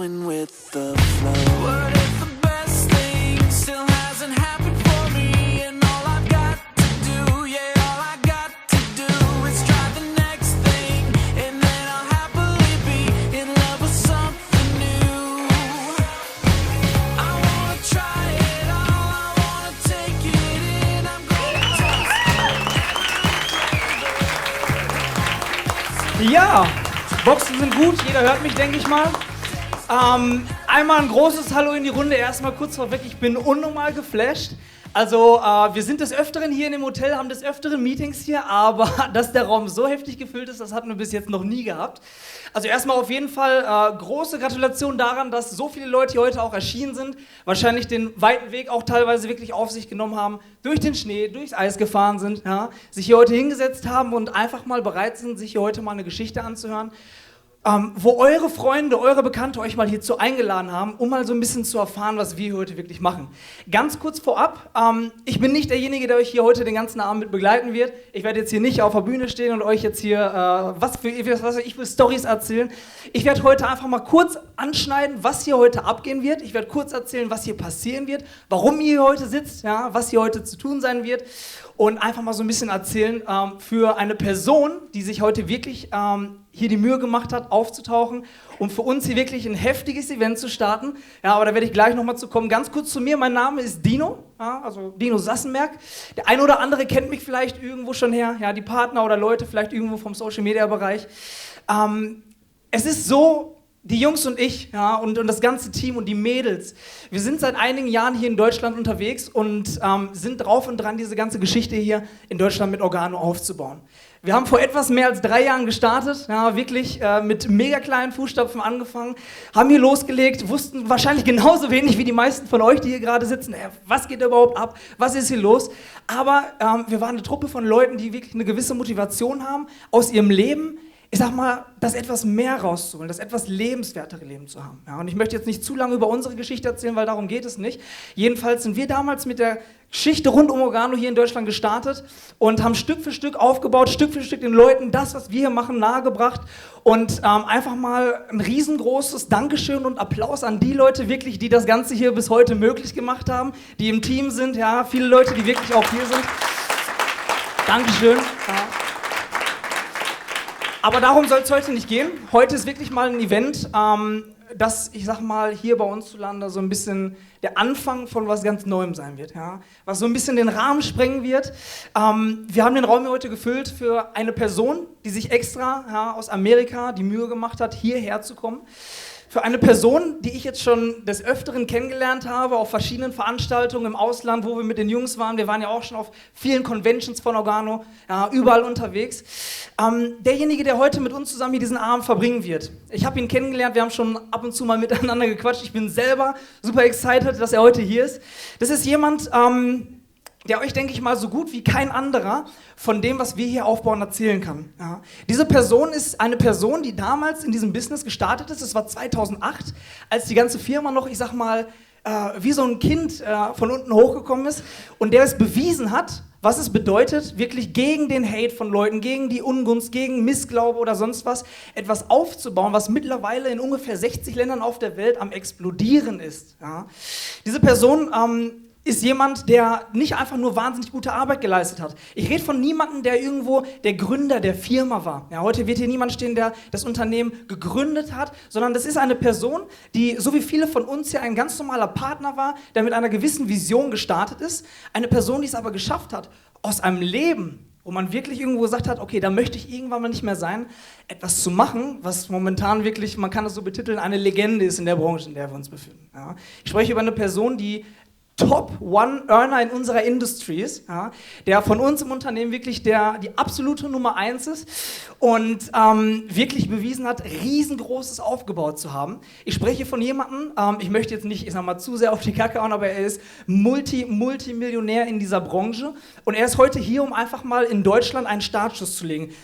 going with the flow. What if the best thing still hasn't happened for me? And all I've got to do, yeah, all I got to do is try the next thing. And then I'll happily be in love with something new. I wanna try it all, I wanna take it in. I'm gonna taste Ja, Boxen sind gut, jeder hört mich, denke ich mal. Einmal ein großes Hallo in die Runde, erstmal kurz vorweg, ich bin unnormal geflasht. Also wir sind des Öfteren hier in dem Hotel, haben des Öfteren Meetings hier, aber dass der Raum so heftig gefüllt ist, das hatten wir bis jetzt noch nie gehabt. Also erstmal auf jeden Fall große Gratulation daran, dass so viele Leute hier heute auch erschienen sind, wahrscheinlich den weiten Weg auch teilweise wirklich auf sich genommen haben, durch den Schnee, durchs Eis gefahren sind, ja, sich hier heute hingesetzt haben und einfach mal bereit sind, sich hier heute mal eine Geschichte anzuhören. Wo eure Freunde, eure Bekannte euch mal hierzu eingeladen haben, um mal so ein bisschen zu erfahren, was wir heute wirklich machen. Ganz kurz vorab, ich bin nicht derjenige, der euch hier heute den ganzen Abend mit begleiten wird. Ich werde jetzt hier nicht auf der Bühne stehen und euch jetzt hier was ich für Storys erzählen. Ich werde heute einfach mal kurz anschneiden, was hier heute abgehen wird. Ich werde kurz erzählen, was hier passieren wird, warum ihr hier heute sitzt, ja, was hier heute zu tun sein wird. Und einfach mal so ein bisschen erzählen für eine Person, die sich heute wirklich hier die Mühe gemacht hat, aufzutauchen, um für uns hier wirklich ein heftiges Event zu starten. Ja, aber da werde ich gleich nochmal zu kommen. Ganz kurz zu mir, mein Name ist Dino, ja, also Dino Sassenberg. Der eine oder andere kennt mich vielleicht irgendwo schon her, ja, die Partner oder Leute vielleicht irgendwo vom Social-Media-Bereich. Es ist so, die Jungs und ich, ja, und das ganze Team und die Mädels, wir sind seit einigen Jahren hier in Deutschland unterwegs und sind drauf und dran, diese ganze Geschichte hier in Deutschland mit Organo aufzubauen. Wir haben vor etwas mehr als 3 Jahren gestartet, ja, wirklich mit mega kleinen Fußstapfen angefangen, haben hier losgelegt, wussten wahrscheinlich genauso wenig wie die meisten von euch, die hier gerade sitzen, was geht da überhaupt ab, was ist hier los, aber wir waren eine Truppe von Leuten, die wirklich eine gewisse Motivation haben, aus ihrem Leben, ich sag mal, das etwas mehr rauszuholen, das etwas lebenswertere Leben zu haben. Ja, und ich möchte jetzt nicht zu lange über unsere Geschichte erzählen, weil darum geht es nicht. Jedenfalls sind wir damals mit der Geschichte rund um Organo hier in Deutschland gestartet und haben Stück für Stück aufgebaut, Stück für Stück den Leuten das, was wir hier machen, nahegebracht und einfach mal ein riesengroßes Dankeschön und Applaus an die Leute wirklich, die das Ganze hier bis heute möglich gemacht haben, die im Team sind, ja, viele Leute, die wirklich auch hier sind. Dankeschön. Ja. Aber darum soll es heute nicht gehen. Heute ist wirklich mal ein Event, das, ich sag mal, hier bei uns zu landen, so ein bisschen der Anfang von was ganz Neuem sein wird. Ja? Was so ein bisschen den Rahmen sprengen wird. Wir haben den Raum hier heute gefüllt für eine Person, die sich extra aus Amerika die Mühe gemacht hat, hierher zu kommen. Für eine Person, die ich jetzt schon des Öfteren kennengelernt habe, auf verschiedenen Veranstaltungen im Ausland, wo wir mit den Jungs waren. Wir waren ja auch schon auf vielen Conventions von Organo, ja, überall unterwegs. Derjenige, der heute mit uns zusammen hier diesen Abend verbringen wird. Ich habe ihn kennengelernt, wir haben schon ab und zu mal miteinander gequatscht. Ich bin selber super excited, dass er heute hier ist. Das ist jemand, der euch, denke ich mal, so gut wie kein anderer von dem, was wir hier aufbauen, erzählen kann. Ja. Diese Person ist eine Person, die damals in diesem Business gestartet ist. Es war 2008, als die ganze Firma noch, ich sag mal, wie so ein Kind von unten hochgekommen ist und der es bewiesen hat, was es bedeutet, wirklich gegen den Hate von Leuten, gegen die Ungunst, gegen Missglaube oder sonst was, etwas aufzubauen, was mittlerweile in ungefähr 60 Ländern auf der Welt am Explodieren ist. Ja. Diese Person ist jemand, der nicht einfach nur wahnsinnig gute Arbeit geleistet hat. Ich rede von niemandem, der irgendwo der Gründer der Firma war. Ja, heute wird hier niemand stehen, der das Unternehmen gegründet hat, sondern das ist eine Person, die, so wie viele von uns hier, ein ganz normaler Partner war, der mit einer gewissen Vision gestartet ist. Eine Person, die es aber geschafft hat, aus einem Leben, wo man wirklich irgendwo gesagt hat, okay, da möchte ich irgendwann mal nicht mehr sein, etwas zu machen, was momentan wirklich, man kann es so betiteln, eine Legende ist in der Branche, in der wir uns befinden. Ja. Ich spreche über eine Person, die Top-One-Earner in unserer Industrie ist, ja, der von uns im Unternehmen wirklich die absolute Nummer 1 ist und wirklich bewiesen hat, riesengroßes aufgebaut zu haben. Ich spreche von jemandem, ich möchte jetzt nicht, ich sag mal, zu sehr auf die Kacke hauen, aber er ist Multimillionär in dieser Branche und er ist heute hier, um einfach mal in Deutschland einen Startschuss zu legen.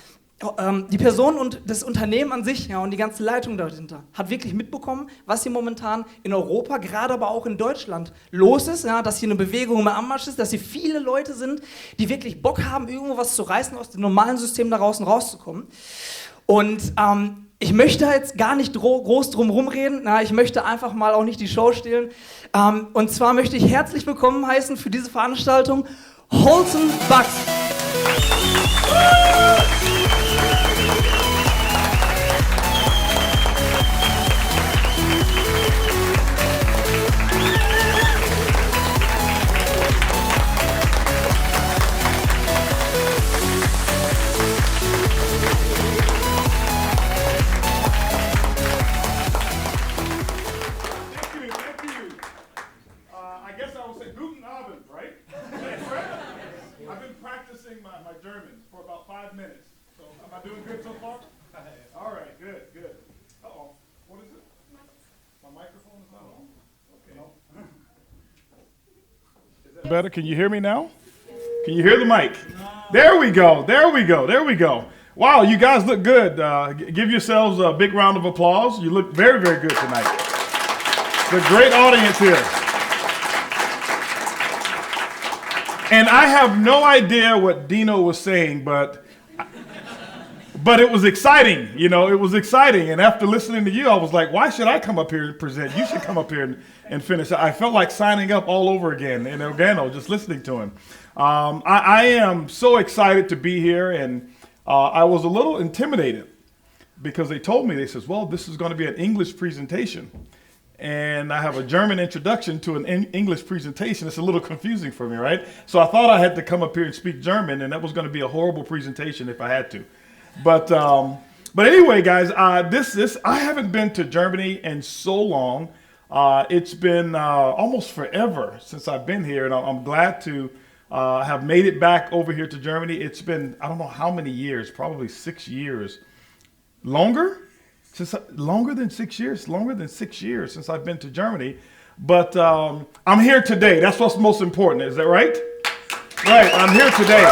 Die Person und das Unternehmen an sich, ja, und die ganze Leitung dahinter hat wirklich mitbekommen, was hier momentan in Europa, gerade aber auch in Deutschland los ist, ja, dass hier eine Bewegung im Anmarsch ist, dass hier viele Leute sind, die wirklich Bock haben, irgendwo was zu reißen, aus dem normalen System da draußen rauszukommen. Und Ich möchte jetzt gar nicht groß drum rumreden, ich möchte einfach mal auch nicht die Show stehlen. Und zwar möchte ich herzlich willkommen heißen für diese Veranstaltung Holton Bucks. My German for about 5 minutes. So am I doing good so far? All right, good, good. Uh-oh, what is it? My microphone is not on? Okay. Is that better? Can you hear me now? Can you hear the mic? There we go, there we go, there we go. Wow, you guys look good. Give yourselves a big round of applause. You look very, very good tonight. It's a great audience here. And I have no idea what Dino was saying, but it was exciting. You know, it was exciting. And after listening to you, I was like, why should I come up here and present? You should come up here and finish. I felt like signing up all over again in Organo, just listening to him. I am so excited to be here, and I was a little intimidated because they told me, they says, well, this is going to be an English presentation. And I have a German introduction to an English presentation. It's a little confusing for me, right? So I thought I had to come up here and speak German, and that was going to be a horrible presentation if I had to. But anyway, guys, I haven't been to Germany in so long. It's been almost forever since I've been here, and I'm glad to have made it back over here to Germany. It's been, I don't know how many years, probably 6 years. Longer? Longer than 6 years since I've been to Germany. But I'm here today. That's what's most important. Is that right? Right, I'm here today.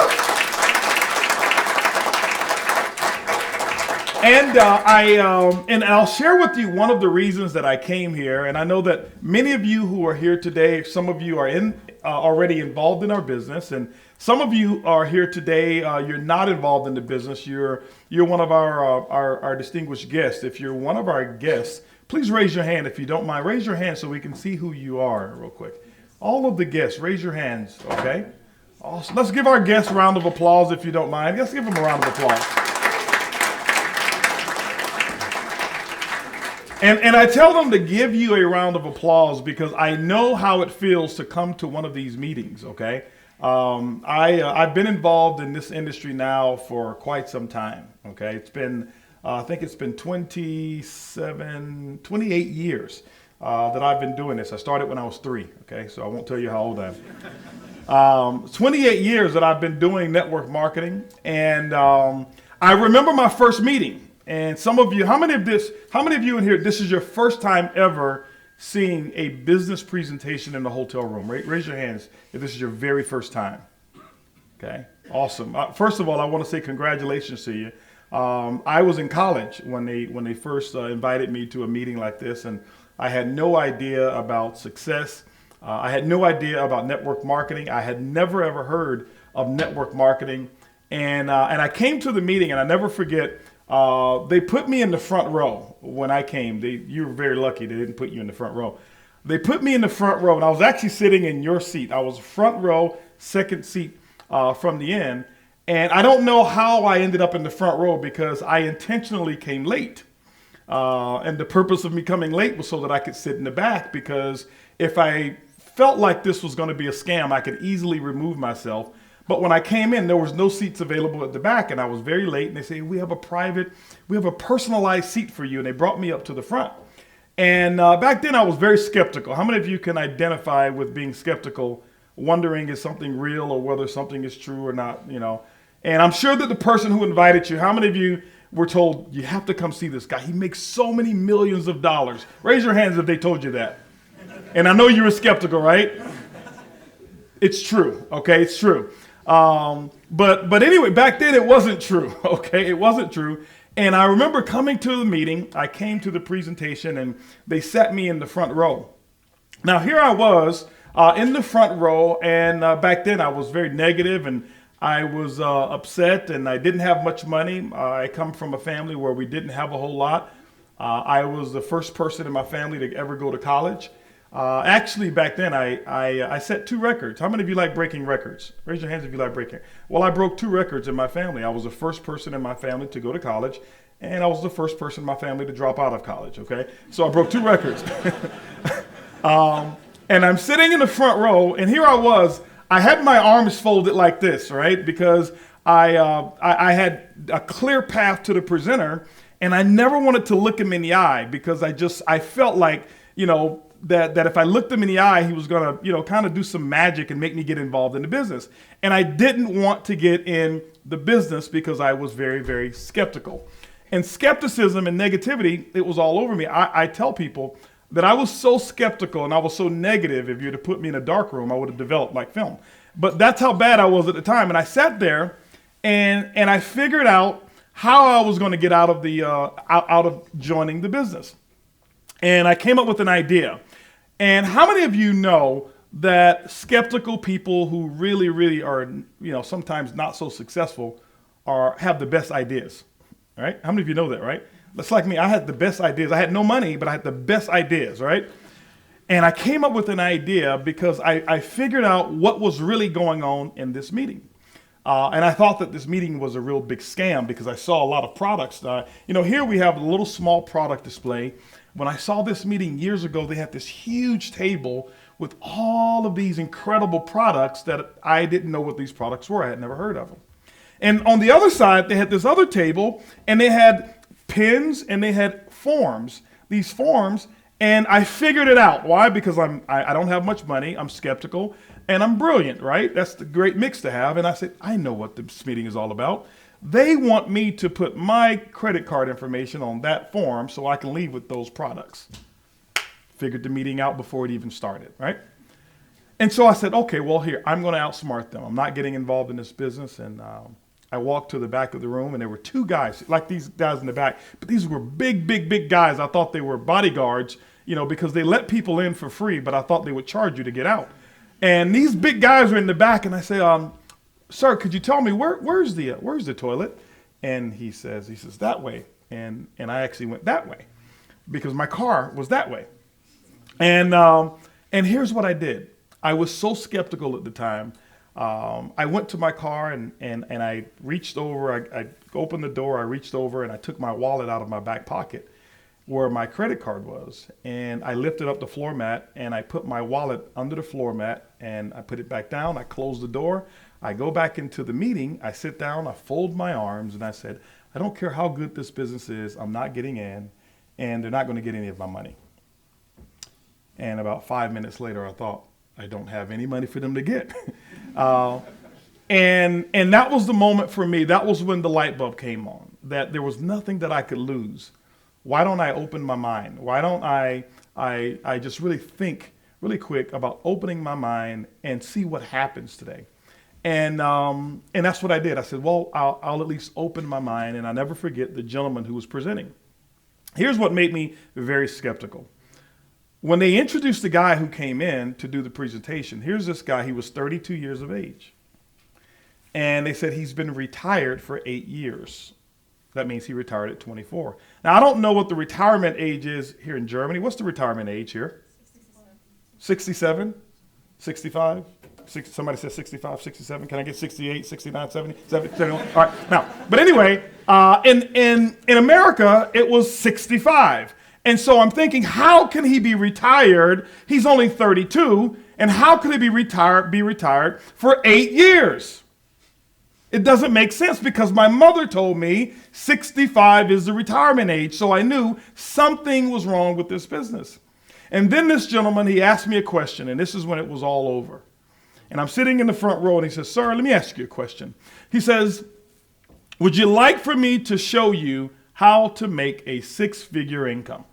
And I'll share with you one of the reasons that I came here. And I know that many of you who are here today, some of you are already involved in our business, and some of you are here today. You're not involved in the business. You're one of our distinguished guests. If you're one of our guests, please raise your hand if you don't mind. Raise your hand so we can see who you are real quick. All of the guests, raise your hands, okay? Awesome. Let's give our guests a round of applause if you don't mind. Let's give them a round of applause. And I tell them to give you a round of applause because I know how it feels to come to one of these meetings, okay? I've been involved in this industry now for quite some time, okay? It's been, I think it's been 28 years that I've been doing this. I started when I was 3, okay? So I won't tell you how old I am. 28 years that I've been doing network marketing, and I remember my first meeting. And some of you, how many of you in here, this is your first time ever seeing a business presentation in the hotel room? Raise your hands if this is your very first time. Okay, awesome. First of all, I want to say congratulations to you. I was in college when they first invited me to a meeting like this, and I had no idea about success. I had no idea about network marketing. I had never ever heard of network marketing, and I came to the meeting, and I never forget. They put me in the front row when I came. You were very lucky they didn't put you in the front row. They put me in the front row, and I was actually sitting in your seat. I was front row, second seat from the end. And I don't know how I ended up in the front row because I intentionally came late. And the purpose of me coming late was so that I could sit in the back, because if I felt like this was going to be a scam, I could easily remove myself. But when I came in, there was no seats available at the back, and I was very late, and they say, we have a personalized seat for you, and they brought me up to the front. And back then I was very skeptical. How many of you can identify with being skeptical, wondering is something real or whether something is true or not, you know? And I'm sure that the person who invited you, how many of you were told, you have to come see this guy? He makes so many millions of dollars. Raise your hands if they told you that. And I know you were skeptical, right? It's true, okay? It's true. But anyway, back then it wasn't true, okay? It wasn't true. And I remember coming to the meeting, I came to the presentation, and they sat me in the front row. Now here I was in the front row, and back then I was very negative, and I was upset and I didn't have much money. I come from a family where we didn't have a whole lot. I was the first person in my family to ever go to college. Actually, back then, I set 2 records. How many of you like breaking records? Raise your hands if you like breaking. Well, I broke 2 records in my family. I was the first person in my family to go to college, and I was the first person in my family to drop out of college, okay? So I broke 2 records. And I'm sitting in the front row, and here I was. I had my arms folded like this, right? Because I had a clear path to the presenter, and I never wanted to look him in the eye because I felt like, that if I looked him in the eye, he was gonna, kind of do some magic and make me get involved in the business. And I didn't want to get in the business because I was very, very skeptical. And skepticism and negativity, it was all over me. I tell people that I was so skeptical and I was so negative, if you were to put me in a dark room, I would have developed like film. But that's how bad I was at the time. And I sat there and I figured out how I was going to get out of joining the business. And I came up with an idea. And how many of you know that skeptical people who really, really are, sometimes not so successful have the best ideas, right? How many of you know that, right? That's like me. I had the best ideas. I had no money, but I had the best ideas, right? And I came up with an idea because I figured out what was really going on in this meeting. And I thought that this meeting was a real big scam because I saw a lot of products. Here we have a little small product display. When I saw this meeting years ago, they had this huge table with all of these incredible products that I didn't know what these products were. I had never heard of them. And on the other side, they had this other table, and they had pens and they had forms, these forms, and I figured it out. Why? Because I don't have much money, I'm skeptical, and I'm brilliant, right? That's the great mix to have. And I said, I know what this meeting is all about. They want me to put my credit card information on that form so I can leave with those products. Figured the meeting out before it even started, right? And so I said, okay, well, here, I'm going to outsmart them. I'm not getting involved in this business. And I walked to the back of the room, and there were 2 guys, like these guys in the back, but these were big, big, big guys. I thought they were bodyguards, because they let people in for free, but I thought they would charge you to get out. And these big guys were in the back, and I said, sir, could you tell me where's the toilet? And he says that way. And I actually went that way because my car was that way. And here's what I did. I was so skeptical at the time. I went to my car and I reached over, I opened the door, I reached over and I took my wallet out of my back pocket where my credit card was. And I lifted up the floor mat and I put my wallet under the floor mat and I put it back down. I closed the door. I go back into the meeting. I sit down, I fold my arms and I said, I don't care how good this business is. I'm not getting in and they're not going to get any of my money. And about 5 minutes later, I thought, I don't have any money for them to get. And that was the moment for me. That was when the light bulb came on, that there was nothing that I could lose. Why don't I open my mind? Why don't I just really think really quick about opening my mind and see what happens today? And that's what I did. I said, well, I'll at least open my mind. And I'll never forget the gentleman who was presenting. Here's what made me very skeptical. When they introduced the guy who came in to do the presentation, here's this guy. He was 32 years of age. And they said he's been retired for 8 years. That means he retired at 24. Now, I don't know what the retirement age is here in Germany. What's the retirement age here? 67? 65? Somebody says 65, 67. Can I get 68, 69, 70, 71? All right. Now, but anyway, in America, it was 65. And so I'm thinking, how can he be retired? He's only 32. And how could he be retired for 8 years? It doesn't make sense because my mother told me 65 is the retirement age. So I knew something was wrong with this business. And then this gentleman, he asked me a question, and this is when it was all over. And I'm sitting in the front row, and he says, sir, let me ask you a question. He says, would you like for me to show you how to make a 6-figure income?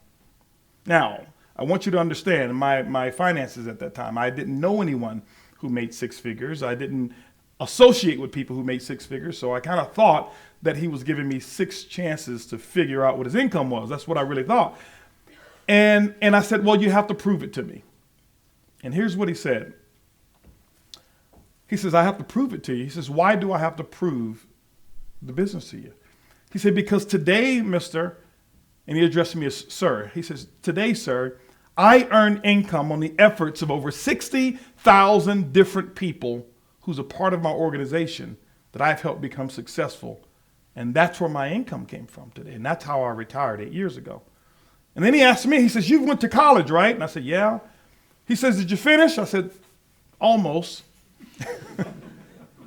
Now, I want you to understand my finances at that time. I didn't know anyone who made 6 figures. I didn't associate with people who made 6 figures. So I kind of thought that he was giving me 6 chances to figure out what his income was. That's what I really thought. And I said, well, you have to prove it to me. And here's what he said. He says, I have to prove it to you. He says, why do I have to prove the business to you? He said, because today, mister, and he addressed me as sir. He says, today, sir, I earn income on the efforts of over 60,000 different people who's a part of my organization that I've helped become successful. And that's where my income came from today. And that's how I retired 8 years ago. And then he asked me, he says, you went to college, right? And I said, yeah. He says, did you finish? I said, almost.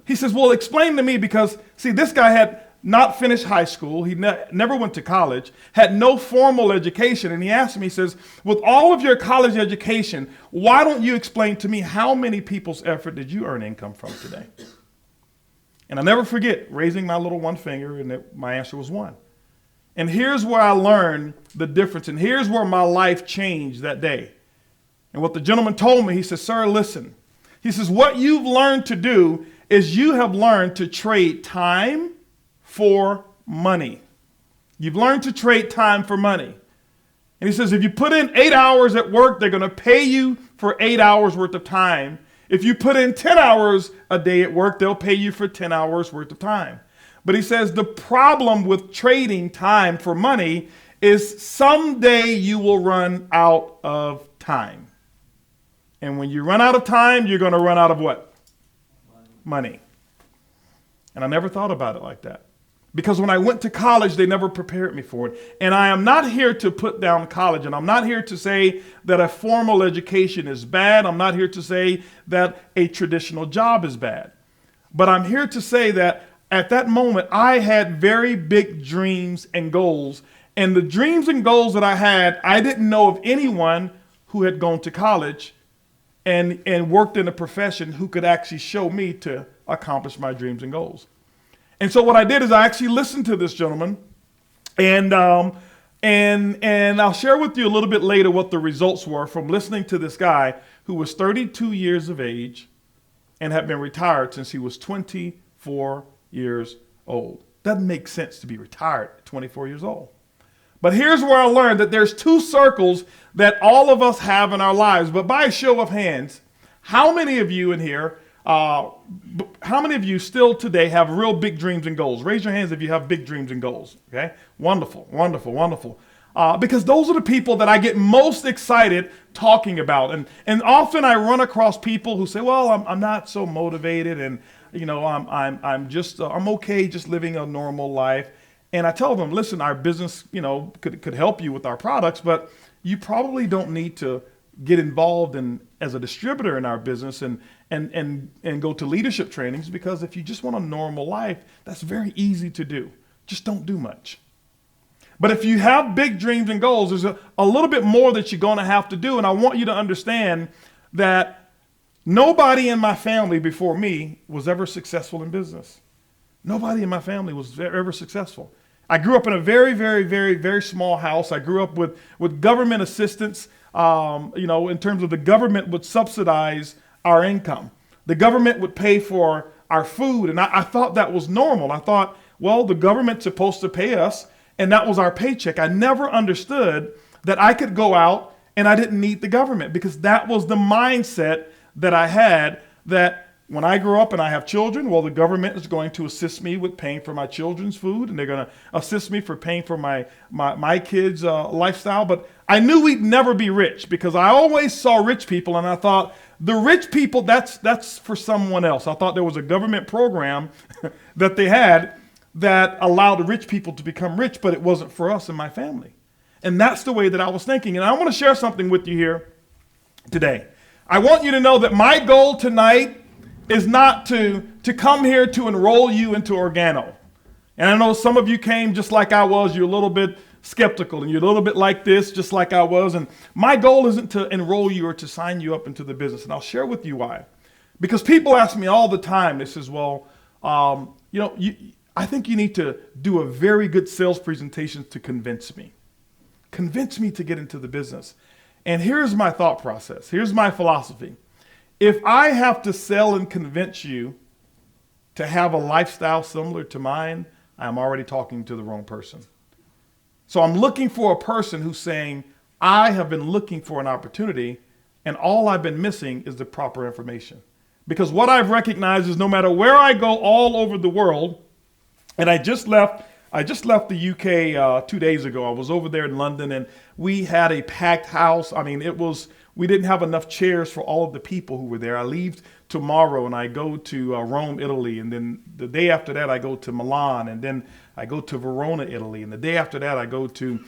He says, well, explain to me, because, see, this guy had not finished high school. He never went to college, had no formal education. And he asked me, he says, with all of your college education, why don't you explain to me how many people's effort did you earn income from today? And I'll never forget raising my little one finger, and my answer was one. And here's where I learned the difference. And here's where my life changed that day. And what the gentleman told me, he says, sir, listen. He says, what you've learned to do is you have learned to trade time for money. You've learned to trade time for money. And he says, if you put in 8 hours at work, they're going to pay you for 8 hours worth of time. If you put in 10 hours a day at work, they'll pay you for 10 hours worth of time. But he says the problem with trading time for money is someday you will run out of time. And when you run out of time, you're going to run out of what? Money. And I never thought about it like that. Because when I went to college, they never prepared me for it. And I am not here to put down college. And I'm not here to say that a formal education is bad. I'm not here to say that a traditional job is bad. But I'm here to say that at that moment, I had very big dreams and goals. And the dreams and goals that I had, I didn't know of anyone who had gone to college and worked in a profession who could actually show me to accomplish my dreams and goals. And so what I did is I actually listened to this gentleman, and I'll share with you a little bit later what the results were from listening to this guy who was 32 years of age and had been retired since he was 24 years old. Doesn't make sense to be retired at 24 years old. But here's where I learned that there's two circles that all of us have in our lives. But by a show of hands, how many of you in here, how many of you still today have real big dreams and goals? Raise your hands if you have big dreams and goals. Okay? Wonderful, wonderful, wonderful. Because those are the people that I get most excited talking about. And often I run across people who say, well, I'm not so motivated, and I'm okay just living a normal life. And I tell them, listen, our business, could help you with our products, but you probably don't need to get involved as a distributor in our business and go to leadership trainings, because if you just want a normal life, that's very easy to do. Just don't do much. But if you have big dreams and goals, there's a little bit more that you're going to have to do. And I want you to understand that nobody in my family before me was ever successful in business. Nobody in my family was ever successful. I grew up in a very, very, very, very small house. I grew up with government assistance. In terms of the government would subsidize our income. The government would pay for our food. And I thought that was normal. I thought, well, the government's supposed to pay us, and that was our paycheck. I never understood that I could go out and I didn't need the government, because that was the mindset that I had, that when I grow up and I have children, well, the government is going to assist me with paying for my children's food, and they're going to assist me for paying for my kids' lifestyle. But I knew we'd never be rich, because I always saw rich people, and I thought, the rich people, that's for someone else. I thought there was a government program that they had that allowed rich people to become rich, but it wasn't for us and my family. And that's the way that I was thinking. And I want to share something with you here today. I want you to know that my goal tonight is not to come here to enroll you into Organo. And I know some of you came just like I was. You're a little bit skeptical, and you're a little bit like this, just like I was. And my goal isn't to enroll you or to sign you up into the business. And I'll share with you why. Because people ask me all the time, they says, well, I think you need to do a very good sales presentation to convince me. Convince me to get into the business. And here's my thought process. Here's my philosophy. If I have to sell and convince you to have a lifestyle similar to mine, I'm already talking to the wrong person. So I'm looking for a person who's saying, I have been looking for an opportunity, and all I've been missing is the proper information. Because what I've recognized is no matter where I go all over the world, and I just left the UK 2 days ago. I was over there in London, and we had a packed house. I mean, we didn't have enough chairs for all of the people who were there. I leave tomorrow and I go to Rome, Italy, and then the day after that I go to Milan, and then I go to Verona, Italy, and the day after that I go to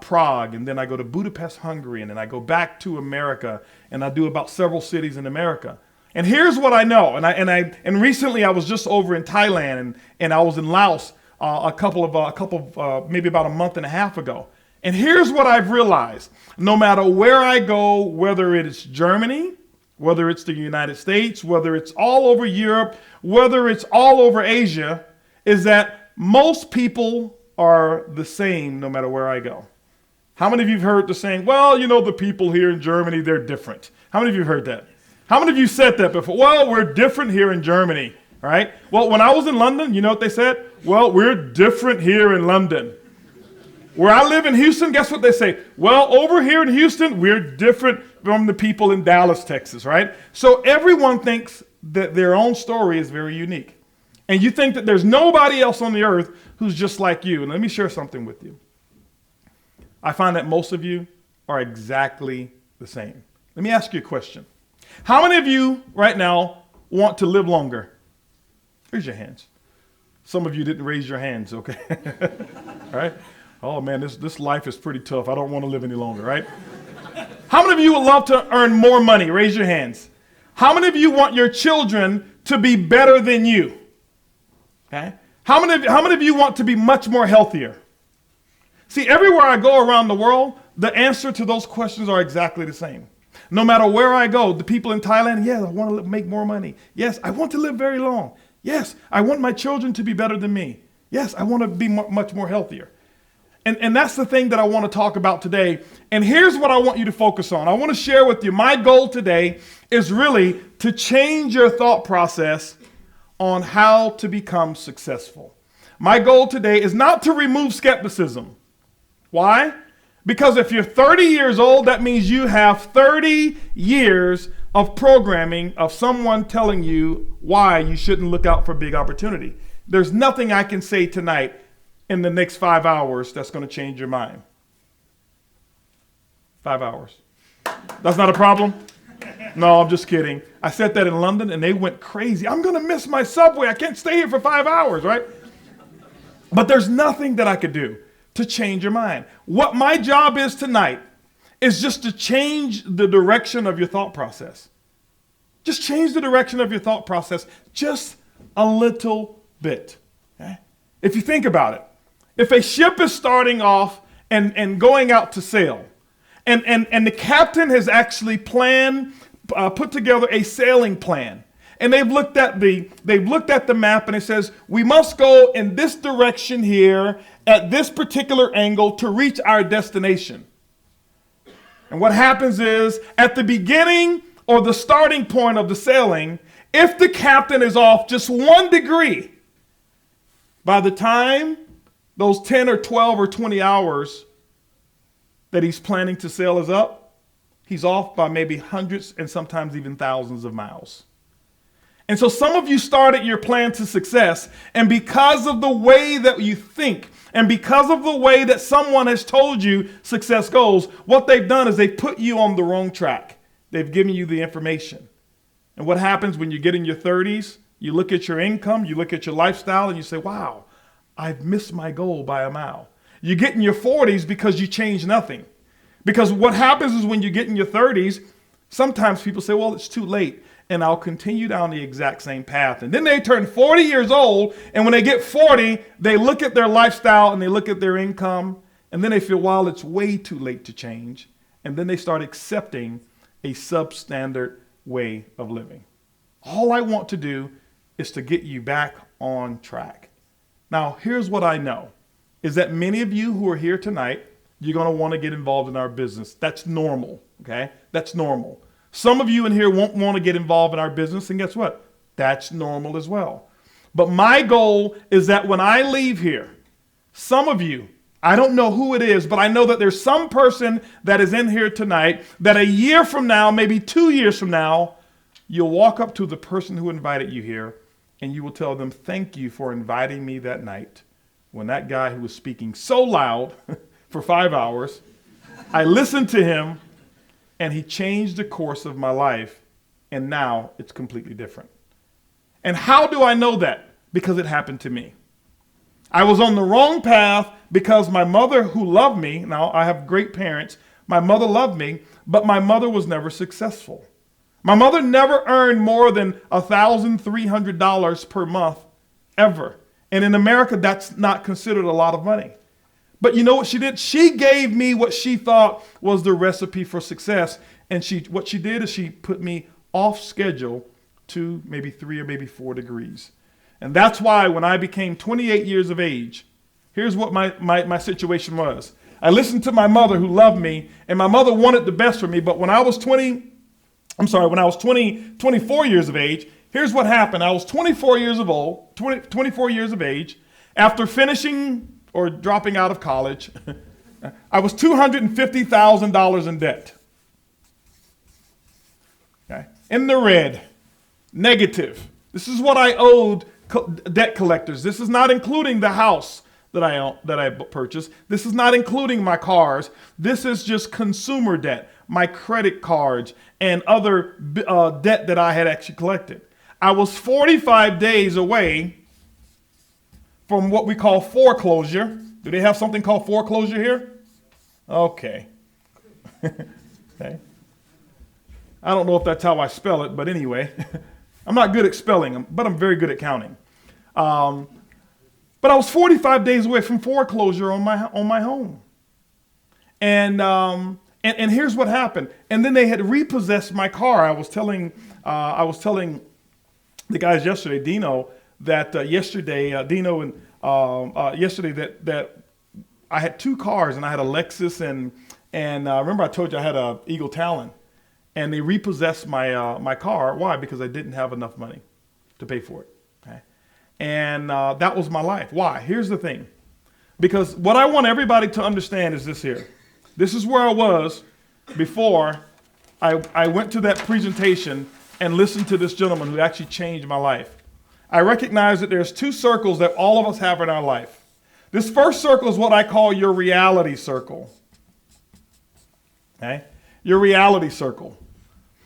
Prague, and then I go to Budapest, Hungary, and then I go back to America, and I do about several cities in America. And here's what I know, and recently I was just over in Thailand, and I was in Laos maybe about a month and a half ago. And here's what I've realized: no matter where I go, whether it's Germany, whether it's the United States, whether it's all over Europe, whether it's all over Asia, is that most people are the same no matter where I go. How many of you have heard the saying, well, you know, the people here in Germany, they're different? How many of you have heard that? How many of you said that before? Well, we're different here in Germany, all right? Well, when I was in London, you know what they said? Well, we're different here in London. Where I live in Houston, guess what they say? Well, over here in Houston, we're different from the people in Dallas, Texas, right? So everyone thinks that their own story is very unique. And you think that there's nobody else on the earth who's just like you. And let me share something with you. I find that most of you are exactly the same. Let me ask you a question. How many of you right now want to live longer? Raise your hands. Some of you didn't raise your hands, okay? All right. Oh man, this life is pretty tough. I don't want to live any longer, right? How many of you would love to earn more money? Raise your hands. How many of you want your children to be better than you? Okay. How many of you want to be much more healthier? See, everywhere I go around the world, the answer to those questions are exactly the same. No matter where I go, the people in Thailand, yes, I want to make more money. Yes, I want to live very long. Yes, I want my children to be better than me. Yes, I want to be much more healthier. And that's the thing that I want to talk about today. And here's what I want you to focus on. I want to share with you, my goal today is really to change your thought process on how to become successful. My goal today is not to remove skepticism. Why? Because if you're 30 years old, that means you have 30 years of programming of someone telling you why you shouldn't look out for big opportunity. There's nothing I can say tonight in the next 5 hours that's going to change your mind. 5 hours. That's not a problem? No, I'm just kidding. I said that in London and they went crazy. I'm going to miss my subway. I can't stay here for 5 hours, right? But there's nothing that I could do to change your mind. What my job is tonight is just to change the direction of your thought process. Just change the direction of your thought process just a little bit. Okay? If you think about it, if a ship is starting off and going out to sail, and the captain has actually put together a sailing plan, and they've looked at the map, and it says we must go in this direction here at this particular angle to reach our destination. And what happens is at the beginning or the starting point of the sailing, if the captain is off just 1 degree, by the time those 10 or 12 or 20 hours that he's planning to sail is up, he's off by maybe hundreds and sometimes even thousands of miles. And so some of you started your plan to success, and because of the way that you think, and because of the way that someone has told you success goes, what they've done is they've put you on the wrong track. They've given you the information. And what happens when you get in your 30s, you look at your income, you look at your lifestyle, and you say, wow, I've missed my goal by a mile. You get in your 40s because you change nothing. Because what happens is when you get in your 30s, sometimes people say, well, it's too late, and I'll continue down the exact same path. And then they turn 40 years old, and when they get 40, they look at their lifestyle and they look at their income, and then they feel, well, it's way too late to change. And then they start accepting a substandard way of living. All I want to do is to get you back on track. Now, here's what I know, is that many of you who are here tonight, you're going to want to get involved in our business. That's normal, okay? That's normal. Some of you in here won't want to get involved in our business, and guess what? That's normal as well. But my goal is that when I leave here, some of you, I don't know who it is, but I know that there's some person that is in here tonight that a year from now, maybe 2 years from now, You'll walk up to the person who invited you here and you will tell them, thank you for inviting me that night when that guy who was speaking so loud for 5 hours, I listened to him and he changed the course of my life, and now it's completely different. And how do I know that? Because it happened to me. I was on the wrong path because my mother, who loved me, now I have great parents, my mother loved me, but my mother was never successful. My mother never earned more than $1,300 per month, ever. And in America, that's not considered a lot of money. But you know what she did? She gave me what she thought was the recipe for success. And what she did is she put me off schedule to maybe 3 or maybe 4 degrees. And that's why when I became 28 years of age, here's what my situation was. I listened to my mother who loved me, and my mother wanted the best for me. But when I was 24 years of age, here's what happened. I was 24 years of age. After finishing or dropping out of college, I was $250,000 in debt. Okay. In the red, negative. This is what I owed debt collectors. This is not including the house that I purchased. This is not including my cars. This is just consumer debt, my credit cards, and other debt that I had actually collected. I was 45 days away from what we call foreclosure. Do they have something called foreclosure here? Okay. Okay. I don't know if that's how I spell it, but anyway, I'm not good at spelling them, but I'm very good at counting. But I was 45 days away from foreclosure on my home. And here's what happened. And then they had repossessed my car. I was telling the guys yesterday, Dino, that yesterday that I had 2 cars, and I had a Lexus and remember I told you I had a Eagle Talon, and they repossessed my car. Why? Because I didn't have enough money to pay for it. Okay, and that was my life. Why? Here's the thing, because what I want everybody to understand is this here. This is where I was before I went to that presentation and listened to this gentleman who actually changed my life. I recognize that there's 2 circles that all of us have in our life. This first circle is what I call your reality circle. Okay? Your reality circle.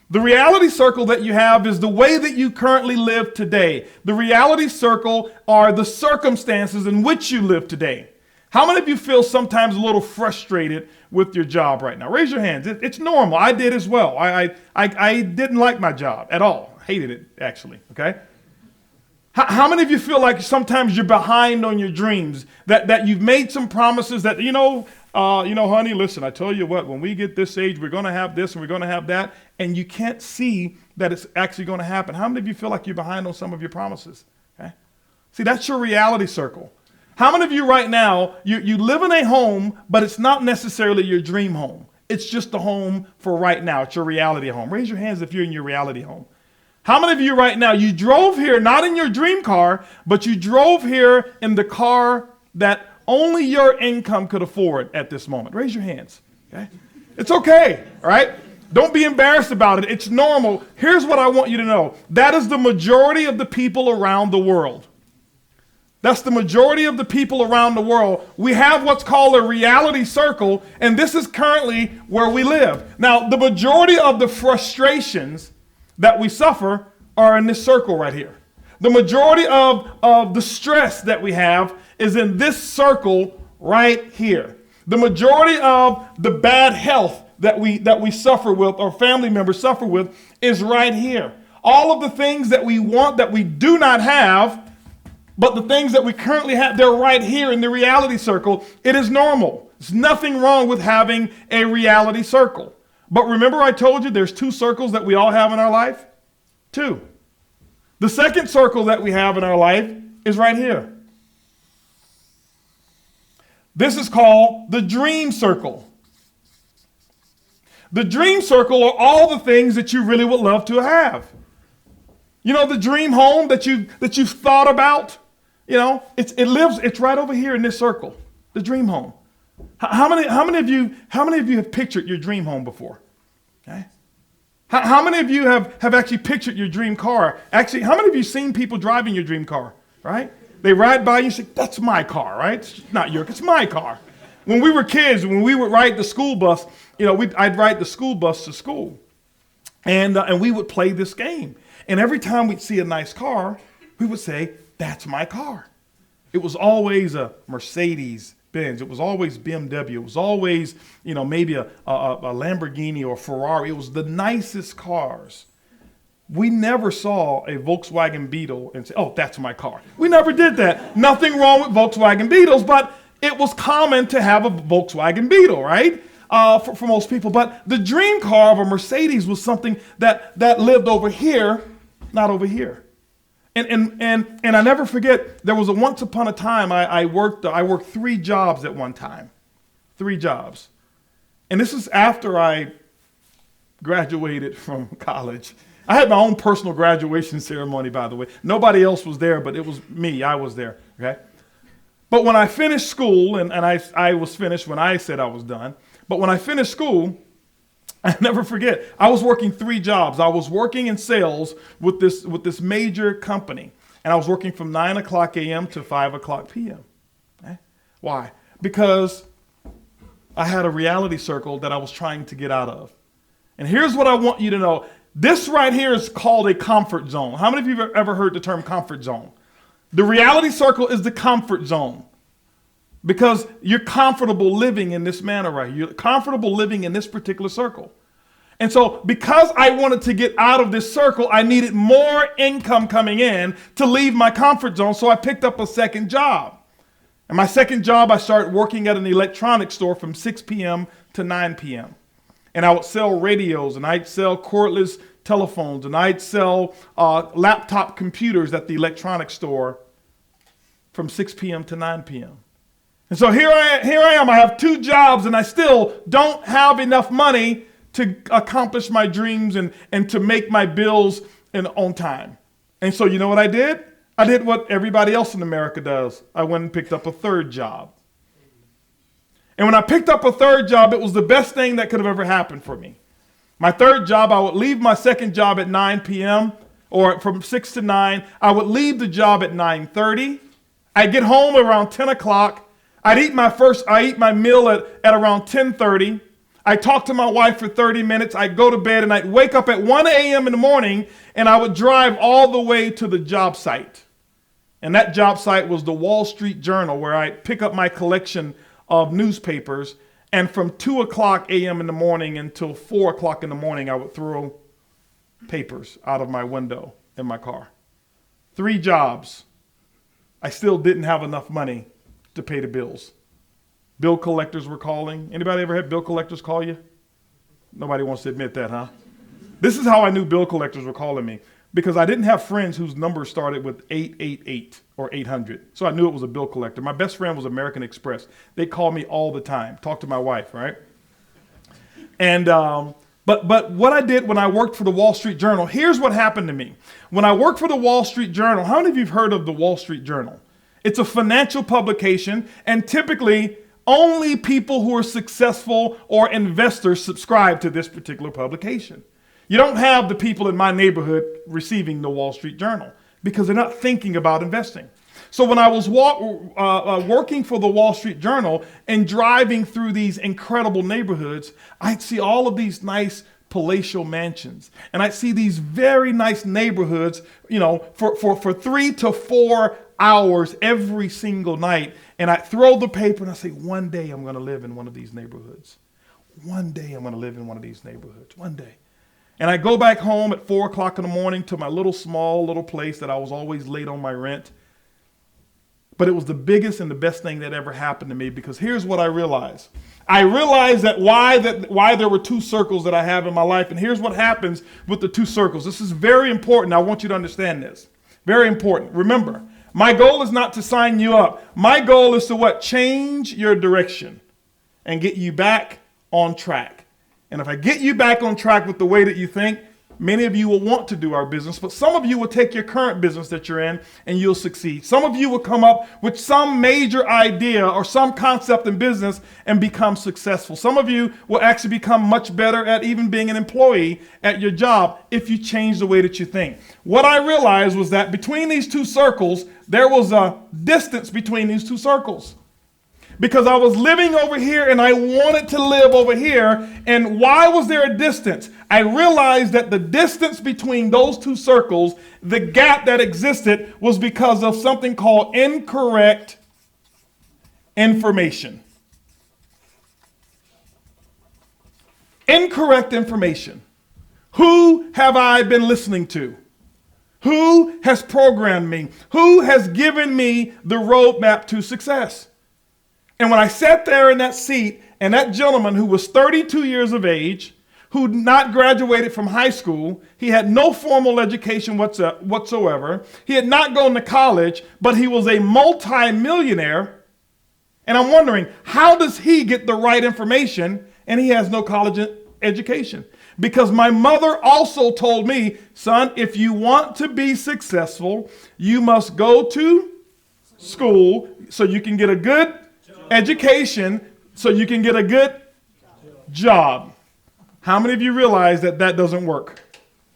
The reality circle that you have is the way that you currently live today. The reality circle are the circumstances in which you live today. How many of you feel sometimes a little frustrated with your job right now? Raise your hands. It's normal. I did as well. I didn't like my job at all. Hated it, actually. Okay? How many of you feel like sometimes you're behind on your dreams, that you've made some promises that, honey, listen, I tell you what, when we get this age, we're going to have this and we're going to have that, and you can't see that it's actually going to happen. How many of you feel like you're behind on some of your promises? Okay? See, that's your reality circle. How many of you right now, you live in a home, but it's not necessarily your dream home. It's just the home for right now. It's your reality home. Raise your hands if you're in your reality home. How many of you right now, you drove here, not in your dream car, but you drove here in the car that only your income could afford at this moment? Raise your hands. Okay? It's okay, all right? Don't be embarrassed about it. It's normal. Here's what I want you to know. That is the majority of the people around the world. That's the majority of the people around the world. We have what's called a reality circle, and this is currently where we live. Now, the majority of the frustrations that we suffer are in this circle right here. The majority of the stress that we have is in this circle right here. The majority of the bad health that we suffer with, or family members suffer with, is right here. All of the things that we want that we do not have, but the things that we currently have, they're right here in the reality circle. It is normal. There's nothing wrong with having a reality circle. But remember I told you there's 2 circles that we all have in our life? 2. The second circle that we have in our life is right here. This is called the dream circle. The dream circle are all the things that you really would love to have. You know, the dream home that you've thought about, it's right over here in this circle, the dream home. How many of you have pictured your dream home before? Okay? How many of you have actually pictured your dream car? Actually, how many of you seen people driving your dream car, right? They ride by you and say, that's my car, right? It's not your car, it's my car. When we were kids, when we would ride the school bus, I'd ride the school bus to school. And we would play this game. And every time we'd see a nice car, we would say, that's my car. It was always a Mercedes Benz. It was always BMW. It was always, maybe a Lamborghini or Ferrari. It was the nicest cars. We never saw a Volkswagen Beetle and say, oh, that's my car. We never did that. Nothing wrong with Volkswagen Beetles, but it was common to have a Volkswagen Beetle, right? For most people. But the dream car of a Mercedes was something that lived over here, not over here. And I never forget, there was once upon a time I worked 3 jobs at one time. 3 jobs. And this is after I graduated from college. I had my own personal graduation ceremony, by the way. Nobody else was there, but it was me. I was there, okay? But when I finished school, and I was finished when I said I was done, but when I finished school, I never forget, I was working 3 jobs. I was working in sales with this major company, and I was working from 9 o'clock a.m. to 5 o'clock p.m. Okay? Why? Because I had a reality circle that I was trying to get out of. And here's what I want you to know. This right here is called a comfort zone. How many of you have ever heard the term comfort zone? The reality circle is the comfort zone. Because you're comfortable living in this manner right here. You're comfortable living in this particular circle. And so because I wanted to get out of this circle, I needed more income coming in to leave my comfort zone. So I picked up a second job. And my second job, I started working at an electronics store from 6 p.m. to 9 p.m. And I would sell radios, and I'd sell cordless telephones, and I'd sell laptop computers at the electronics store from 6 p.m. to 9 p.m. And so here I am. I have 2 jobs, and I still don't have enough money to accomplish my dreams and to make my bills on time. And so you know what I did? I did what everybody else in America does. I went and picked up a 3rd job. And when I picked up a 3rd job, it was the best thing that could have ever happened for me. My 3rd job, I would leave my second job at 9 p.m. or from 6 to 9. I would leave the job at 9:30. I'd get home around 10 o'clock. I eat my meal at around 10:30. I'd talk to my wife for 30 minutes. I'd go to bed, and I'd wake up at 1 a.m. in the morning, and I would drive all the way to the job site. And that job site was the Wall Street Journal, where I'd pick up my collection of newspapers. And from 2 o'clock a.m. in the morning until 4 o'clock in the morning, I would throw papers out of my window in my car. 3 jobs. I still didn't have enough money to pay the bills. Bill collectors were calling. Anybody ever had bill collectors call you? Nobody wants to admit that, huh? This is how I knew bill collectors were calling me, because I didn't have friends whose numbers started with 888 or 800. So I knew it was a bill collector. My best friend was American Express. They called me all the time. Talk to my wife, right? And but what I did when I worked for the Wall Street Journal, here's what happened to me. When I worked for the Wall Street Journal, how many of you have heard of the Wall Street Journal? It's a financial publication, and typically only people who are successful or investors subscribe to this particular publication. You don't have the people in my neighborhood receiving the Wall Street Journal because they're not thinking about investing. So when I was working for the Wall Street Journal and driving through these incredible neighborhoods, I'd see all of these nice palatial mansions. And I'd see these very nice neighborhoods, for 3 to 4 hours every single night. And I'd throw the paper and I'd say, one day I'm going to live in one of these neighborhoods. One day I'm going to live in one of these neighborhoods. One day. And I go back home at 4 o'clock in the morning to my small little place that I was always late on my rent. But it was the biggest and the best thing that ever happened to me, because here's what I realized. I realized that why there were 2 circles that I have in my life. And here's what happens with the 2 circles. This is very important. I want you to understand this. Very important. Remember, my goal is not to sign you up. My goal is to what? Change your direction and get you back on track. And if I get you back on track with the way that you think, many of you will want to do our business, but some of you will take your current business that you're in and you'll succeed. Some of you will come up with some major idea or some concept in business and become successful. Some of you will actually become much better at even being an employee at your job if you change the way that you think. What I realized was that between these two circles, there was a distance between these two circles. Because I was living over here and I wanted to live over here. And why was there a distance? I realized that the distance between those two circles, the gap that existed, was because of something called incorrect information. Incorrect information. Who have I been listening to? Who has programmed me? Who has given me the roadmap to success? And when I sat there in that seat, and that gentleman who was 32 years of age, who not graduated from high school, he had no formal education whatsoever, he had not gone to college, but he was a multi-millionaire. And I'm wondering, how does he get the right information and he has no college education? Because my mother also told me, son, if you want to be successful, you must go to school so you can get a good education, so you can get a good job. How many of you realize that that doesn't work?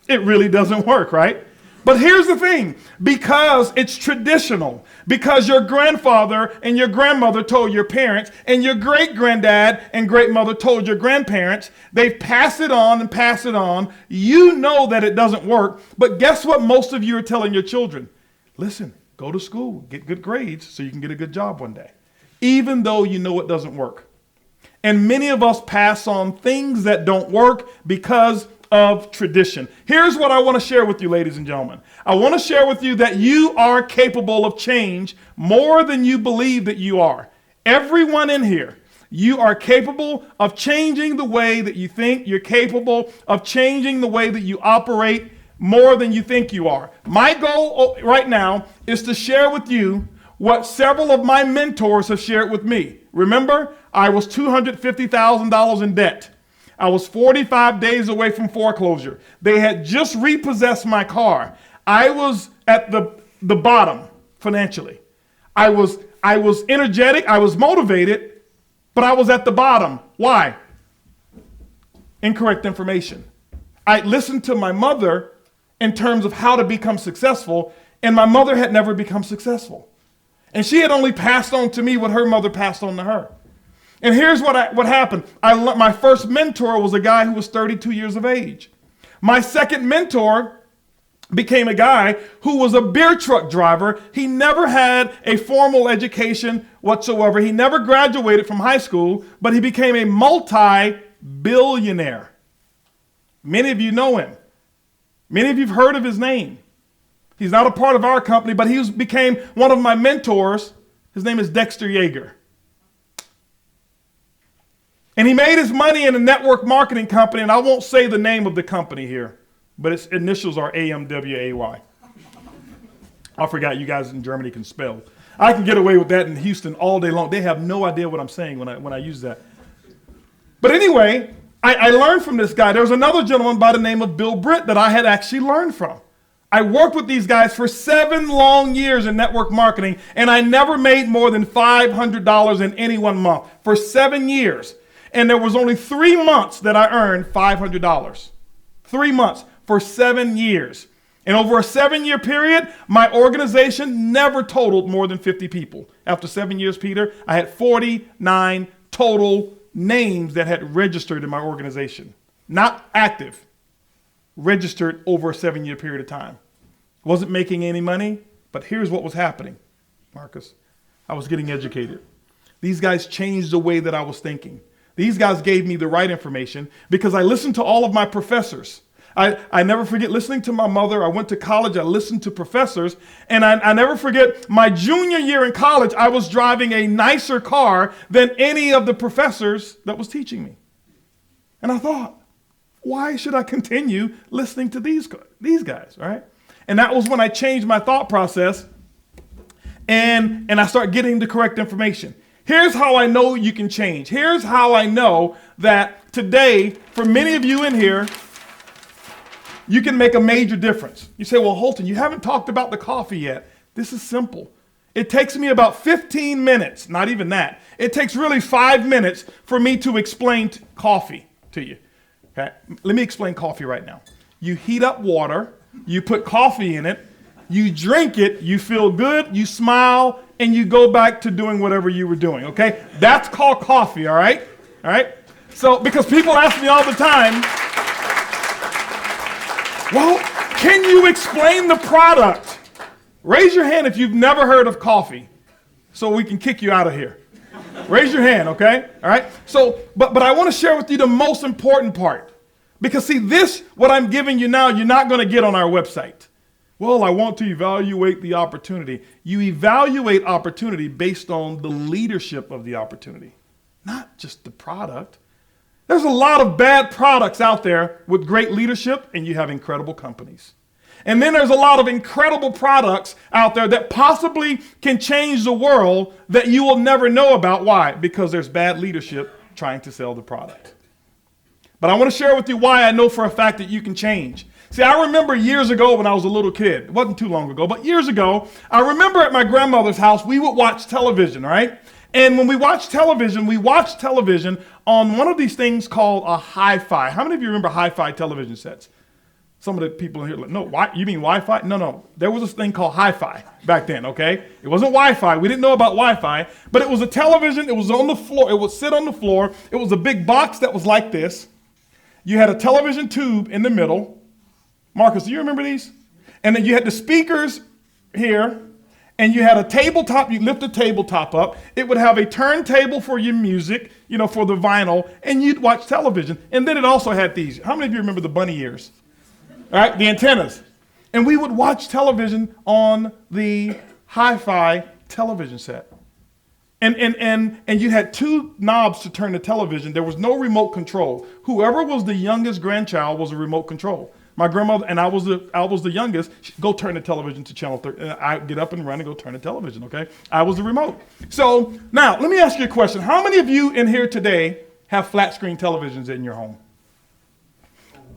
It really doesn't work, right? But here's the thing, because it's traditional, because your grandfather and your grandmother told your parents, and your great-granddad and great-mother told your grandparents, they've passed it on and passed it on. You know that it doesn't work, but guess what most of you are telling your children? Listen, go to school, get good grades so you can get a good job one day, even though you know it doesn't work. And many of us pass on things that don't work because of tradition. Here's what I want to share with you, ladies and gentlemen. I want to share with you that you are capable of change more than you believe that you are. Everyone in here, you are capable of changing the way that you think. You're capable of changing the way that you operate more than you think you are. My goal right now is to share with you what several of my mentors have shared with me. Remember, I was $250,000 in debt. I was 45 days away from foreclosure. They had just repossessed my car. I was at the bottom financially. I was energetic, I was motivated, but I was at the bottom. Why? Incorrect information. I listened to my mother in terms of how to become successful, and my mother had never become successful. And she had only passed on to me what her mother passed on to her. And here's what happened. My first mentor was a guy who was 32 years of age. My second mentor became a guy who was a beer truck driver. He never had a formal education whatsoever. He never graduated from high school, but he became a multi-billionaire. Many of you know him. Many of you have heard of his name. He's not a part of our company, but he became one of my mentors. His name is Dexter Yeager. And he made his money in a network marketing company, and I won't say the name of the company here, but its initials are AMWAY. I forgot you guys in Germany can spell. I can get away with that in Houston all day long. They have no idea what I'm saying when I use that. But anyway, I learned from this guy. There was another gentleman by the name of Bill Britt that I had actually learned from. I worked with these guys for 7 long years in network marketing, and I never made more than $500 in any one month for 7 years. And there was only 3 months that I earned $500. 3 months for 7 years. And over a 7-year period, my organization never totaled more than 50 people. After 7 years, Peter, I had 49 total names that had registered in my organization. Not active, registered over a 7-year period of time. Wasn't making any money, but here's what was happening, Marcus. I was getting educated. These guys changed the way that I was thinking. These guys gave me the right information because I listened to all of my professors. I never forget listening to my mother. I went to college. I listened to professors. And I never forget my junior year in college, I was driving a nicer car than any of the professors that was teaching me. And I thought, why should I continue listening to these guys, right? And that was when I changed my thought process and I started getting the correct information. Here's how I know you can change. Here's how I know that today, for many of you in here, you can make a major difference. You say, well, Holton, you haven't talked about the coffee yet. This is simple. It takes me about 15 minutes, not even that. It takes really 5 minutes for me to explain coffee to you. Okay? Let me explain coffee right now. You heat up water, you put coffee in it, you drink it, you feel good, you smile, and you go back to doing whatever you were doing, okay? That's called coffee, all right? All right? So, because people ask me all the time, well, can you explain the product? Raise your hand if you've never heard of coffee so we can kick you out of here. Raise your hand, okay? All right? So, but I want to share with you the most important part. Because see, this, what I'm giving you now, you're not going to get on our website. Well, I want to evaluate the opportunity. You evaluate opportunity based on the leadership of the opportunity, not just the product. There's a lot of bad products out there with great leadership, and you have incredible companies. And then there's a lot of incredible products out there that possibly can change the world that you will never know about. Why? Because there's bad leadership trying to sell the product. But I want to share with you why I know for a fact that you can change. See, I remember years ago when I was a little kid, it wasn't too long ago, but years ago, I remember at my grandmother's house, we would watch television, right? And when we watched television on one of these things called a hi-fi. How many of you remember hi-fi television sets? Some of the people in here are like, no, you mean Wi-Fi? No. There was this thing called hi-fi back then, okay? It wasn't Wi-Fi. We didn't know about Wi-Fi, but it was a television. It was on the floor. It would sit on the floor. It was a big box that was like this. You had a television tube in the middle. Marcus, do you remember these? And then you had the speakers here, and you had a tabletop. You lift the tabletop up. It would have a turntable for your music, for the vinyl, and you'd watch television. And then it also had these. How many of you remember the bunny ears? All right, the antennas. And we would watch television on the hi-fi television set. And you had two knobs to turn the television. There was no remote control. Whoever was the youngest grandchild was a remote control. My grandmother, and I was the youngest, go turn the television to channel 30. I get up and run and go turn the television, okay? I was the remote. So now, let me ask you a question. How many of you in here today have flat screen televisions in your home?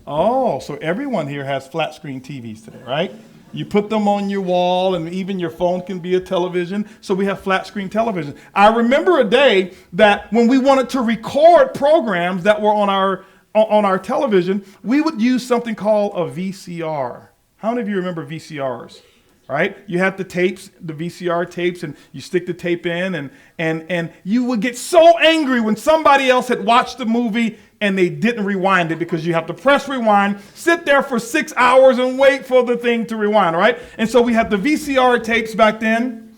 Oh, so everyone here has flat screen TVs today, right? You put them on your wall, and even your phone can be a television. So we have flat screen television. I remember a day that when we wanted to record programs that were on our television, we would use something called a VCR. How many of you remember VCRs? Right? You had the tapes, the VCR tapes, and you stick the tape in, and you would get so angry when somebody else had watched the movie and they didn't rewind it, because you have to press rewind, sit there for 6 hours and wait for the thing to rewind, right? And so we had the VCR tapes back then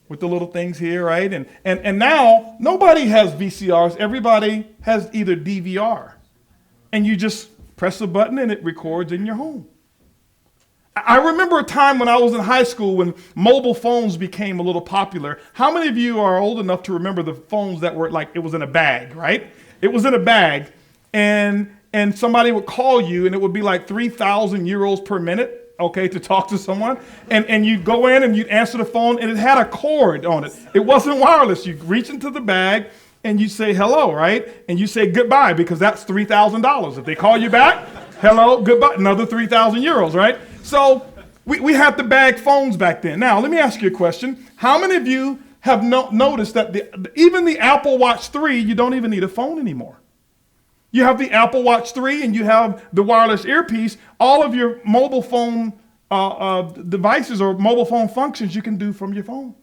with the little things here, right? And now nobody has VCRs. Everybody has either DVR. And you just press a button and it records in your home. I remember a time when I was in high school when mobile phones became a little popular. How many of you are old enough to remember the phones that were like, it was in a bag, right? It was in a bag, and somebody would call you, and it would be like 3,000 euros per minute, okay, to talk to someone. And you'd go in and you'd answer the phone, and it had a cord on it. It wasn't wireless. You'd reach into the bag, and you say hello, right? And you say goodbye, because that's $3,000. If they call you back, hello, goodbye, another 3,000 euros, right? So we had the bag phones back then. Now, let me ask you a question. How many of you have noticed that even the Apple Watch 3, you don't even need a phone anymore? You have the Apple Watch 3 and you have the wireless earpiece. All of your mobile phone devices or mobile phone functions you can do from your phone.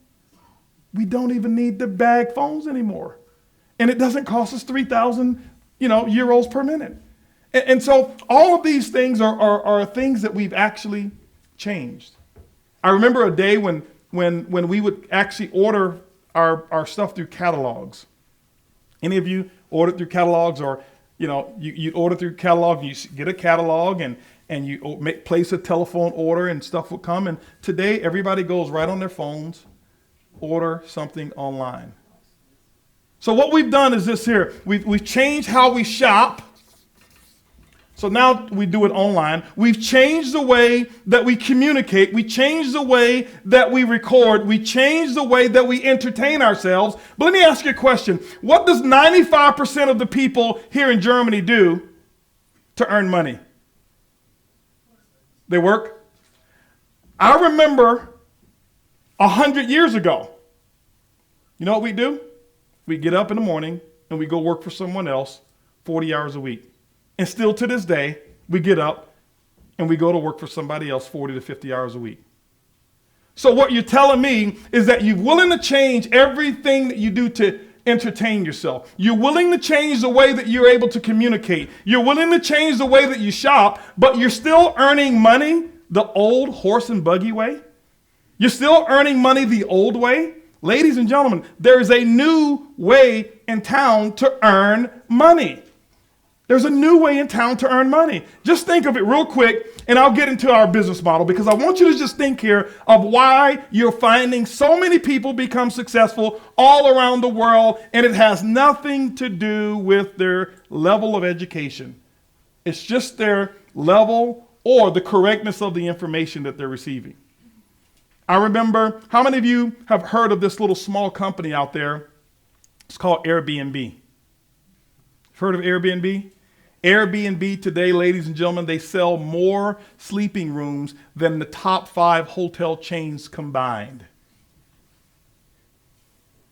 We don't even need the bag phones anymore. And it doesn't cost us 3,000 euros per minute. And so all of these things are things that we've actually changed. I remember a day when we would actually order our stuff through catalogs. Any of you ordered through catalogs, or you'd order through catalog, you get a catalog and you place a telephone order and stuff would come. And today everybody goes right on their phones, order something online. So what we've done is this here. We've changed how we shop. So now we do it online. We've changed the way that we communicate. We changed the way that we record. We changed the way that we entertain ourselves. But let me ask you a question. What does 95% of the people here in Germany do to earn money? They work. I remember 100 years ago, you know what we do? We get up in the morning and we go work for someone else 40 hours a week. And still to this day, we get up and we go to work for somebody else 40 to 50 hours a week. So what you're telling me is that you're willing to change everything that you do to entertain yourself. You're willing to change the way that you're able to communicate. You're willing to change the way that you shop, but you're still earning money the old horse and buggy way. You're still earning money the old way. Ladies and gentlemen, there is a new way in town to earn money. There's a new way in town to earn money. Just think of it real quick, and I'll get into our business model because I want you to just think here of why you're finding so many people become successful all around the world, and it has nothing to do with their level of education. It's just their level or the correctness of the information that they're receiving. I remember, how many of you have heard of this little small company out there? It's called Airbnb. Heard of Airbnb? Airbnb today, ladies and gentlemen, they sell more sleeping rooms than the top 5 hotel chains combined.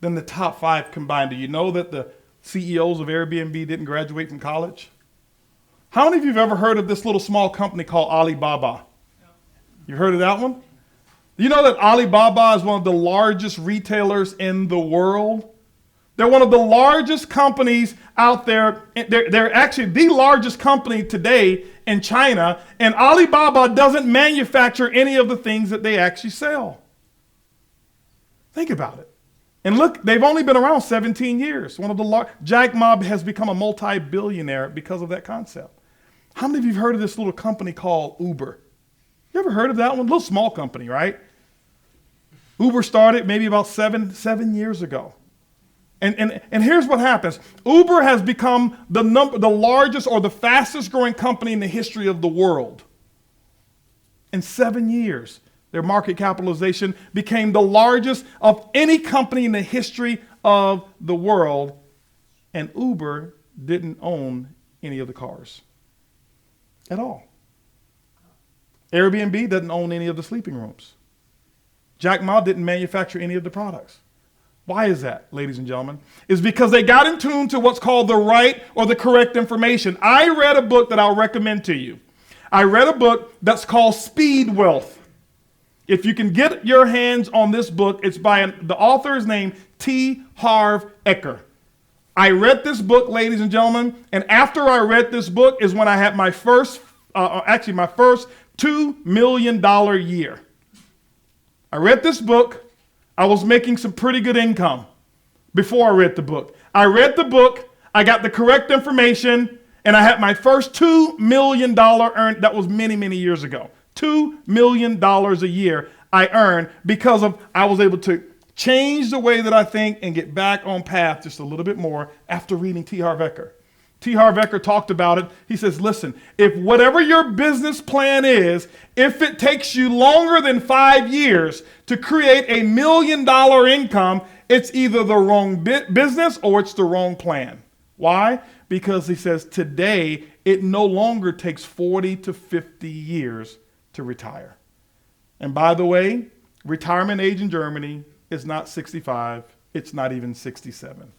Than the top 5 combined. Do you know that the CEOs of Airbnb didn't graduate from college? How many of you have ever heard of this little small company called Alibaba? You heard of that one? Do you know that Alibaba is one of the largest retailers in the world? They're one of the largest companies out there. They're actually the largest company today in China, and Alibaba doesn't manufacture any of the things that they actually sell. Think about it. And look, they've only been around 17 years. Jack Ma has become a multi-billionaire because of that concept. How many of you have heard of this little company called Uber? You ever heard of that one? A little small company, right? Uber started maybe about seven years ago. And here's what happens. Uber has become the largest or the fastest growing company in the history of the world. In 7 years, their market capitalization became the largest of any company in the history of the world. And Uber didn't own any of the cars at all. Airbnb doesn't own any of the sleeping rooms. Jack Ma didn't manufacture any of the products. Why is that, ladies and gentlemen? It's because they got in tune to what's called the right or the correct information. I read a book that I'll recommend to you. I read a book that's called Speed Wealth. If you can get your hands on this book, it's by the author is named T. Harv Eker. I read this book, ladies and gentlemen, and after I read this book is when I had my first $2 million year. I read this book. I was making some pretty good income before I read the book. I read the book, I got the correct information, and I had my first $2 million earned. That was many, many years ago. $2 million a year I earned because I was able to change the way that I think and get back on path just a little bit more after reading T. Harv Eker. T. Harv Eker talked about it. He says, listen, if whatever your business plan is, if it takes you longer than 5 years to create $1 million income, it's either the wrong business or it's the wrong plan. Why? Because he says today it no longer takes 40 to 50 years to retire. And by the way, retirement age in Germany is not 65. It's not even 67.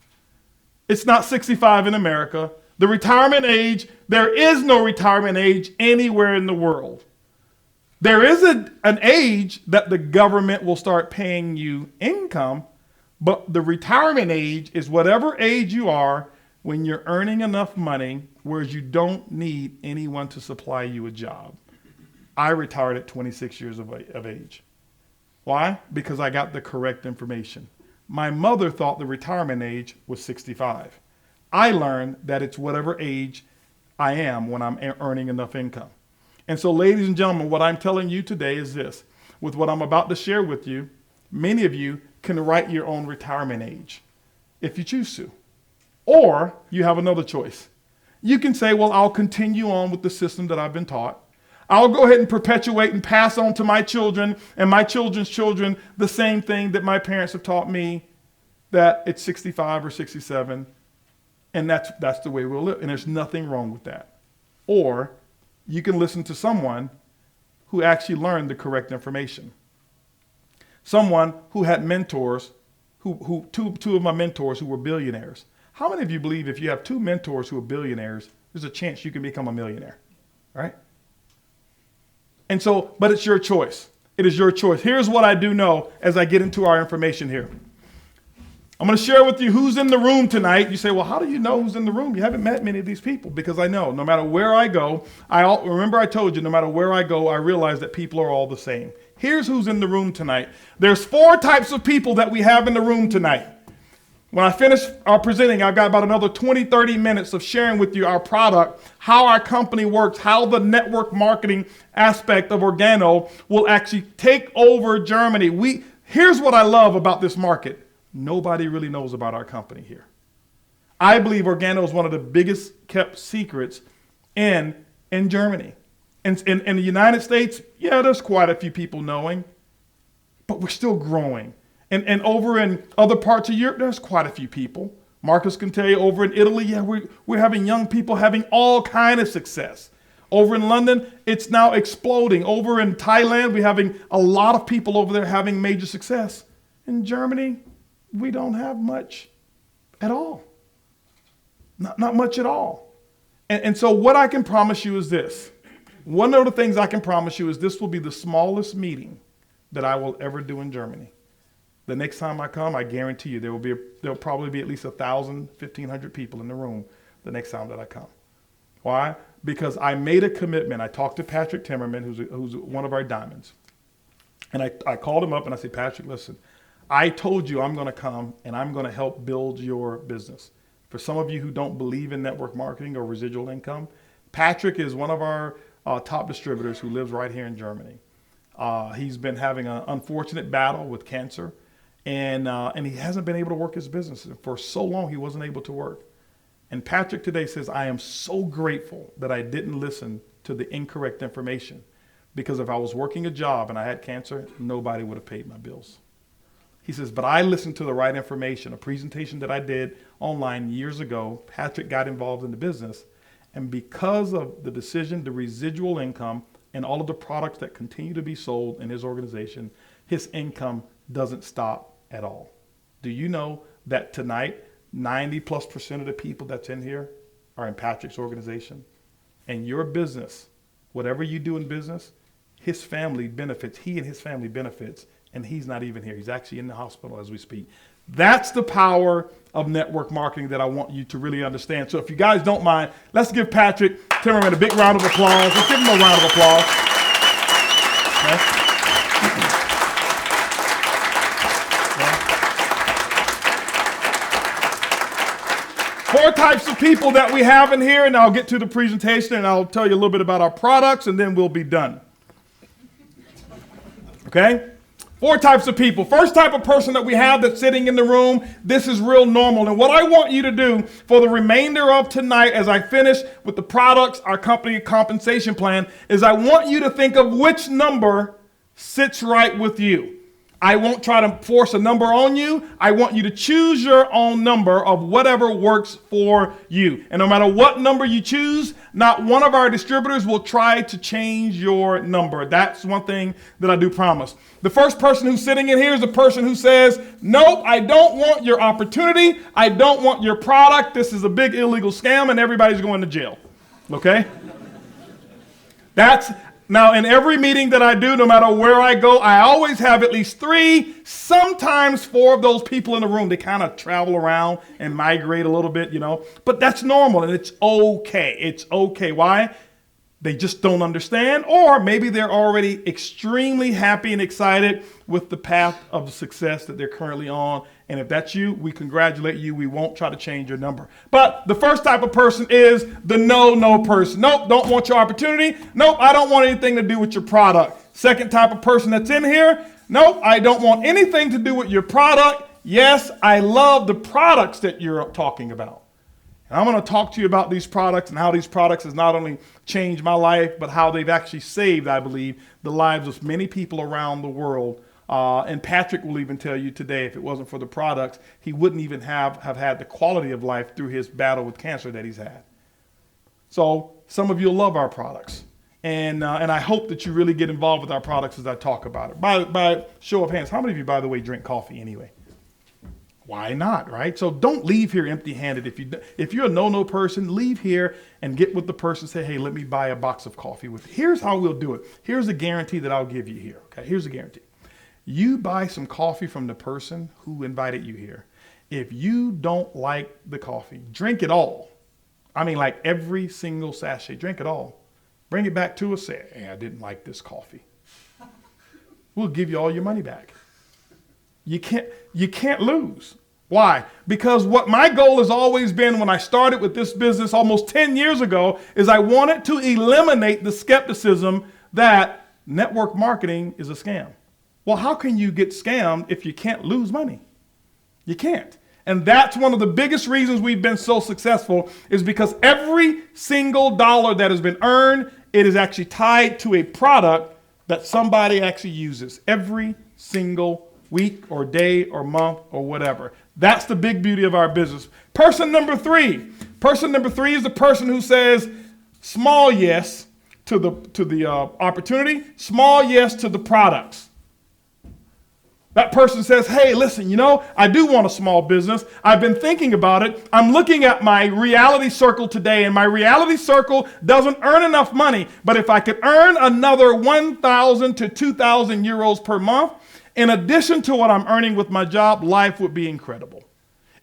It's not 65 in America. The retirement age, there is no retirement age anywhere in the world. There is an age that the government will start paying you income, but the retirement age is whatever age you are when you're earning enough money whereas you don't need anyone to supply you a job. I retired at 26 years of age. Why? Because I got the correct information. My mother thought the retirement age was 65. I learned that it's whatever age I am when I'm earning enough income. And so, ladies and gentlemen, what I'm telling you today is this. With what I'm about to share with you, many of you can write your own retirement age if you choose to. Or you have another choice. You can say, well, I'll continue on with the system that I've been taught. I'll go ahead and perpetuate and pass on to my children and my children's children the same thing that my parents have taught me, that it's 65 or 67. And that's the way we'll live. And there's nothing wrong with that. Or you can listen to someone who actually learned the correct information. Someone who had mentors, two of my mentors who were billionaires. How many of you believe if you have two mentors who are billionaires, there's a chance you can become a millionaire, right? And so, but it's your choice. It is your choice. Here's what I do know as I get into our information here. I'm going to share with you who's in the room tonight. You say, well, how do you know who's in the room? You haven't met many of these people. Because I know, no matter where I go, remember I told you, no matter where I go, I realize that people are all the same. Here's who's in the room tonight. There's 4 types of people that we have in the room tonight. When I finish our presenting, I've got about another 20, 30 minutes of sharing with you our product, how our company works, how the network marketing aspect of Organo will actually take over Germany. Here's what I love about this market. Nobody really knows about our company here. I believe Organo is one of the biggest kept secrets in Germany. In the United States, yeah, there's quite a few people knowing, but we're still growing. And over in other parts of Europe, there's quite a few people. Marcus can tell you over in Italy, yeah, we're having young people having all kind of success. Over in London, it's now exploding. Over in Thailand, we're having a lot of people over there having major success. In Germany, we don't have much at all. Not much at all. And so what I can promise you is this. One of the things I can promise you is this will be the smallest meeting that I will ever do in Germany. The next time I come, I guarantee you there'll probably be at least 1,000, 1,500 people in the room the next time that I come. Why? Because I made a commitment. I talked to Patrick Timmerman, who's one of our diamonds. And I called him up and I said, Patrick, listen, I told you I'm going to come and I'm going to help build your business. For some of you who don't believe in network marketing or residual income, Patrick is one of our top distributors who lives right here in Germany. He's been having an unfortunate battle with cancer. And he hasn't been able to work his business. For so long, he wasn't able to work. And Patrick today says, I am so grateful that I didn't listen to the incorrect information. Because if I was working a job and I had cancer, nobody would have paid my bills. He says, but I listened to the right information. A presentation that I did online years ago, Patrick got involved in the business. And because of the decision, the residual income, and all of the products that continue to be sold in his organization, his income doesn't stop at all. Do you know that tonight, 90+% of the people that's in here are in Patrick's organization? And your business, whatever you do in business, his family benefits, he and his family benefits, and he's not even here. He's actually in the hospital as we speak. That's the power of network marketing that I want you to really understand. So if you guys don't mind, let's give Patrick Timmerman a big round of applause. Let's give him a round of applause. Okay. 4 types of people that we have in here, and I'll get to the presentation and I'll tell you a little bit about our products and then we'll be done. Okay? 4 types of people. First type of person that we have that's sitting in the room, this is real normal. And what I want you to do for the remainder of tonight as I finish with the products, our company compensation plan, is I want you to think of which number sits right with you. I won't try to force a number on you. I want you to choose your own number of whatever works for you. And no matter what number you choose, not one of our distributors will try to change your number. That's one thing that I do promise. The first person who's sitting in here is the person who says, nope, I don't want your opportunity. I don't want your product. This is a big illegal scam and everybody's going to jail. Okay? Now, in every meeting that I do, no matter where I go, I always have at least 3, sometimes 4 of those people in the room. They kind of travel around and migrate a little bit, you know. But that's normal, and it's okay. It's okay. Why? They just don't understand, or maybe they're already extremely happy and excited with the path of success that they're currently on. And if that's you, we congratulate you. We won't try to change your number. But the first type of person is the no person. Nope, don't want your opportunity. Nope, I don't want anything to do with your product. Second type of person that's in here. Nope, I don't want anything to do with your product. Yes, I love the products that you're talking about. And I'm going to talk to you about these products and how these products has not only changed my life, but how they've actually saved, I believe, the lives of many people around the world. And Patrick will even tell you today, if it wasn't for the products, he wouldn't even have had the quality of life through his battle with cancer that he's had. So some of you love our products. And I hope that you really get involved with our products as I talk about it. By show of hands, how many of you, by the way, drink coffee anyway? Why not, right? So don't leave here empty-handed. If you're a no person, leave here and get with the person. Say, hey, let me buy a box of coffee with you. Here's how we'll do it. Here's a guarantee that I'll give you here. Okay, here's a guarantee. You buy some coffee from the person who invited you here. If you don't like the coffee, drink it all. I mean, like every single sachet, drink it all. Bring it back to us, say, hey, I didn't like this coffee. We'll give you all your money back. You can't lose. Why? Because what my goal has always been when I started with this business almost 10 years ago is I wanted to eliminate the skepticism that network marketing is a scam. Well, how can you get scammed if you can't lose money? You can't. And that's one of the biggest reasons we've been so successful is because every single dollar that has been earned, it is actually tied to a product that somebody actually uses every single week or day or month or whatever. That's the big beauty of our business. Person number three is the person who says small yes to the opportunity, small yes to the products. That person says, hey, listen, I do want a small business. I've been thinking about it. I'm looking at my reality circle today, and my reality circle doesn't earn enough money. But if I could earn another 1,000 to 2,000 euros per month, in addition to what I'm earning with my job, life would be incredible.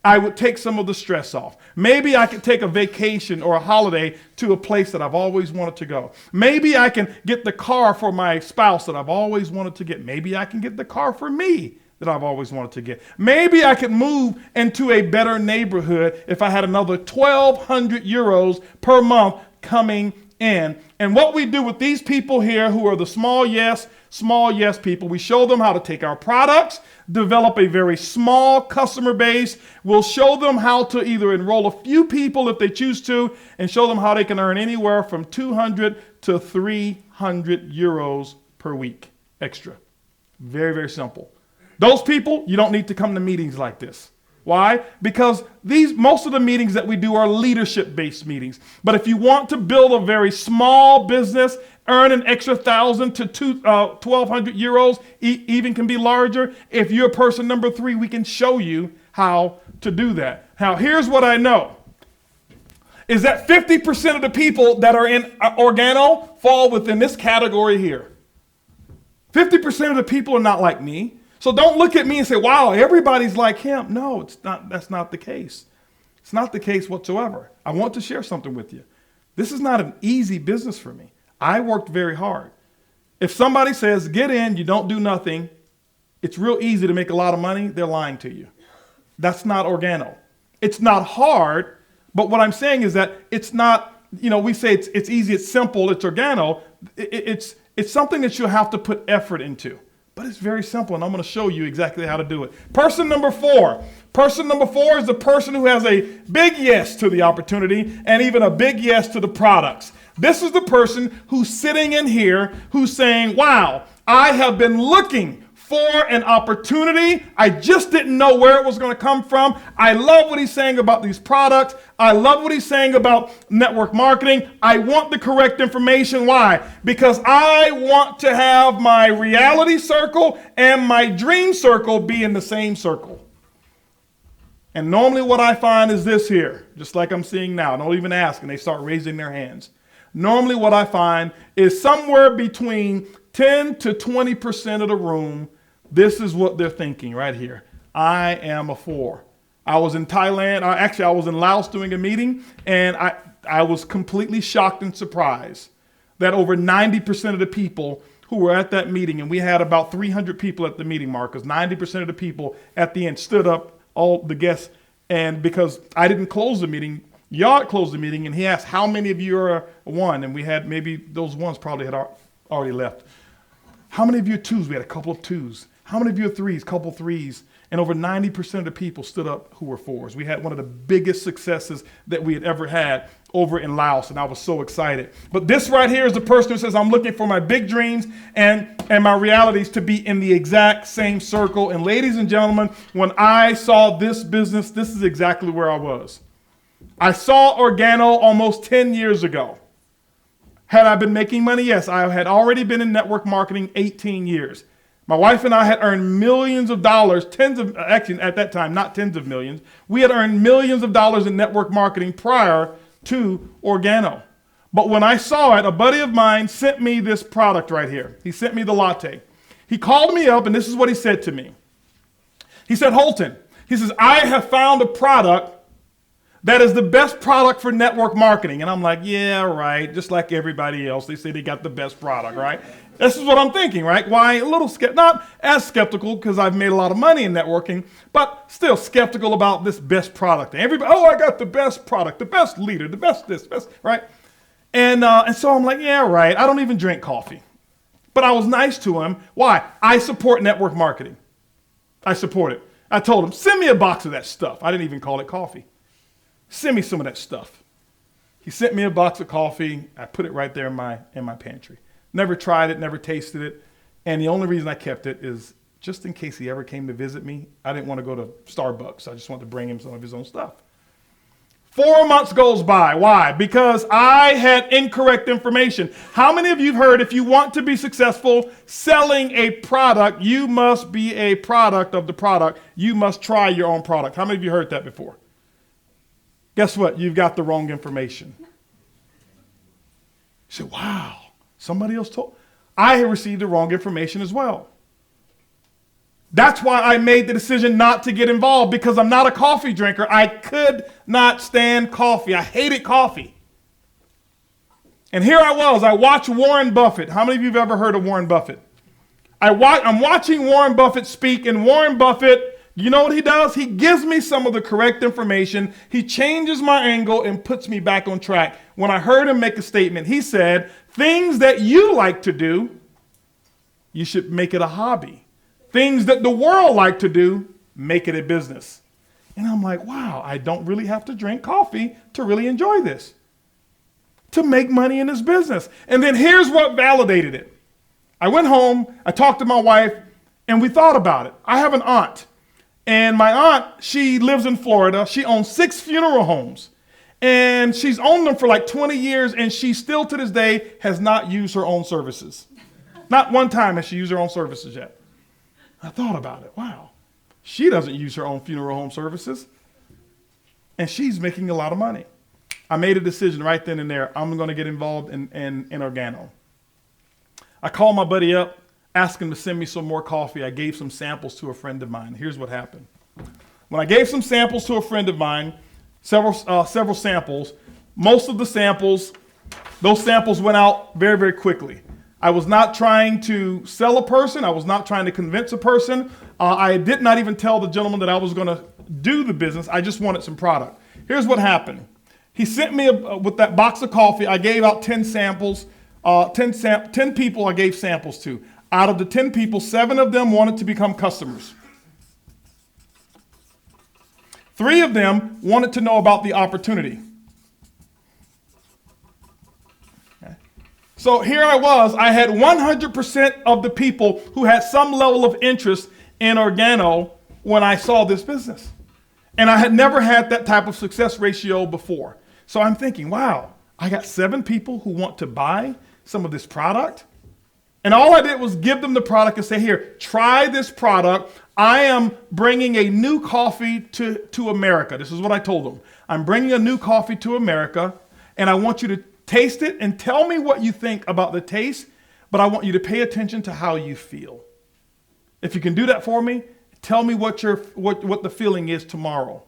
I would take some of the stress off. Maybe I could take a vacation or a holiday to a place that I've always wanted to go. Maybe I can get the car for my spouse that I've always wanted to get. Maybe I can get the car for me that I've always wanted to get. Maybe I could move into a better neighborhood if I had another 1,200 euros per month coming in. And what we do with these people here who are the small yes people, we show them how to take our products, develop a very small customer base. We'll show them how to either enroll a few people if they choose to, and show them how they can earn anywhere from 200 to 300 euros per week extra. Very, very simple. Those people, you don't need to come to meetings like this. Why? Because most of the meetings that we do are leadership-based meetings. But if you want to build a very small business, earn an extra 1,000 to 1,200 euros, even can be larger. If you're person number three, we can show you how to do that. Now, here's what I know, is that 50% of the people that are in Organo fall within this category here. 50% of the people are not like me. So don't look at me and say, wow, everybody's like him. No, it's not. That's not the case. It's not the case whatsoever. I want to share something with you. This is not an easy business for me. I worked very hard. If somebody says, get in, you don't do nothing, it's real easy to make a lot of money, they're lying to you. That's not Organo. It's not hard, but what I'm saying is that it's not, we say it's easy, it's simple, it's Organo. It's something that you'll have to put effort into. But it's very simple, and I'm going to show you exactly how to do it. Person number four. Person number four is the person who has a big yes to the opportunity and even a big yes to the products. This is the person who's sitting in here who's saying, wow, I have been looking for an opportunity. I just didn't know where it was going to come from. I love what he's saying about these products. I love what he's saying about network marketing. I want the correct information. Why? Because I want to have my reality circle and my dream circle be in the same circle. And normally what I find is this here, just like I'm seeing now. Don't even ask, and they start raising their hands. Normally what I find is somewhere between 10 to 20% of the room, this is what they're thinking right here. I am a 4. I was in Thailand. I was in Laos doing a meeting, and I was completely shocked and surprised that over 90% of the people who were at that meeting, and we had about 300 people at the meeting, Marcus, 90% of the people at the end stood up, all the guests, and because I didn't close the meeting, Yard closed the meeting, and he asked, how many of you are 1? And we had maybe those 1s probably had already left. How many of you are 2s? We had a couple of 2s. How many of you are 3s? Couple 3s. And over 90% of the people stood up who were 4s. We had one of the biggest successes that we had ever had over in Laos, and I was so excited. But this right here is the person who says, I'm looking for my big dreams and my realities to be in the exact same circle. And ladies and gentlemen, when I saw this business, this is exactly where I was. I saw Organo almost 10 years ago. Had I been making money? Yes, I had already been in network marketing 18 years. My wife and I had earned millions of dollars, actually at that time, not tens of millions. We had earned millions of dollars in network marketing prior to Organo. But when I saw it, a buddy of mine sent me this product right here. He sent me the latte. He called me up and this is what he said to me. He said, Holton, he says, I have found a product that is the best product for network marketing. And I'm like, yeah, right. Just like everybody else, they say they got the best product, right? This is what I'm thinking, right? Why? A little not as skeptical because I've made a lot of money in networking, but still skeptical about this best product. Everybody, oh, I got the best product, the best leader, the best this, best, right? And so I'm like, yeah, right. I don't even drink coffee. But I was nice to him. Why? I support network marketing. I support it. I told him, send me a box of that stuff. I didn't even call it coffee. Send me some of that stuff. He sent me a box of coffee. I put it right there in my pantry. Never tried it, never tasted it. And the only reason I kept it is just in case he ever came to visit me. I didn't want to go to Starbucks. I just wanted to bring him some of his own stuff. 4 months goes by. Why? Because I had incorrect information. How many of you have heard if you want to be successful selling a product, you must be a product of the product. You must try your own product. How many of you heard that before? Guess what? You've got the wrong information. You say, wow, somebody else told. I had received the wrong information as well. That's why I made the decision not to get involved because I'm not a coffee drinker. I could not stand coffee. I hated coffee. And here I was. I watched Warren Buffett. How many of you have ever heard of Warren Buffett? I'm watching Warren Buffett speak, and Warren Buffett, you know what he does? He gives me some of the correct information. He changes my angle and puts me back on track. When I heard him make a statement, he said, things that you like to do, you should make it a hobby. Things that the world like to do, make it a business. And I'm like, wow, I don't really have to drink coffee to really enjoy this, to make money in this business. And then here's what validated it. I went home, I talked to my wife, and we thought about it. I have an aunt, and my aunt, she lives in Florida. She owns 6 funeral homes, and she's owned them for like 20 years, and she still to this day has not used her own services. Not one time has she used her own services yet. I thought about it. Wow. She doesn't use her own funeral home services. And she's making a lot of money. I made a decision right then and there. I'm going to get involved in Organo. I called my buddy up, asked him to send me some more coffee. I gave some samples to a friend of mine. Here's what happened. When I gave some samples to a friend of mine, several samples, most of the samples, those samples went out very, very quickly. I was not trying to sell a person. I was not trying to convince a person. I did not even tell the gentleman that I was going to do the business. I just wanted some product. Here's what happened. He sent me with that box of coffee. I gave out 10 samples. 10 people I gave samples to. Out of the 10 people, 7 of them wanted to become customers. 3 of them wanted to know about the opportunity. So here I was, I had 100% of the people who had some level of interest in Organo when I saw this business. And I had never had that type of success ratio before. So I'm thinking, wow, I got 7 people who want to buy some of this product. And all I did was give them the product and say, here, try this product. I am bringing a new coffee to America. This is what I told them. I'm bringing a new coffee to America, and I want you to taste it and tell me what you think about the taste, but I want you to pay attention to how you feel. If you can do that for me, tell me what the feeling is tomorrow.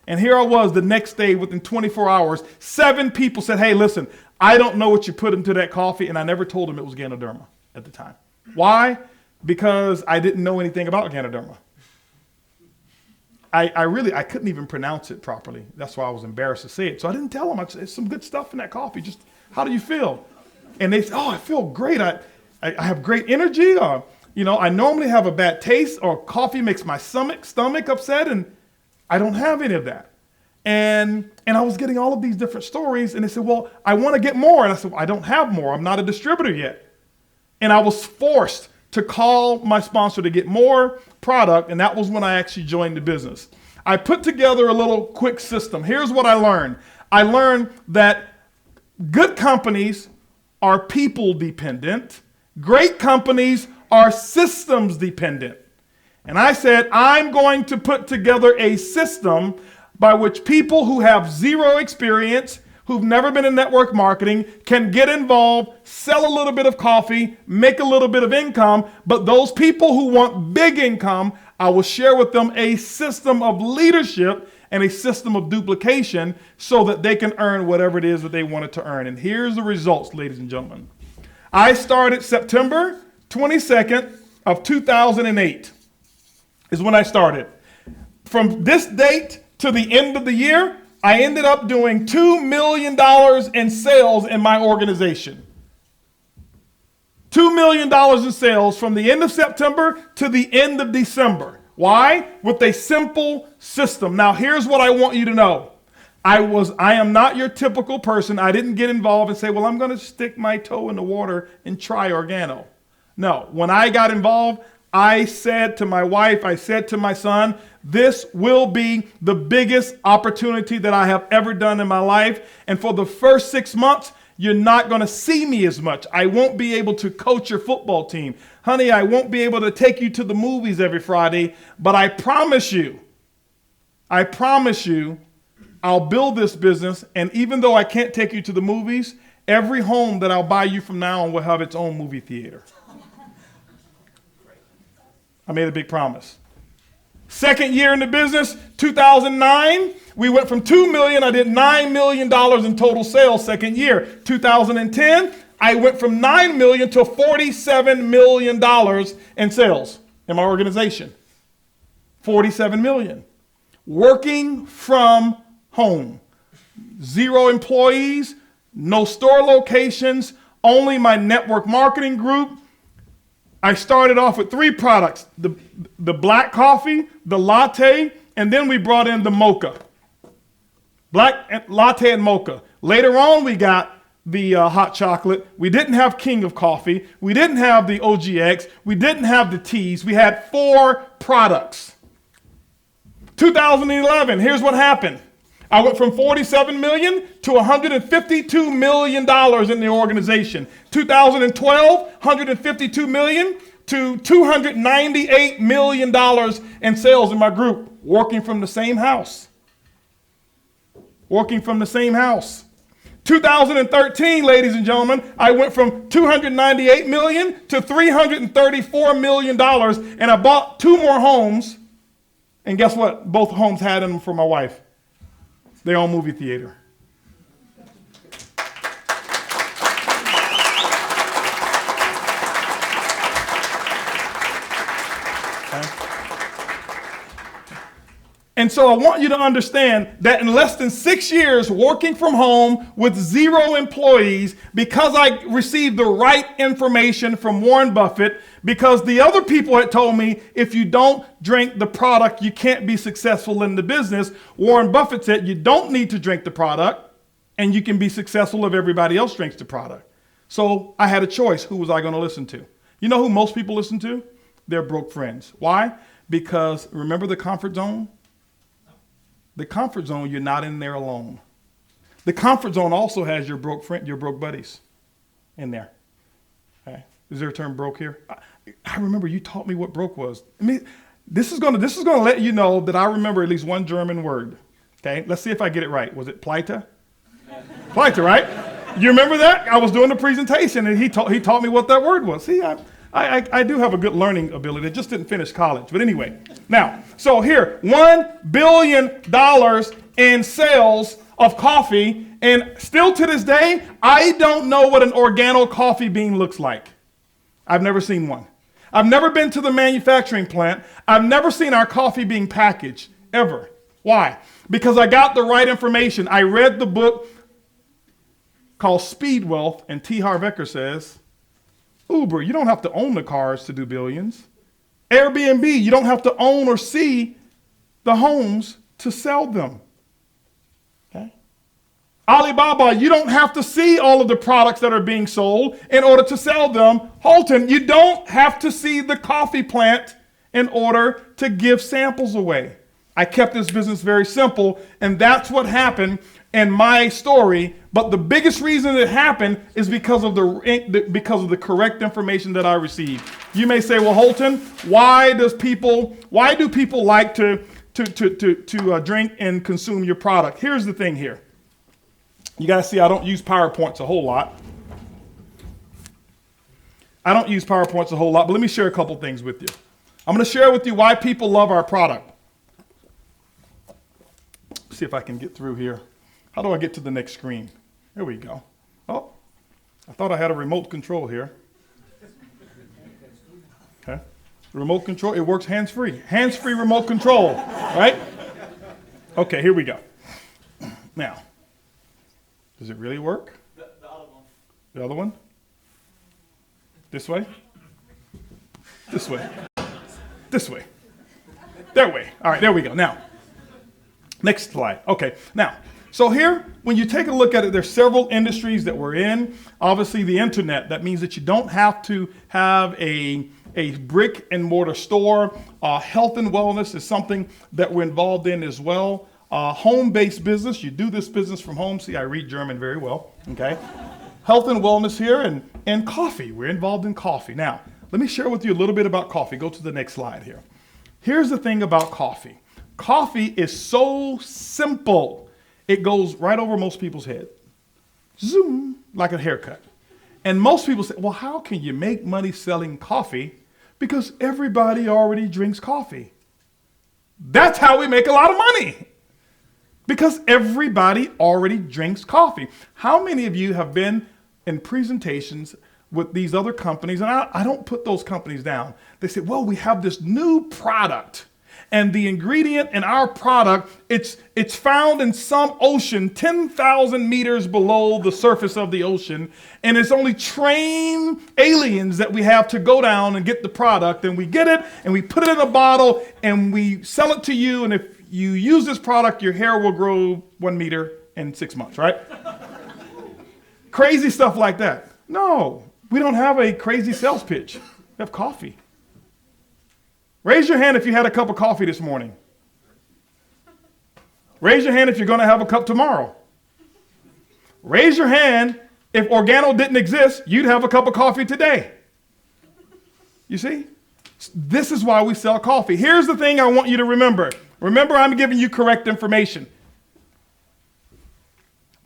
And here I was the next day, within 24 hours, 7 people said, hey, listen, I don't know what you put into that coffee, and I never told them it was Ganoderma at the time. Why? Because I didn't know anything about Ganoderma. I couldn't even pronounce it properly. That's why I was embarrassed to say it. So I didn't tell them, there's some good stuff in that coffee. Just, how do you feel? And they said, oh, I feel great. I have great energy. I normally have a bad taste, or coffee makes my stomach upset, and I don't have any of that. And I was getting all of these different stories, and they said, well, I want to get more. And I said, well, I don't have more. I'm not a distributor yet. And I was forced to call my sponsor to get more product, and that was when I actually joined the business. I put together a little quick system. Here's what I learned. I learned that good companies are people dependent. Great companies are systems dependent. And I said, I'm going to put together a system by which people who have zero experience, who've never been in network marketing, can get involved, sell a little bit of coffee, make a little bit of income. But those people who want big income, I will share with them a system of leadership and a system of duplication so that they can earn whatever it is that they wanted to earn. And here's the results, ladies and gentlemen. I started September 22nd of 2008 is when I started. From this date to the end of the year, I ended up doing $2 million in sales in my organization. $2 million in sales from the end of September to the end of December. Why? With a simple system. Now, here's what I want you to know. I am not your typical person. I didn't get involved and say, well, I'm going to stick my toe in the water and try Organo. No, when I got involved, I said to my wife, I said to my son, this will be the biggest opportunity that I have ever done in my life. And for the first 6 months, you're not going to see me as much. I won't be able to coach your football team. Honey, I won't be able to take you to the movies every Friday, but I promise you, I'll build this business. And even though I can't take you to the movies, every home that I'll buy you from now on will have its own movie theater. I made a big promise. Second year in the business, 2009, we went from $2 million, I did $9 million in total sales second year. 2010, I went from $9 million to $47 million in sales in my organization. $47 million. Working from home. 0 employees, no store locations, only my network marketing group. I started off with 3 products, the black coffee, the latte, and then we brought in the mocha. Black latte and mocha. Later on, we got the hot chocolate. We didn't have King of Coffee. We didn't have the OGX. We didn't have the teas. We had 4 products. 2011, here's what happened. I went from $47 million to $152 million in the organization. 2012, $152 million to $298 million in sales in my group, working from the same house. Working from the same house. 2013, ladies and gentlemen, I went from $298 million to $334 million, and I bought 2 more homes. And guess what? Both homes had in them for my wife. Their own movie theater. Okay. And so I want you to understand that in less than 6 years working from home with 0 employees, because I received the right information from Warren Buffett, because the other people had told me, if you don't drink the product, you can't be successful in the business. Warren Buffett said, you don't need to drink the product, and you can be successful if everybody else drinks the product. So I had a choice. Who was I going to listen to? You know who most people listen to? Their broke friends. Why? Because remember the comfort zone? The comfort zone, you're not in there alone. The comfort zone also has your broke friend, your broke buddies in there. Okay. Is there a term broke here? I remember you taught me what broke was. I mean, this is gonna let you know that I remember at least one German word. Okay, let's see if I get it right. Was it pleite? Pleite, right? You remember that? I was doing the presentation and he taught me what that word was. See, I do have a good learning ability. I just didn't finish college. But anyway, now, so here, $1 billion in sales of coffee. And still to this day, I don't know what an Organo coffee bean looks like. I've never seen one. I've never been to the manufacturing plant. I've never seen our coffee being packaged, ever. Why? Because I got the right information. I read the book called Speed Wealth, and T. Harv Eker says, Uber, you don't have to own the cars to do billions. Airbnb, you don't have to own or see the homes to sell them. Okay? Alibaba, you don't have to see all of the products that are being sold in order to sell them. Holton, you don't have to see the coffee plant in order to give samples away. I kept this business very simple, and that's what happened in my story. But the biggest reason it happened is because of the correct information that I received. You may say, well, Holton, why do people like to drink and consume your product? Here's the thing here. You got to see I don't use PowerPoints a whole lot. But let me share a couple things with you. I'm going to share with you why people love our product. See if I can get through here. How do I get to the next screen? There we go. Oh, I thought I had a remote control here. Okay. Remote control, it works hands-free. Hands-free remote control, right? Okay, here we go. Now, does it really work? The other one. The other one? This way? This way. This way. That way. All right, there we go. Now, next slide. Okay, now, so here, when you take a look at it, there's several industries that we're in. Obviously, the internet, that means that you don't have to have a brick and mortar store. Health and wellness is something that we're involved in as well. Home-based business, you do this business from home. See, I read German very well, okay? Health and wellness here, and coffee. We're involved in coffee. Now, let me share with you a little bit about coffee. Go to the next slide here. Here's the thing about coffee. Coffee is so simple. It goes right over most people's head. Zoom, like a haircut. And most people say, well, how can you make money selling coffee? Because everybody already drinks coffee. That's how we make a lot of money. Because everybody already drinks coffee. How many of you have been in presentations with these other companies? And I don't put those companies down. They say, well, we have this new product. And the ingredient in our product, it's found in some ocean 10,000 meters below the surface of the ocean. And it's only trained aliens that we have to go down and get the product. And we get it, and we put it in a bottle, and we sell it to you. And if you use this product, your hair will grow 1 meter in 6 months, right? Crazy stuff like that. No, we don't have a crazy sales pitch. We have coffee. Raise your hand if you had a cup of coffee this morning. Raise your hand if you're going to have a cup tomorrow. Raise your hand if Organo didn't exist, you'd have a cup of coffee today. You see? This is why we sell coffee. Here's the thing I want you to remember. Remember, I'm giving you correct information.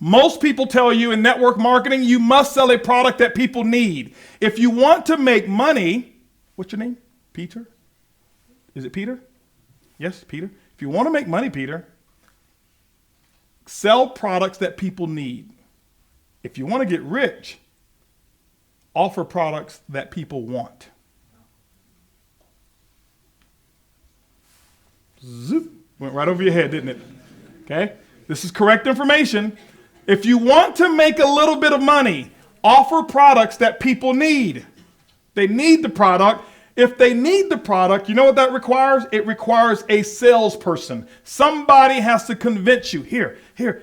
Most people tell you in network marketing, you must sell a product that people need. If you want to make money, what's your name? Peter? Is it Peter? Yes, Peter. If you want to make money, Peter, sell products that people need. If you want to get rich, offer products that people want. Zoop. Went right over your head, didn't it? Okay? This is correct information. If you want to make a little bit of money, offer products that people need. They need the product. If they need the product, you know what that requires? It requires a salesperson. Somebody has to convince you, here,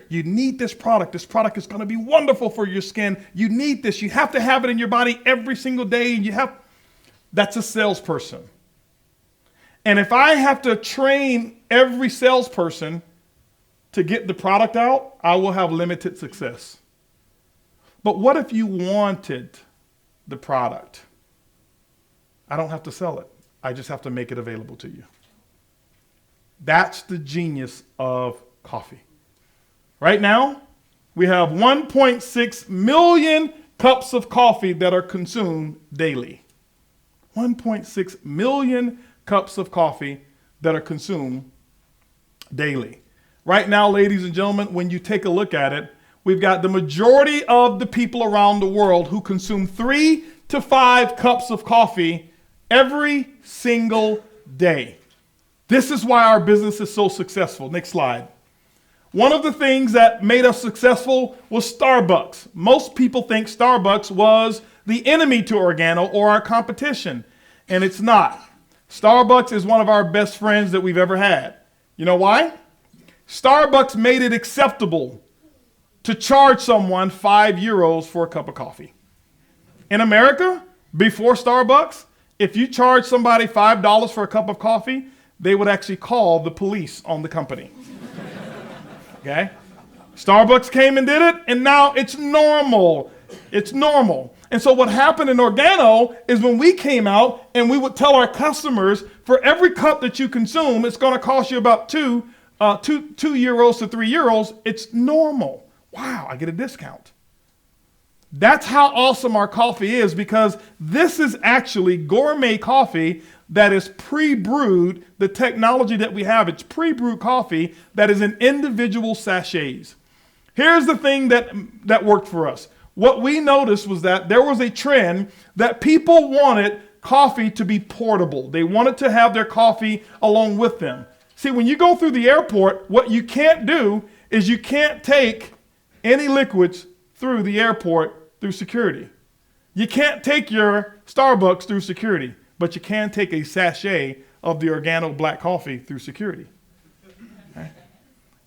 you need this product. This product is going to be wonderful for your skin. You need this. You have to have it in your body every single day. That's a salesperson. And if I have to train every salesperson to get the product out, I will have limited success. But what if you wanted the product? I don't have to sell it. I just have to make it available to you. That's the genius of coffee. Right now, we have 1.6 million cups of coffee that are consumed daily. 1.6 million cups of coffee that are consumed daily. Right now, ladies and gentlemen, when you take a look at it, we've got the majority of the people around the world who consume 3 to 5 cups of coffee every single day. This is why our business is so successful. Next slide. One of the things that made us successful was Starbucks. Most people think Starbucks was the enemy to Organo or our competition, and it's not. Starbucks is one of our best friends that we've ever had. You know why? Starbucks made it acceptable to charge someone €5 for a cup of coffee. In America, before Starbucks, if you charge somebody $5 for a cup of coffee, they would actually call the police on the company. Okay? Starbucks came and did it, and now it's normal. It's normal. And so what happened in Organo is when we came out and we would tell our customers, for every cup that you consume, it's going to cost you about €2 to €3. It's normal. Wow, I get a discount. That's how awesome our coffee is, because this is actually gourmet coffee that is pre-brewed. The technology that we have, it's pre-brewed coffee that is in individual sachets. Here's the thing that worked for us. What we noticed was that there was a trend that people wanted coffee to be portable. They wanted to have their coffee along with them. See, when you go through the airport, what you can't do is you can't take any liquids through the airport through security. You can't take your Starbucks through security, but you can take a sachet of the Organo black coffee through security. Okay?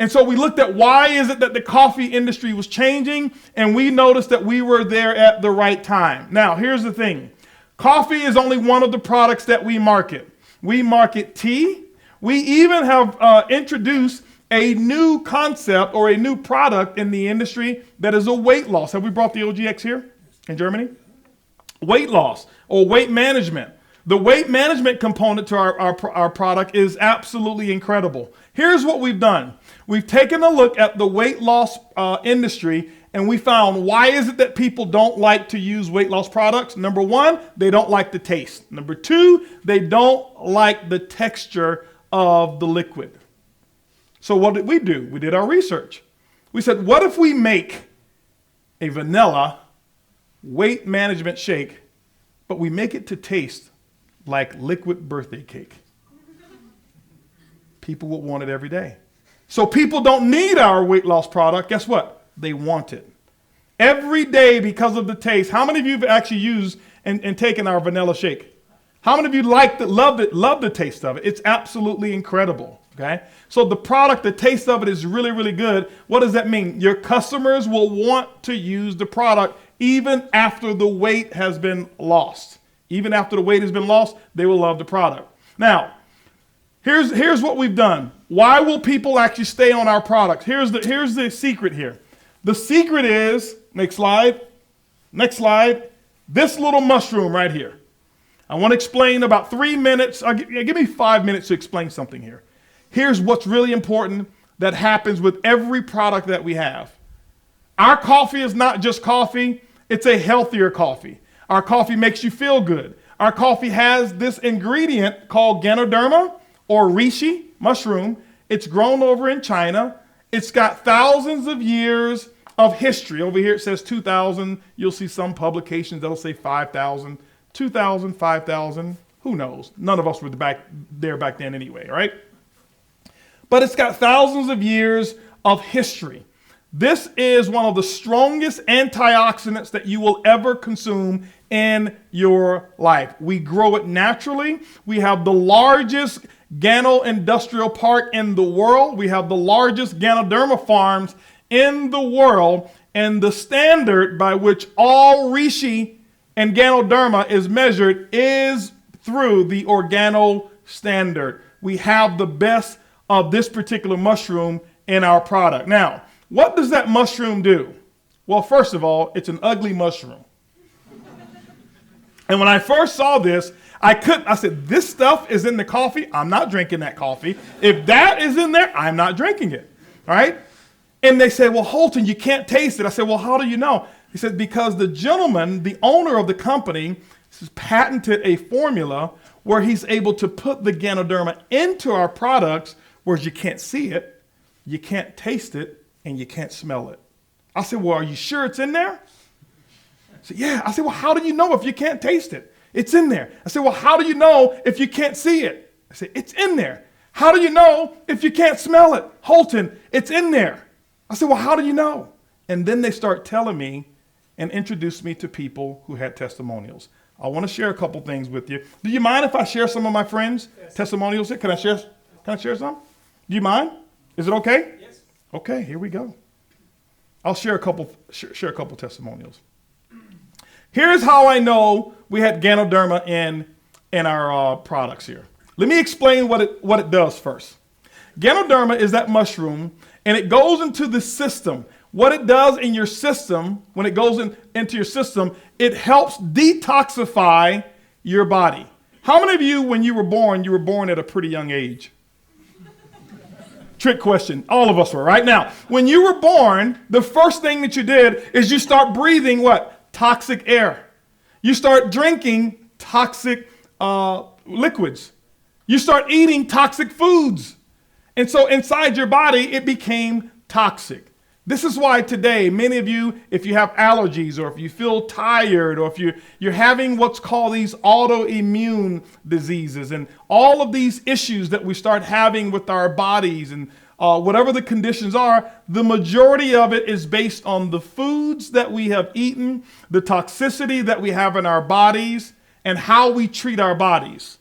And so we looked at why is it that the coffee industry was changing, and we noticed that we were there at the right time. Now, here's the thing. Coffee is only one of the products that we market. We market tea. We even have introduced a new concept or a new product in the industry that is a weight loss. Have we brought the OGX here in Germany? Weight loss or weight management. The weight management component to our product is absolutely incredible. Here's what we've done. We've taken a look at the weight loss industry, and we found why is it that people don't like to use weight loss products. Number one, they don't like the taste. Number two, they don't like the texture of the liquid. So what did we do? We did our research. We said, what if we make a vanilla weight management shake, but we make it to taste like liquid birthday cake? People would want it every day. So people don't need our weight loss product. Guess what? They want it. Every day because of the taste. How many of you have actually used and taken our vanilla shake? How many of you liked it, loved it, love the taste of it? It's absolutely incredible. Okay? So the product, the taste of it is really, really good. What does that mean? Your customers will want to use the product even after the weight has been lost. Even after the weight has been lost, they will love the product. Now, here's what we've done. Why will people actually stay on our product? Here's the secret here. The secret is, next slide, this little mushroom right here. I want to explain about 3 minutes. Give me 5 minutes to explain something here. Here's what's really important that happens with every product that we have. Our coffee is not just coffee, it's a healthier coffee. Our coffee makes you feel good. Our coffee has this ingredient called Ganoderma or reishi mushroom. It's grown over in China. It's got thousands of years of history. Over here it says 2,000. You'll see some publications that'll say 5,000, 2,000, 5,000. Who knows? None of us were back then anyway, right? But it's got thousands of years of history. This is one of the strongest antioxidants that you will ever consume in your life. We grow it naturally. We have the largest Gano industrial park in the world. We have the largest Ganoderma farms in the world. And the standard by which all reishi and Ganoderma is measured is through the Organo standard. We have the best of this particular mushroom in our product. Now, what does that mushroom do? Well, first of all, it's an ugly mushroom. And when I first saw this, I said, this stuff is in the coffee. I'm not drinking that coffee. If that is in there, I'm not drinking it. All right? And they said, well, Holton, you can't taste it. I said, well, how do you know? He said, because the gentleman, the owner of the company, has patented a formula where he's able to put the Ganoderma into our products, whereas you can't see it, you can't taste it, and you can't smell it. I said, well, are you sure it's in there? I said, yeah. I said, well, how do you know if you can't taste it? It's in there. I said, well, how do you know if you can't see it? I said, it's in there. How do you know if you can't smell it? Holton, it's in there. I said, well, how do you know? And then they start telling me and introduce me to people who had testimonials. I want to share a couple things with you. Do you mind if I share some of my friends' testimonials here? Can I share some? Do you mind? Is it okay? Yes. Okay, here we go. I'll share a couple testimonials. Here's how I know we had Ganoderma in our products here. Let me explain what it does first. Ganoderma is that mushroom, and it goes into the system. What it does in your system, when it goes into your system, it helps detoxify your body. How many of you, when you were born at a pretty young age? Trick question. All of us were, right? Now, when you were born, the first thing that you did is you start breathing what? Toxic air. You start drinking toxic liquids. You start eating toxic foods. And so inside your body, it became toxic. This is why today, many of you, if you have allergies or if you feel tired or if you're having what's called these autoimmune diseases and all of these issues that we start having with our bodies and whatever the conditions are, the majority of it is based on the foods that we have eaten, the toxicity that we have in our bodies, and how we treat our bodies.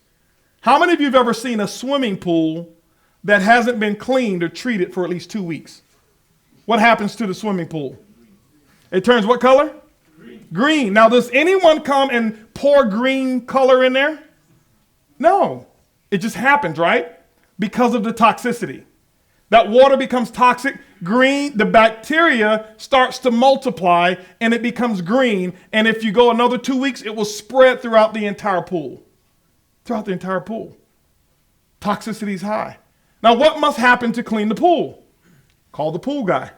How many of you have ever seen a swimming pool that hasn't been cleaned or treated for at least 2 weeks? What happens to the swimming pool? It turns what color? Green. Now, does anyone come and pour green color in there? No. It just happens, right? Because of the toxicity. That water becomes toxic, green, the bacteria starts to multiply, and it becomes green. And if you go another 2 weeks, it will spread throughout the entire pool. Throughout the entire pool. Toxicity is high. Now, what must happen to clean the pool? Call the pool guy.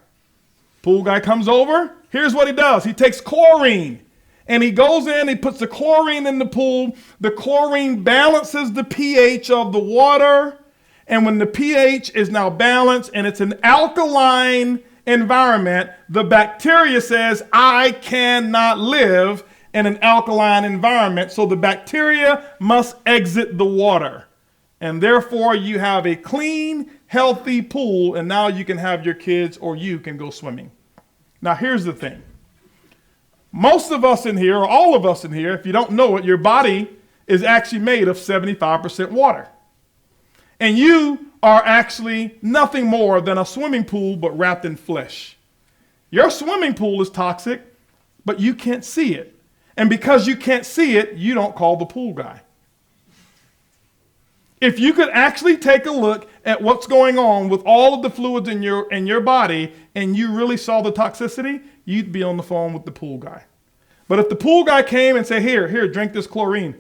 Pool guy comes over. Here's what he does. He takes chlorine and he goes in, he puts the chlorine in the pool. The chlorine balances the pH of the water. And when the pH is now balanced and it's an alkaline environment, the bacteria says, I cannot live in an alkaline environment. So the bacteria must exit the water. And therefore, you have a clean, healthy pool, and now you can have your kids or you can go swimming. Now, here's the thing. Most of us in here, or all of us in here, if you don't know it, your body is actually made of 75% water. And you are actually nothing more than a swimming pool, but wrapped in flesh. Your swimming pool is toxic, but you can't see it. And because you can't see it, you don't call the pool guy. If you could actually take a look at what's going on with all of the fluids in your body and you really saw the toxicity, you'd be on the phone with the pool guy. But if the pool guy came and said, here, drink this chlorine,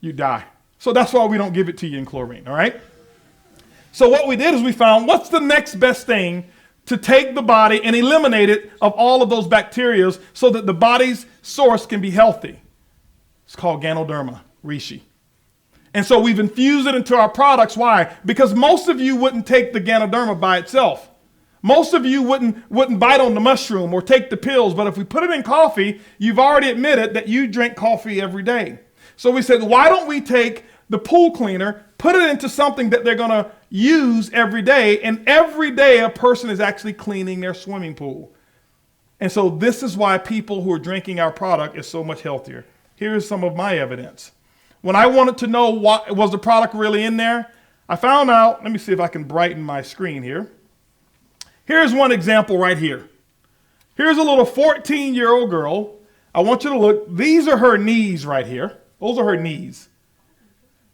you die. So that's why we don't give it to you in chlorine, all right? So what we did is we found what's the next best thing to take the body and eliminate it of all of those bacteria so that the body's source can be healthy. It's called Ganoderma reishi. And so we've infused it into our products. Why? Because most of you wouldn't take the Ganoderma by itself. Most of you wouldn't bite on the mushroom or take the pills. But if we put it in coffee, you've already admitted that you drink coffee every day. So we said, why don't we take the pool cleaner, put it into something that they're going to use every day. And every day a person is actually cleaning their swimming pool. And so this is why people who are drinking our product is so much healthier. Here's some of my evidence. When I wanted to know what was the product really in there, I found out, let me see if I can brighten my screen here. Here's one example right here. Here's a little 14-year-old girl. I want you to look. These are her knees right here. Those are her knees.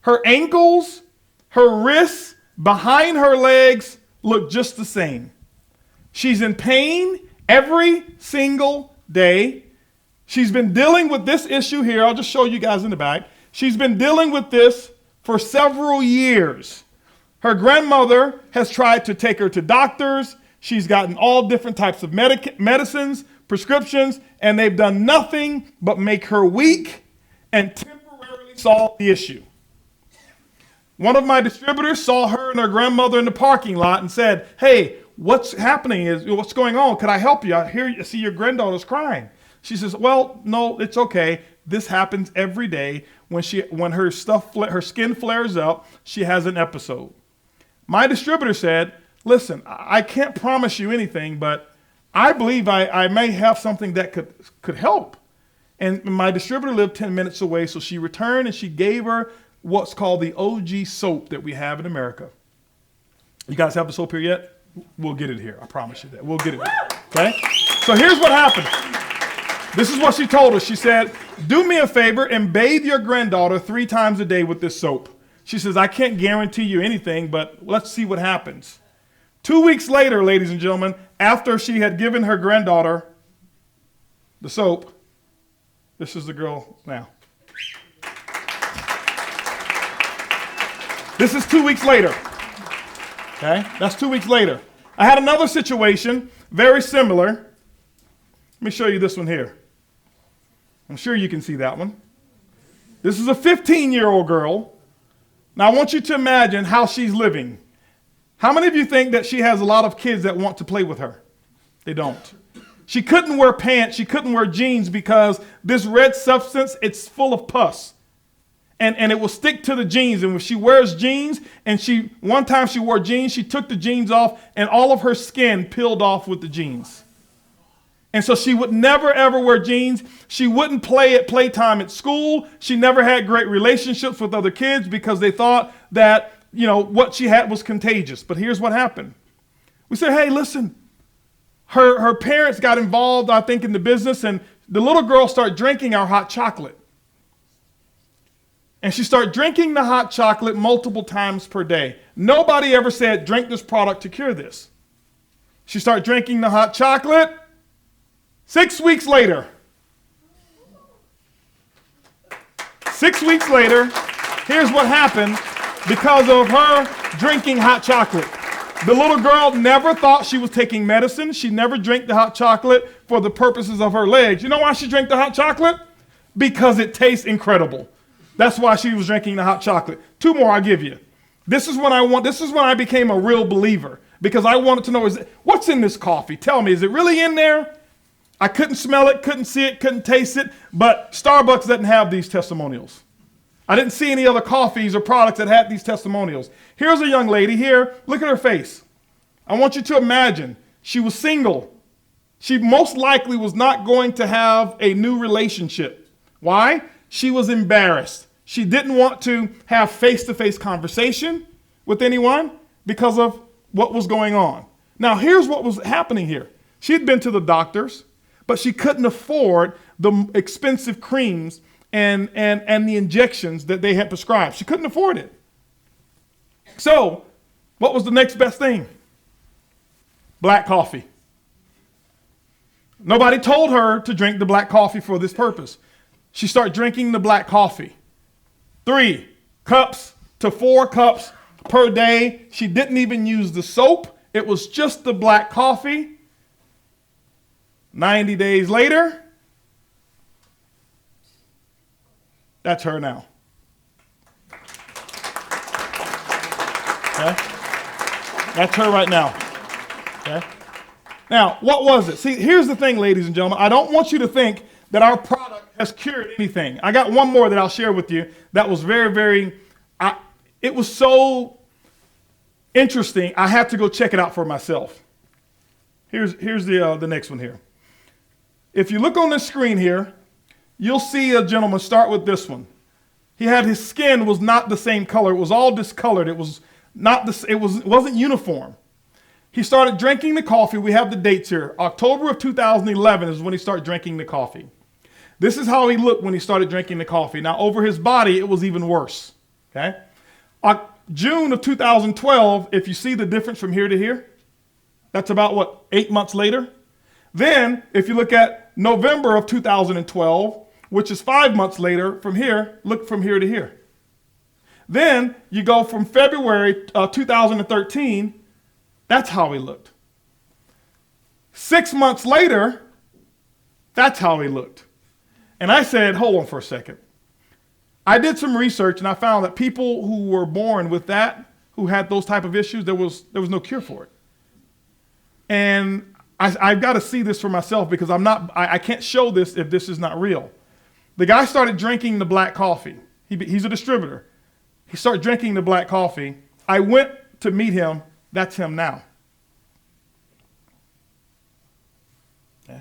Her ankles, her wrists, behind her legs look just the same. She's in pain every single day. She's been dealing with this issue here. I'll just show you guys in the back. She's been dealing with this for several years. Her grandmother has tried to take her to doctors. She's gotten all different types of medicines, prescriptions, and they've done nothing but make her weak and temporarily solve the issue. One of my distributors saw her and her grandmother in the parking lot and said, hey, what's happening? What's going on? Could I help you? I see your granddaughter's crying. She says, well, no, it's okay. This happens every day. When her skin flares up, she has an episode. My distributor said, listen, I can't promise you anything, but I believe I may have something that could help. And my distributor lived 10 minutes away, so she returned and she gave her what's called the OG soap that we have in America. You guys have the soap here yet? We'll get it here. I promise you that. We'll get it here. Okay? So here's what happened. This is what she told us. She said, do me a favor and bathe your granddaughter 3 times a day with this soap. She says, I can't guarantee you anything, but let's see what happens. 2 weeks later, ladies and gentlemen, after she had given her granddaughter the soap, this is the girl now. This is 2 weeks later. Okay, that's 2 weeks later. I had another situation, very similar. Let me show you this one here. I'm sure you can see that one. This is a 15-year-old girl. Now I want you to imagine how she's living. How many of you think that she has a lot of kids that want to play with her? They don't. She couldn't wear pants, she couldn't wear jeans because this red substance, it's full of pus. And it will stick to the jeans. And when she wears jeans, and one time she wore jeans, she took the jeans off and all of her skin peeled off with the jeans. And so she would never ever wear jeans. She wouldn't play at playtime at school. She never had great relationships with other kids because they thought that, what she had was contagious. But here's what happened. We said, hey, listen, her parents got involved, I think, in the business, and the little girl started drinking our hot chocolate. And she started drinking the hot chocolate multiple times per day. Nobody ever said, drink this product to cure this. She started drinking the hot chocolate. 6 weeks later, 6 weeks later, here's what happened because of her drinking hot chocolate. The little girl never thought she was taking medicine. She never drank the hot chocolate for the purposes of her legs. You know why she drank the hot chocolate? Because it tastes incredible. That's why she was drinking the hot chocolate. 2 more I'll give you. This is when I became a real believer because I wanted to know, what's in this coffee? Tell me, is it really in there? I couldn't smell it, couldn't see it, couldn't taste it, but Starbucks doesn't have these testimonials. I didn't see any other coffees or products that had these testimonials. Here's a young lady here. Look at her face. I want you to imagine she was single. She most likely was not going to have a new relationship. Why? She was embarrassed. She didn't want to have face-to-face conversation with anyone because of what was going on. Now, here's what was happening here. She had been to the doctors, but she couldn't afford the expensive creams and the injections that they had prescribed. She couldn't afford it. So, what was the next best thing? Black coffee. Nobody told her to drink the black coffee for this purpose. She started drinking the black coffee. 3 cups to 4 cups per day. She didn't even use the soap. It was just the black coffee. 90 days later, that's her now. Okay? That's her right now. Okay? Now, what was it? See, here's the thing, ladies and gentlemen. I don't want you to think that our product has cured anything. I got one more that I'll share with you that was it was so interesting, I had to go check it out for myself. Here's the next one here. If you look on the screen here, you'll see a gentleman start with this one. His skin was not the same color. It was all discolored. It wasn't uniform. He started drinking the coffee. We have the dates here. October of 2011 is when he started drinking the coffee. This is how he looked when he started drinking the coffee. Now, over his body, it was even worse. Okay? June of 2012, if you see the difference from here to here, that's about 8 months later. Then, if you look at November of 2012, which is 5 months later from here, look from here to here. Then, you go from February 2013, that's how he looked. 6 months later, that's how he looked. And I said, hold on for a second. I did some research and I found that people who were born with that, who had those type of issues, there was no cure for it. And I've got to see this for myself because I can't show this if this is not real. The guy started drinking the black coffee. He's a distributor. He started drinking the black coffee. I went to meet him. That's him now. Okay.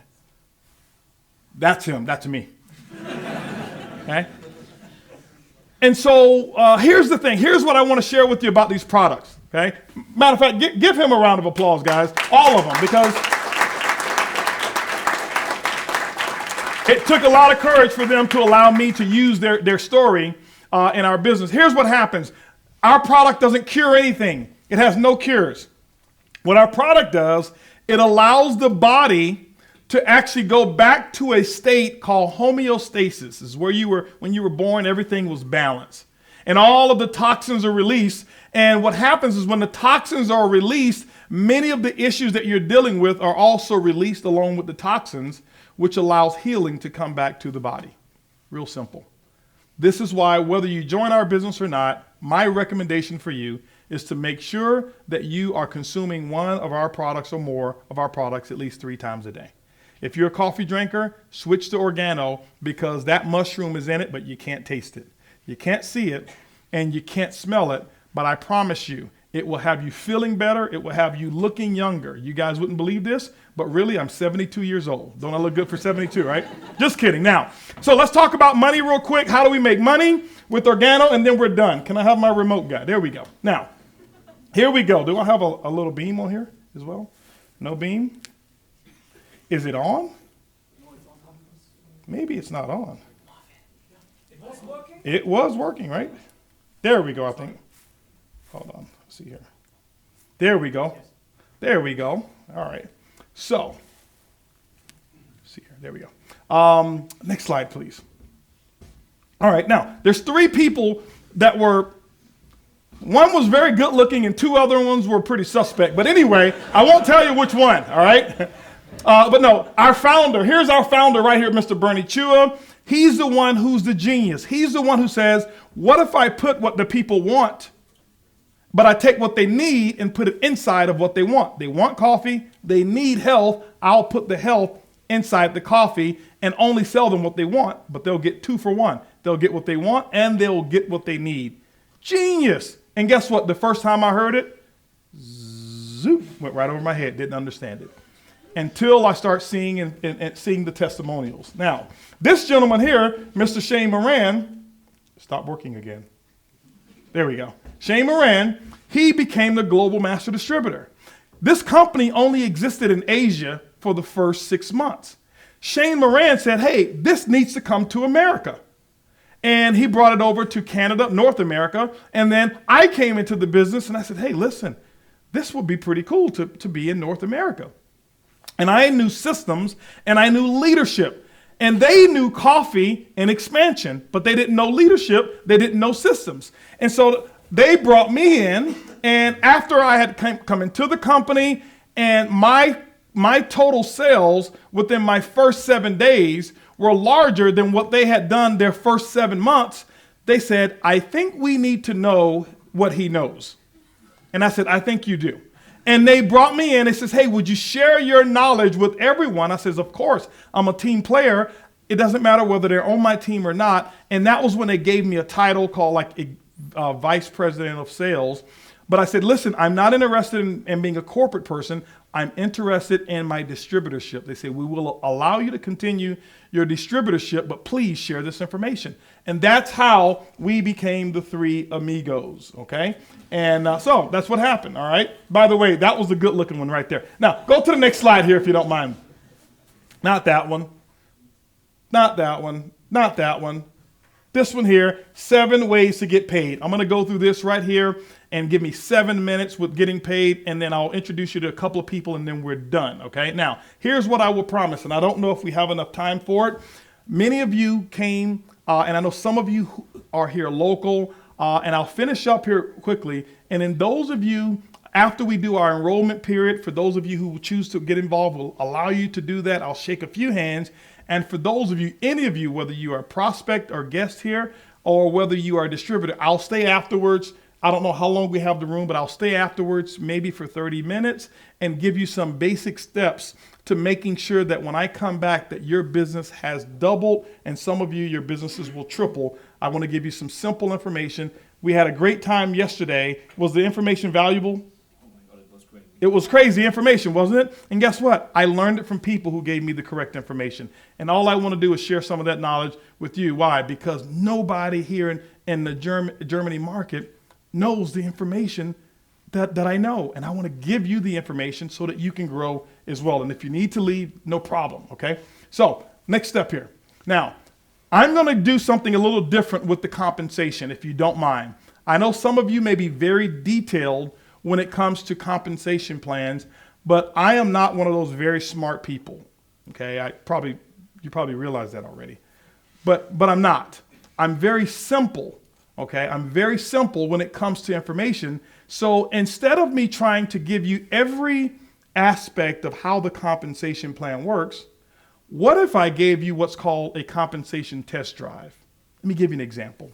That's him. That's me. Okay. And so here's the thing. Here's what I want to share with you about these products. Okay. Matter of fact, give him a round of applause, guys. All of them, because it took a lot of courage for them to allow me to use their story in our business. Here's what happens. Our product doesn't cure anything. It has no cures. What our product does, it allows the body to actually go back to a state called homeostasis. This is where when you were born, everything was balanced. And all of the toxins are released. And what happens is when the toxins are released, many of the issues that you're dealing with are also released along with the toxins, which allows healing to come back to the body. Real simple. This is why, whether you join our business or not, my recommendation for you is to make sure that you are consuming one of our products or more of our products at least 3 times a day. If you're a coffee drinker, switch to Organo, because that mushroom is in it, but you can't taste it. You can't see it and you can't smell it, but I promise you, it will have you feeling better. It will have you looking younger. You guys wouldn't believe this, but really, I'm 72 years old. Don't I look good for 72, right? Just kidding. Now, so let's talk about money real quick. How do we make money with Organo? And then we're done. Can I have my remote guy? There we go. Now, here we go. Do I have a little beam on here as well? No beam? Is it on? Maybe it's not on. It was working, right? There we go, I think. Hold on. Let's see here. There we go. There we go. All right. So, let's see here. There we go. Next slide, please. All right. Now, there's 3 people that were, one was very good looking and 2 other ones were pretty suspect. But anyway, I won't tell you which one. All right. But no, our founder, here's our founder right here, Mr. Bernie Chua. He's the one who's the genius. He's the one who says, what if I put what the people want, but I take what they need and put it inside of what they want? They want coffee. They need health. I'll put the health inside the coffee and only sell them what they want, but they'll get 2 for 1. They'll get what they want and they'll get what they need. Genius. And guess what? The first time I heard it, zoop, went right over my head. Didn't understand it until I start seeing and seeing the testimonials. Now, this gentleman here, Mr. Shane Moran, stop working again. There we go. Shane Moran, he became the global master distributor. This company only existed in Asia for the first 6 months. Shane Moran said, hey, this needs to come to America. And he brought it over to Canada, North America. And then I came into the business and I said, hey, listen, this would be pretty cool to be in North America. And I knew systems and I knew leadership. And they knew coffee and expansion, but they didn't know leadership. They didn't know systems. And so they brought me in. And after I had come into the company and my total sales within my first 7 days were larger than what they had done their first 7 months, they said, I think we need to know what he knows. And I said, I think you do. And they brought me in. They says, hey, would you share your knowledge with everyone? I says, of course, I'm a team player. It doesn't matter whether they're on my team or not. And that was when they gave me a title called like Vice President of Sales. But I said, listen, I'm not interested in being a corporate person. I'm interested in my distributorship. They said, we will allow you to continue your distributorship, but please share this information. And that's how we became the 3 amigos, okay? And so that's what happened, all right? By the way, that was the good looking one right there. Now, go to the next slide here if you don't mind. Not that one. Not that one. Not that one. This one here, 7 ways to get paid. I'm going to go through this right here and give me 7 minutes with getting paid, and then I'll introduce you to a couple of people, and then we're done, okay? Now, here's what I will promise, and I don't know if we have enough time for it. Many of you came, and I know some of you who are here local, and I'll finish up here quickly. And then those of you, after we do our enrollment period, for those of you who choose to get involved, we'll allow you to do that. I'll shake a few hands. And for those of you, any of you, whether you are a prospect or guest here, or whether you are a distributor, I'll stay afterwards. I don't know how long we have the room, but I'll stay afterwards, maybe for 30 minutes, and give you some basic steps to making sure that when I come back that your business has doubled, and some of you, your businesses will triple. I want to give you some simple information. We had a great time yesterday. Was the information valuable? It was crazy information, wasn't it? And guess what? I learned it from people who gave me the correct information. And all I want to do is share some of that knowledge with you. Why? Because nobody here in the Germany market knows the information that I know. And I want to give you the information so that you can grow as well. And if you need to leave, no problem, okay? So next step here. Now, I'm going to do something a little different with the compensation, if you don't mind. I know some of you may be very detailed when it comes to compensation plans, but I am not one of those very smart people. Okay, you probably realize that already. But I'm not. I'm very simple. Okay, I'm very simple when it comes to information. So instead of me trying to give you every aspect of how the compensation plan works, what if I gave you what's called a compensation test drive? Let me give you an example.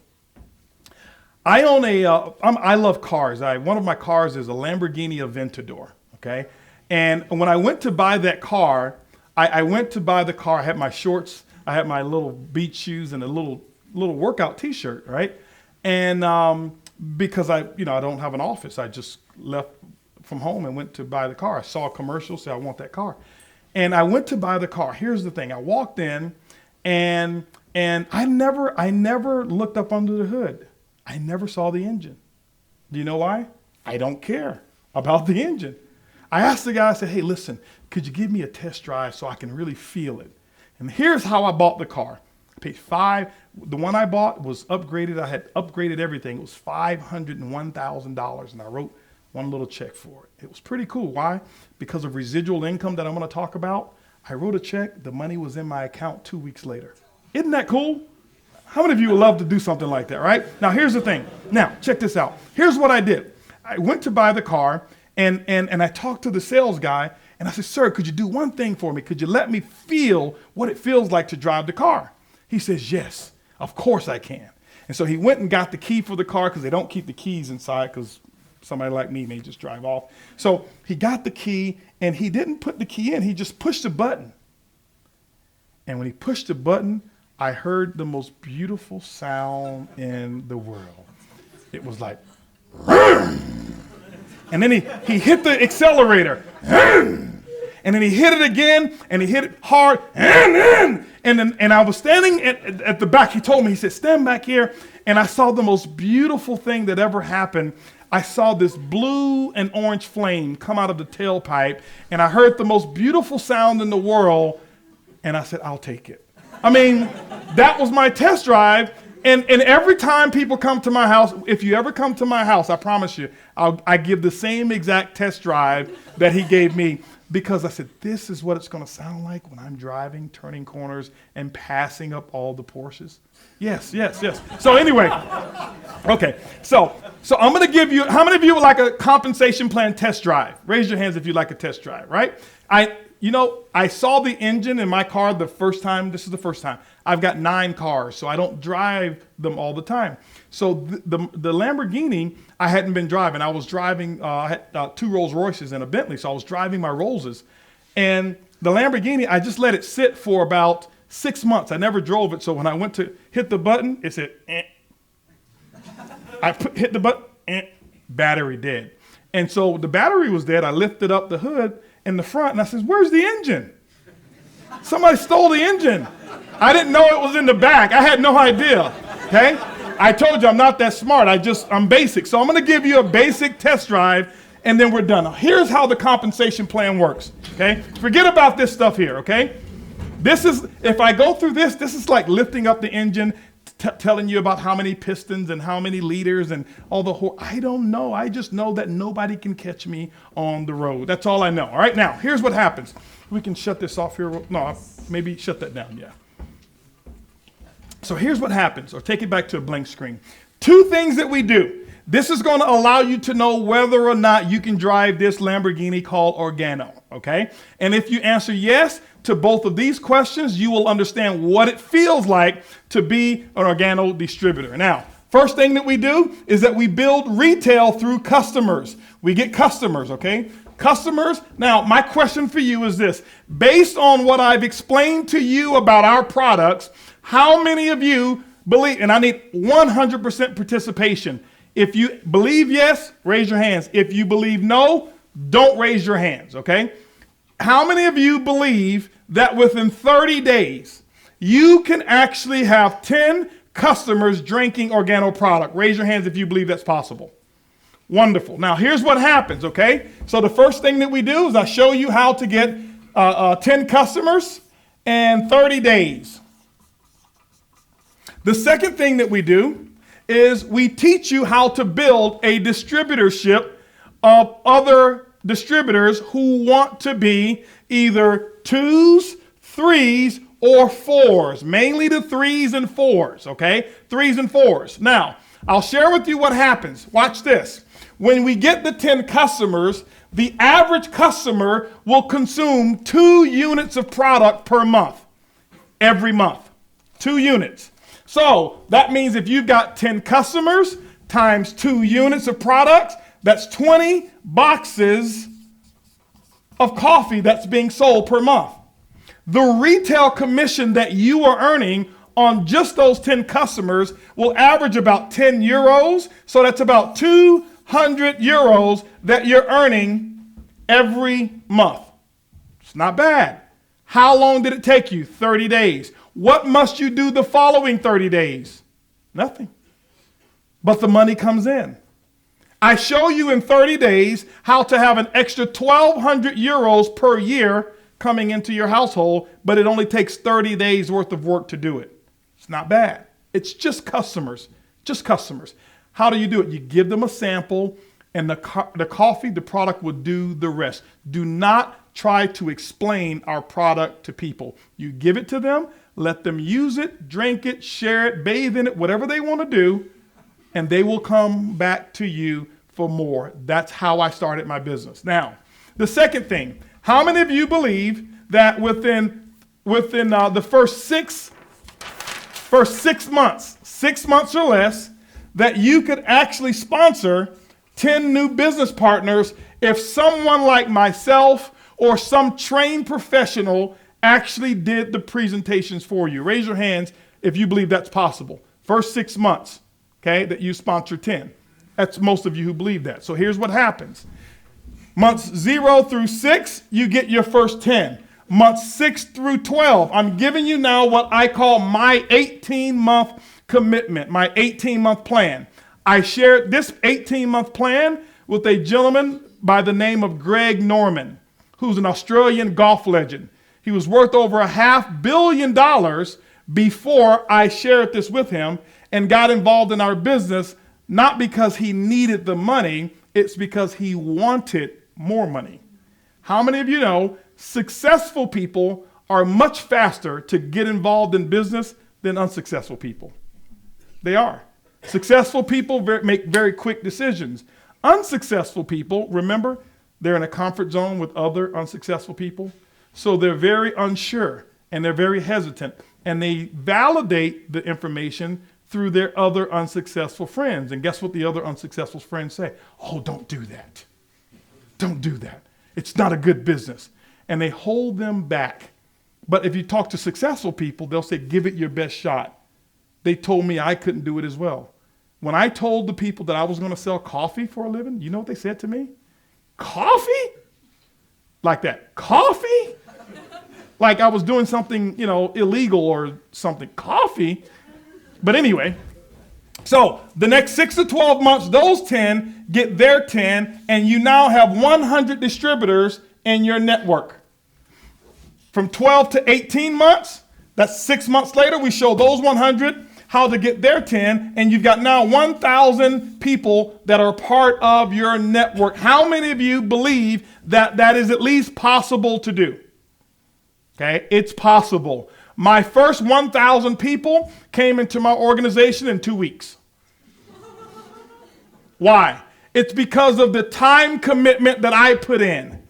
I own I love cars. One of my cars is a Lamborghini Aventador, okay? And when I went to buy that car, I went to buy the car, I had my shorts, I had my little beach shoes and a little workout t-shirt, right? And because I don't have an office, I just left from home and went to buy the car. I saw a commercial, said I want that car. And I went to buy the car. Here's the thing. I walked in and I never looked up under the hood. I never saw the engine. Do you know why? I don't care about the engine. I asked the guy, I said, hey, listen, could you give me a test drive so I can really feel it? And here's how I bought the car. I paid the one I bought was upgraded. I had upgraded everything. It was $501,000, and I wrote one little check for it. It was pretty cool. Why? Because of residual income that I'm going to talk about. I wrote a check. The money was in my account 2 weeks later. Isn't that cool? How many of you would love to do something like that, right? Now, here's the thing. Now, check this out. Here's what I did. I went to buy the car, and I talked to the sales guy, and I said, sir, could you do one thing for me? Could you let me feel what it feels like to drive the car? He says, yes, of course I can. And so he went and got the key for the car because they don't keep the keys inside because somebody like me may just drive off. So he got the key, and he didn't put the key in. He just pushed the button. And when he pushed the button, I heard the most beautiful sound in the world. It was like, and then he hit the accelerator, and then he hit it again, and he hit it hard, and I was standing at the back. He told me, he said, stand back here, and I saw the most beautiful thing that ever happened. I saw this blue and orange flame come out of the tailpipe, and I heard the most beautiful sound in the world, and I said, I'll take it. I mean, that was my test drive. And every time people come to my house, if you ever come to my house, I promise you, I give the same exact test drive that he gave me, because I said, this is what it's going to sound like when I'm driving, turning corners, and passing up all the Porsches. Yes. So anyway, okay. So I'm going to give you, how many of you would like a compensation plan test drive? Raise your hands if you'd like a test drive, right? I saw the engine in my car the first time. This is the first time. I've got 9 cars, so I don't drive them all the time. So the Lamborghini, I hadn't been driving. I was driving, I had 2 Rolls Royces and a Bentley, so I was driving my Rollses. And the Lamborghini, I just let it sit for about 6 months. I never drove it, so when I went to hit the button, it said, eh. Hit the button, battery dead. And so the battery was dead. I lifted up the hood in the front, and I says, where's the engine? Somebody stole the engine. I didn't know it was in the back. I had no idea, okay? I told you I'm not that smart. I'm basic. So I'm going to give you a basic test drive, and then we're done. Now, here's how the compensation plan works, okay? Forget about this stuff here, okay? If I go through this is like lifting up the engine, telling you about how many pistons and how many liters and all I don't know. I just know that nobody can catch me on the road. That's all I know. All right, now, here's what happens. We can shut this off here. No, maybe shut that down, yeah. So here's what happens, or take it back to a blank screen. 2 things that we do. This is going to allow you to know whether or not you can drive this Lamborghini called Organo, okay? And if you answer yes to both of these questions, you will understand what it feels like to be an Organo distributor. Now, first thing that we do is that we build retail through customers. We get customers, okay? Customers. Now, my question for you is this. Based on what I've explained to you about our products, how many of you believe, and I need 100% participation. If you believe yes, raise your hands. If you believe no, don't raise your hands, okay? How many of you believe that within 30 days, you can actually have 10 customers drinking Organo product? Raise your hands if you believe that's possible. Wonderful. Now, here's what happens, okay? So the first thing that we do is I show you how to get 10 customers in 30 days. The second thing that we do is we teach you how to build a distributorship of other distributors who want to be either 2s, 3s, or 4s, mainly the 3s and 4s, okay? 3s and 4s. Now, I'll share with you what happens. Watch this. When we get the 10 customers, the average customer will consume 2 units of product per month, every month, 2 units. So that means if you've got 10 customers times 2 units of products, that's 20 boxes of coffee that's being sold per month. The retail commission that you are earning on just those 10 customers will average about 10 euros. So that's about 200 euros that you're earning every month. It's not bad. How long did it take you? 30 days. What must you do the following 30 days? Nothing. But the money comes in. I show you in 30 days how to have an extra 1,200 euros per year coming into your household, but it only takes 30 days worth of work to do it. It's not bad. It's just customers, just customers. How do you do it? You give them a sample and the coffee, the product will do the rest. Do not try to explain our product to people. You give it to them, let them use it, drink it, share it, bathe in it, whatever they want to do, and they will come back to you for more. That's how I started my business. Now, the second thing, how many of you believe that within the first six months, 6 months or less, that you could actually sponsor 10 new business partners if someone like myself or some trained professional actually did the presentations for you? Raise your hands if you believe that's possible. First 6 months, okay, that you sponsor 10. That's most of you who believe that. So here's what happens. Months 0 through 6, you get your first 10. Months 6 through 12, I'm giving you now what I call my 18-month commitment, my 18-month plan. I shared this 18-month plan with a gentleman by the name of Greg Norman, who's an Australian golf legend. He was worth over $500 million before I shared this with him and got involved in our business, not because he needed the money, it's because he wanted more money. How many of you know successful people are much faster to get involved in business than unsuccessful people? They are. Successful people make very quick decisions. Unsuccessful people, remember, they're in a comfort zone with other unsuccessful people. So they're very unsure and they're very hesitant, and they validate the information through their other unsuccessful friends. And guess what the other unsuccessful friends say? Oh, don't do that. Don't do that. It's not a good business. And they hold them back. But if you talk to successful people, they'll say, give it your best shot. They told me I couldn't do it as well. When I told the people that I was going to sell coffee for a living, you know what they said to me? Coffee? Like that. Coffee? Like I was doing something, illegal or something. Coffee? But anyway, so the next 6 to 12 months, those 10 get their 10, and you now have 100 distributors in your network. From 12 to 18 months, that's 6 months later, we show those 100 how to get their 10, and you've got now 1,000 people that are part of your network. How many of you believe that that is at least possible to do? Okay, it's possible. My first 1,000 people came into my organization in 2 weeks. Why? It's because of the time commitment that I put in.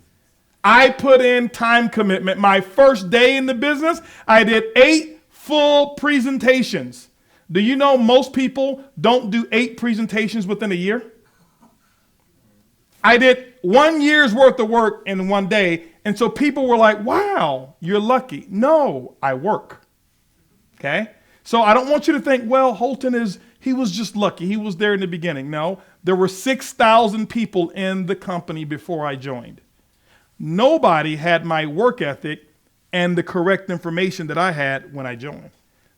I put in time commitment. My first day in the business, I did 8 full presentations. Do you know most people don't do 8 presentations within a year? I did 1 year's worth of work in 1 day. And so people were like, wow, you're lucky. No, I work. Okay? So I don't want you to think, well, Holton he was just lucky. He was there in the beginning. No, there were 6,000 people in the company before I joined. Nobody had my work ethic and the correct information that I had when I joined.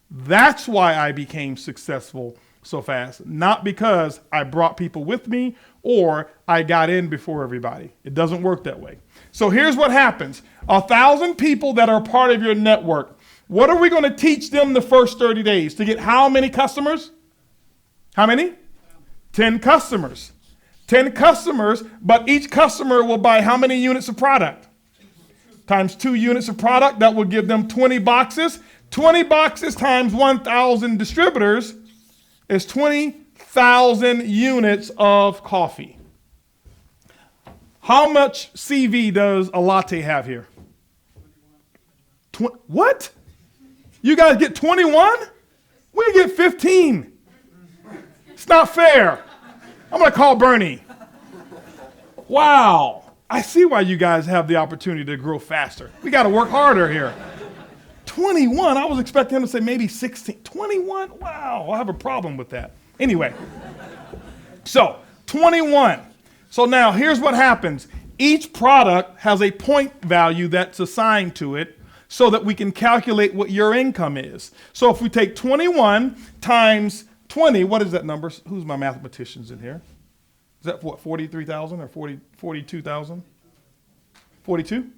That's why I became successful so fast, not because I brought people with me or I got in before everybody. It doesn't work that way. So here's what happens. 1,000 people that are part of your network. What are we going to teach them the first 30 days? To get how many customers? How many? 10 customers. 10 customers, but each customer will buy how many units of product? Times 2 units of product, that will give them 20 boxes. 20 boxes times 1,000 distributors is 20,000 units of coffee. How much CV does a latte have here? What? You guys get 21? We get 15. It's not fair. I'm going to call Bernie. Wow. I see why you guys have the opportunity to grow faster. We got to work harder here. 21. I was expecting him to say maybe 16. 21? Wow. I have a problem with that. Anyway. So, 21. So now here's what happens. Each product has a point value that's assigned to it so that we can calculate what your income is. So if we take 21 times 20, what is that number? Who's my mathematicians in here? Is that what, 43,000 or 42,000? 42?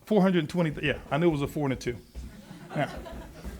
420, yeah, I knew it was a 4 and a 2. Yeah,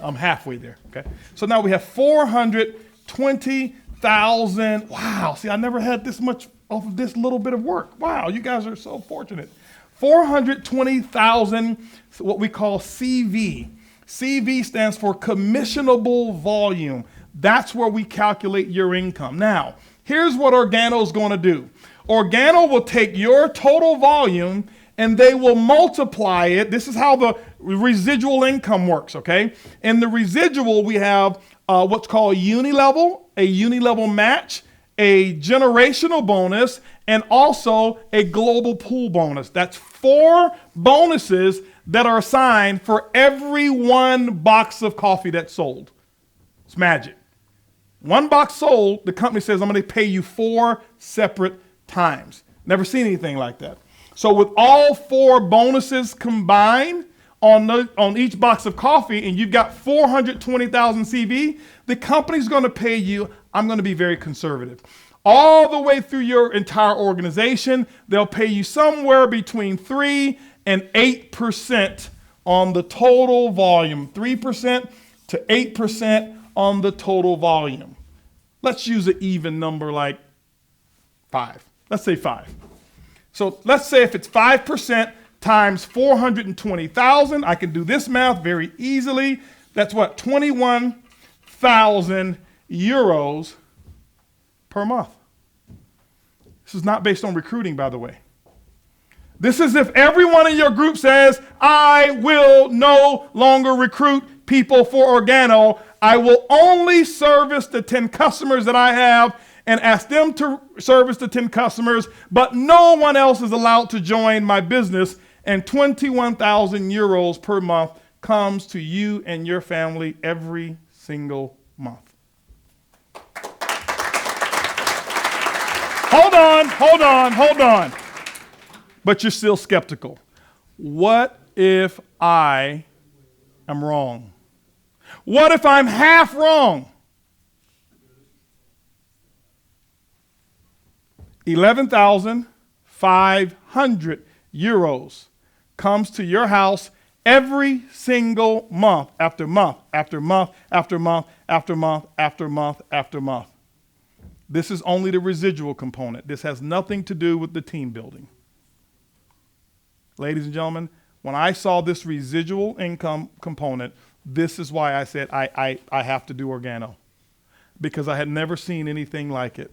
I'm halfway there, okay? So now we have 420,000. Wow, see, I never had this much off of this little bit of work. Wow, you guys are so fortunate. 420,000, what we call CV. CV stands for commissionable volume. That's where we calculate your income. Now, here's what Organo is going to do. Organo will take your total volume and they will multiply it. This is how the residual income works, okay? In the residual, we have what's called a unilevel match, a generational bonus, and also a global pool bonus. That's 4 bonuses that are assigned for every 1 box of coffee that's sold. It's magic. 1 box sold, the company says, I'm going to pay you 4 separate times. Never seen anything like that. So with all 4 bonuses combined on each box of coffee, and you've got 420,000 CV, the company's going to pay you, I'm going to be very conservative, all the way through your entire organization. They'll pay you somewhere between 3 and 8% on the total volume, 3% to 8% on the total volume. Let's use an even number like 5. Let's say 5. So let's say if it's 5% times 420,000, I can do this math very easily. That's what, 21,000 euros per month. This is not based on recruiting, by the way. This is if everyone in your group says, I will no longer recruit people for Organo. I will only service the 10 customers that I have and ask them to service the 10 customers, but no one else is allowed to join my business, and 21,000 euros per month comes to you and your family every single month. Hold on. But you're still skeptical. What if I am wrong? What if I'm half wrong? 11,500 euros comes to your house every single month after month after month after month after month after month after month. This is only the residual component. This has nothing to do with the team building. Ladies and gentlemen, when I saw this residual income component, this is why I said I have to do Organo, because I had never seen anything like it.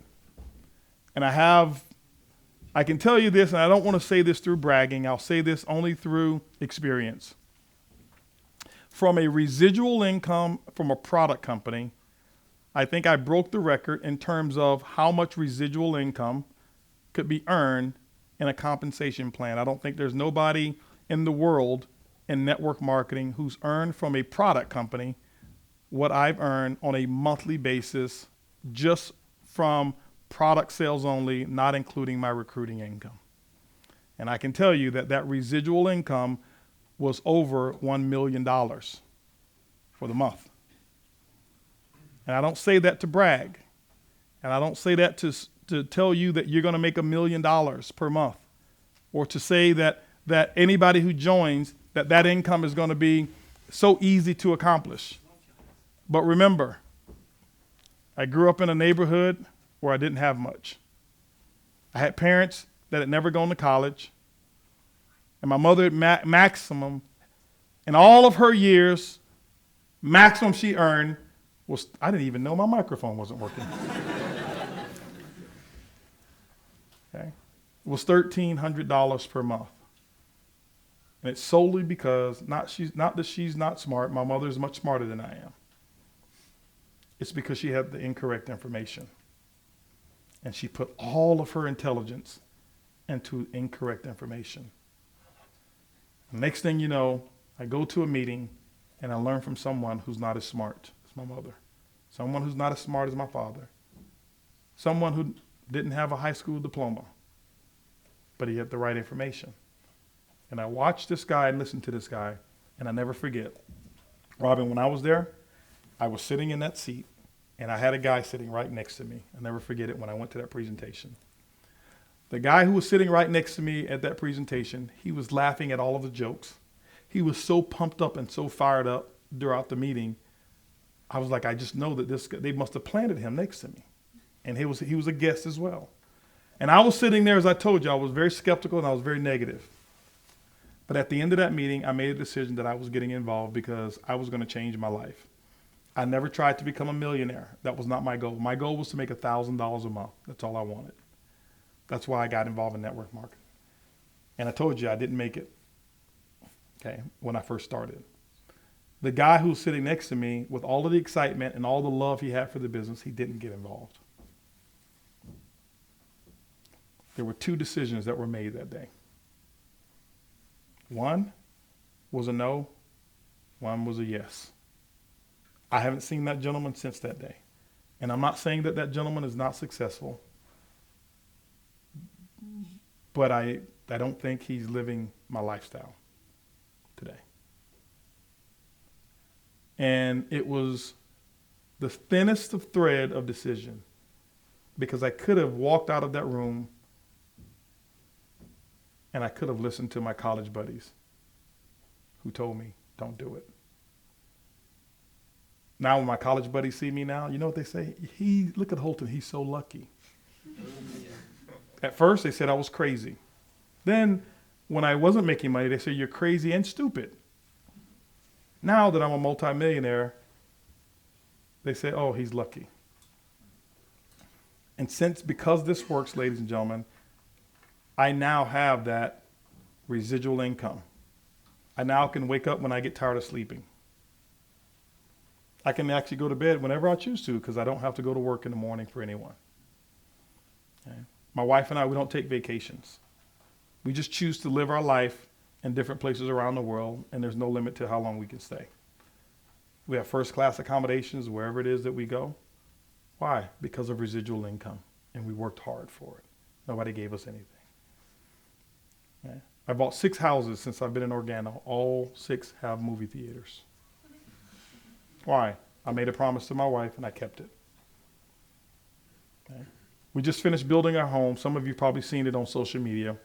And I can tell you this, and I don't want to say this through bragging. I'll say this only through experience. From a residual income from a product company, I think I broke the record in terms of how much residual income could be earned in a compensation plan. I don't think there's nobody in the world in network marketing who's earned from a product company what I've earned on a monthly basis just from product sales only, not including my recruiting income. And I can tell you that that residual income was over $1 million for the month. And I don't say that to brag. And I don't say that to tell you that you're going to make $1 million per month, or to say that anybody who joins, that income is going to be so easy to accomplish. But remember, I grew up in a neighborhood where I didn't have much. I had parents that had never gone to college. And my mother, maximum, in all of her years, maximum she earned was, I didn't even know my microphone wasn't working. Okay. It was $1,300 per month. And it's solely because, not that she's not smart, my mother is much smarter than I am. It's because she had the incorrect information. And she put all of her intelligence into incorrect information. The next thing you know, I go to a meeting and I learn from someone who's not as smart as my mother. Someone who's not as smart as my father. Someone who didn't have a high school diploma, but he had the right information. And I watched this guy and listened to this guy, and I never forget. Robin, when I was there, I was sitting in that seat, and I had a guy sitting right next to me. I'll never forget it when I went to that presentation. The guy who was sitting right next to me at that presentation, he was laughing at all of the jokes. He was so pumped up and so fired up throughout the meeting. I was like, I just know that this guy, they must have planted him next to me. And he was a guest as well. And I was sitting there, as I told you, I was very skeptical and I was very negative. But at the end of that meeting, I made a decision that I was getting involved because I was going to change my life. I never tried to become a millionaire. That was not my goal. My goal was to make $1,000 a month. That's all I wanted. That's why I got involved in network marketing. And I told you I didn't make it, okay, when I first started. The guy who was sitting next to me, with all of the excitement and all the love he had for the business, he didn't get involved. There were two decisions that were made that day. One was a no, one was a yes. I haven't seen that gentleman since that day. And I'm not saying that that gentleman is not successful, but I don't think he's living my lifestyle today. And it was the thinnest of thread of decision, because I could have walked out of that room and I could have listened to my college buddies who told me, don't do it. Now when my college buddies see me now, you know what they say? Look at Holton, he's so lucky. At first they said I was crazy. Then when I wasn't making money, they said you're crazy and stupid. Now that I'm a multimillionaire, they say, oh, he's lucky. And because this works, ladies and gentlemen, I now have that residual income. I now can wake up when I get tired of sleeping. I can actually go to bed whenever I choose to because I don't have to go to work in the morning for anyone. Okay? My wife and I, we don't take vacations. We just choose to live our life in different places around the world, and there's no limit to how long we can stay. We have first-class accommodations wherever it is that we go. Why? Because of residual income, and we worked hard for it. Nobody gave us anything. Okay? I bought 6 houses since I've been in Organo. All 6 have movie theaters. Why? I made a promise to my wife, and I kept it. Okay? We just finished building our home. Some of you probably seen it on social media.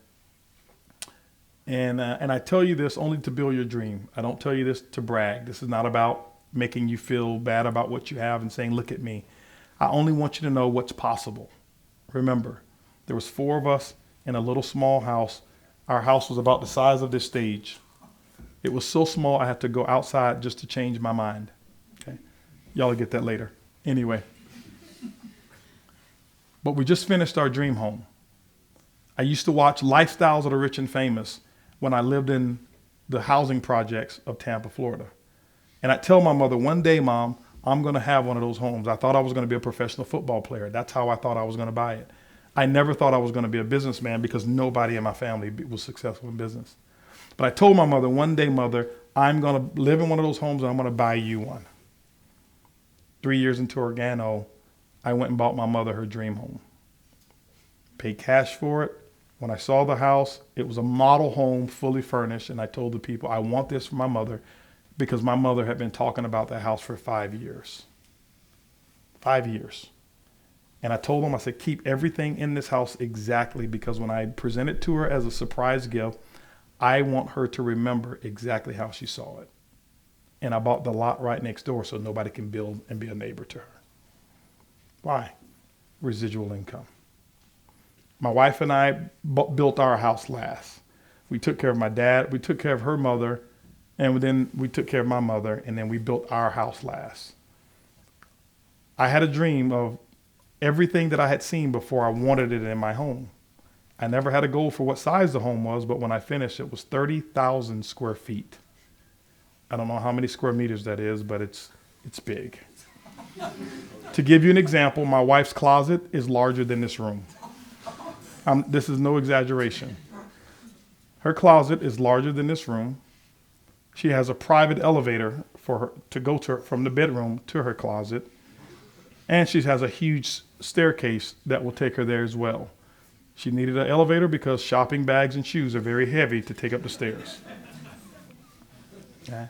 And I tell you this only to build your dream. I don't tell you this to brag. This is not about making you feel bad about what you have and saying, look at me. I only want you to know what's possible. Remember, there was 4 of us in a little small house. Our house was about the size of this stage. It was so small I had to go outside just to change my mind. Okay? Y'all will get that later. Anyway. But we just finished our dream home. I used to watch Lifestyles of the Rich and Famous when I lived in the housing projects of Tampa, Florida. And I tell my mother, one day, Mom, I'm going to have one of those homes. I thought I was going to be a professional football player. That's how I thought I was going to buy it. I never thought I was going to be a businessman because nobody in my family was successful in business. But I told my mother, one day, Mother, I'm going to live in one of those homes and I'm going to buy you one. 3 years into Organo, I went and bought my mother her dream home. Paid cash for it. When I saw the house, it was a model home, fully furnished, and I told the people, I want this for my mother because my mother had been talking about that house for 5 years. 5 years. And I told them, I said, keep everything in this house exactly because when I present it to her as a surprise gift, I want her to remember exactly how she saw it. And I bought the lot right next door so nobody can build and be a neighbor to her. Why? Residual income. My wife and I built our house last. We took care of my dad, we took care of her mother, and then we took care of my mother, and then we built our house last. I had a dream of everything that I had seen before. I wanted it in my home. I never had a goal for what size the home was, but when I finished, it was 30,000 square feet. I don't know how many square meters that is, but it's big. To give you an example, my wife's closet is larger than this room. This is no exaggeration. Her closet is larger than this room. She has a private elevator for her to go to from the bedroom to her closet. And she has a huge staircase that will take her there as well. She needed an elevator because shopping bags and shoes are very heavy to take up the stairs. Okay.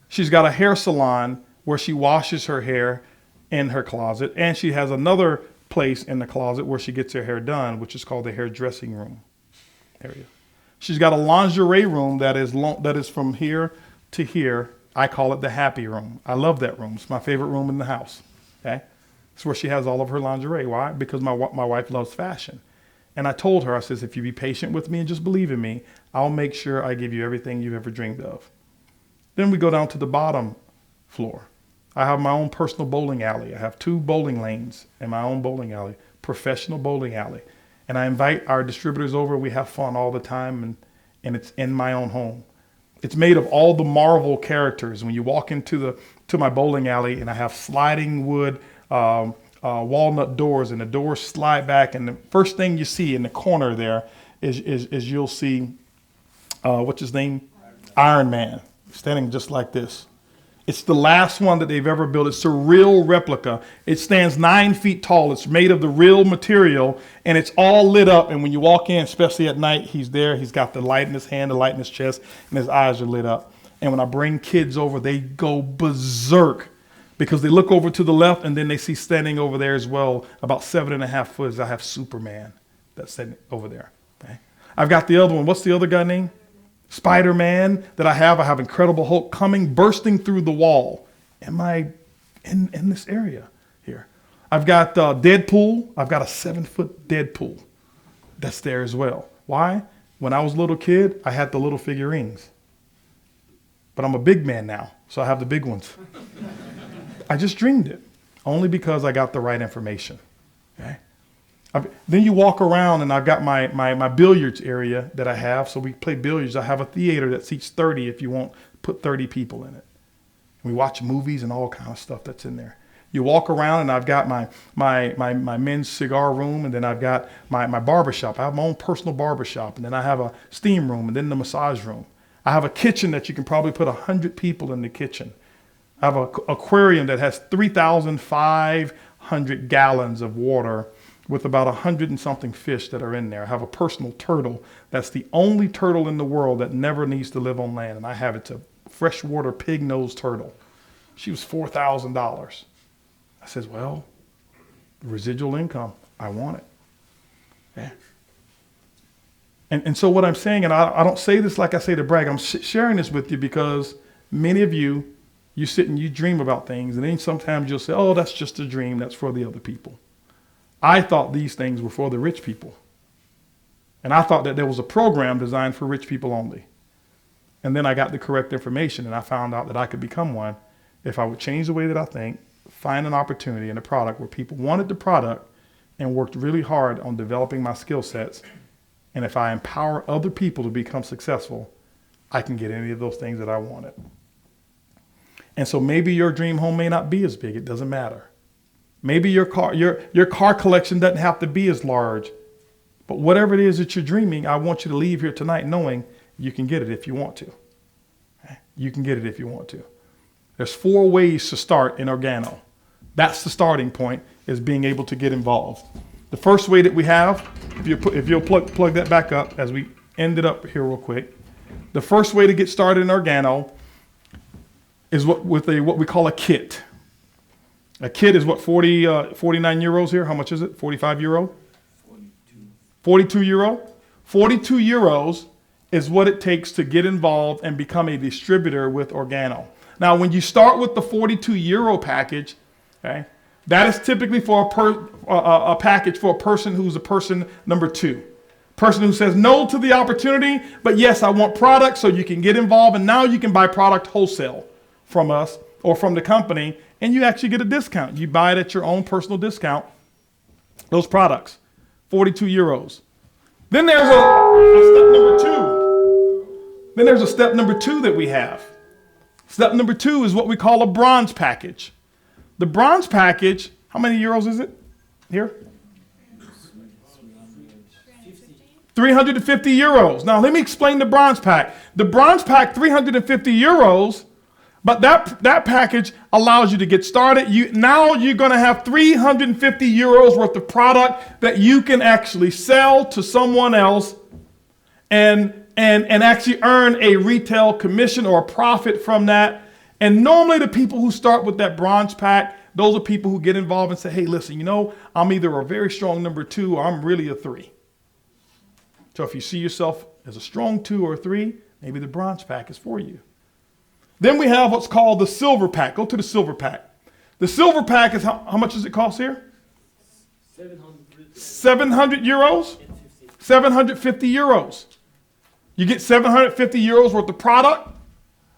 She's got a hair salon where she washes her hair in her closet. And she has another place in the closet where she gets her hair done, which is called the hairdressing room area. She's got a lingerie room that is from here to here. I call it the happy room. I love that room. It's my favorite room in the house. Okay, it's where she has all of her lingerie. Why? Because my wife loves fashion. And I told her, I says, if you be patient with me and just believe in me, I'll make sure I give you everything you've ever dreamed of. Then we go down to the bottom floor. I have my own personal bowling alley. I have 2 bowling lanes in my own bowling alley, professional bowling alley. And I invite our distributors over. We have fun all the time, and it's in my own home. It's made of all the Marvel characters. When you walk into my bowling alley, and I have sliding wood walnut doors, and the doors slide back, and the first thing you see in the corner there is you'll see what's his name? Iron Man, standing just like this. It's the last one that they've ever built. It's a real replica. It stands 9 feet tall. It's made of the real material, and it's all lit up. And when you walk in, especially at night, he's there. He's got the light in his hand, the light in his chest, and his eyes are lit up. And when I bring kids over, they go berserk because they look over to the left, and then they see standing over there as well, about 7.5 foot. I have Superman that's sitting over there. Okay? I've got the other one. What's the other guy name? Spider-Man that I have Incredible Hulk bursting through the wall. Am I in this area here? I've got Deadpool. I've got a 7-foot Deadpool that's there as well. Why? When I was a little kid, I had the little figurines. But I'm a big man now, so I have the big ones. I just dreamed it, only because I got the right information. Okay? Then you walk around, and I've got my billiards area that I have. So we play billiards. I have a theater that seats 30 if you want put 30 people in it. We watch movies and all kind of stuff that's in there. You walk around, and I've got my men's cigar room, and then I've got my barber shop. I have my own personal barber shop, and then I have a steam room, and then the massage room. I have a kitchen that you can probably put 100 people in the kitchen. I have an aquarium that has 3,500 gallons of water with about 100 and something fish that are in there. I have a personal turtle. That's the only turtle in the world that never needs to live on land. And I have it. It's a freshwater pig-nosed turtle. She was $4,000. I says, well, residual income, I want it. Yeah. And so what I'm saying, and I don't say this like I say to brag, I'm sharing this with you because many of you sit and you dream about things, and then sometimes you'll say, oh, that's just a dream. That's for the other people. I thought these things were for the rich people. And I thought that there was a program designed for rich people only. And then I got the correct information, and I found out that I could become one if I would change the way that I think, find an opportunity in a product where people wanted the product and worked really hard on developing my skill sets. And if I empower other people to become successful, I can get any of those things that I wanted. And so maybe your dream home may not be as big. It doesn't matter. Maybe your car collection doesn't have to be as large. But whatever it is that you're dreaming, I want you to leave here tonight knowing you can get it if you want to. You can get it if you want to. There's 4 ways to start in Organo. That's the starting point, is being able to get involved. The first way that we have, if you'll plug that back up as we end it up here real quick. The first way to get started in Organo is what we call a kit. A kit is what, 49 euros here? How much is it? 45 euro? 42 euro? 42 euros is what it takes to get involved and become a distributor with Organo. Now, when you start with the 42 euro package, okay, That is typically for a package for a person who's a person number 2. Person who says no to the opportunity, but yes, I want product, so you can get involved, and now you can buy product wholesale from us or from the company, and you actually get a discount. You buy it at your own personal discount, those products, 42 euros. Then there's a step number 2. Then there's a step number 2 that we have. Step number 2 is what we call a bronze package. The bronze package, how many euros is it here? 350 euros. Now, let me explain the bronze pack. The bronze pack, 350 euros, but that package allows you to get started. Now you're going to have 350 euros worth of product that you can actually sell to someone else and actually earn a retail commission or a profit from that. And normally the people who start with that bronze pack, those are people who get involved and say, hey, listen, I'm either a very strong number 2 or I'm really a 3. So if you see yourself as a strong 2 or 3, maybe the bronze pack is for you. Then we have what's called the silver pack. Go to the silver pack. The silver pack is how much does it cost here? 700 euros? 750 euros. You get 750 euros worth of product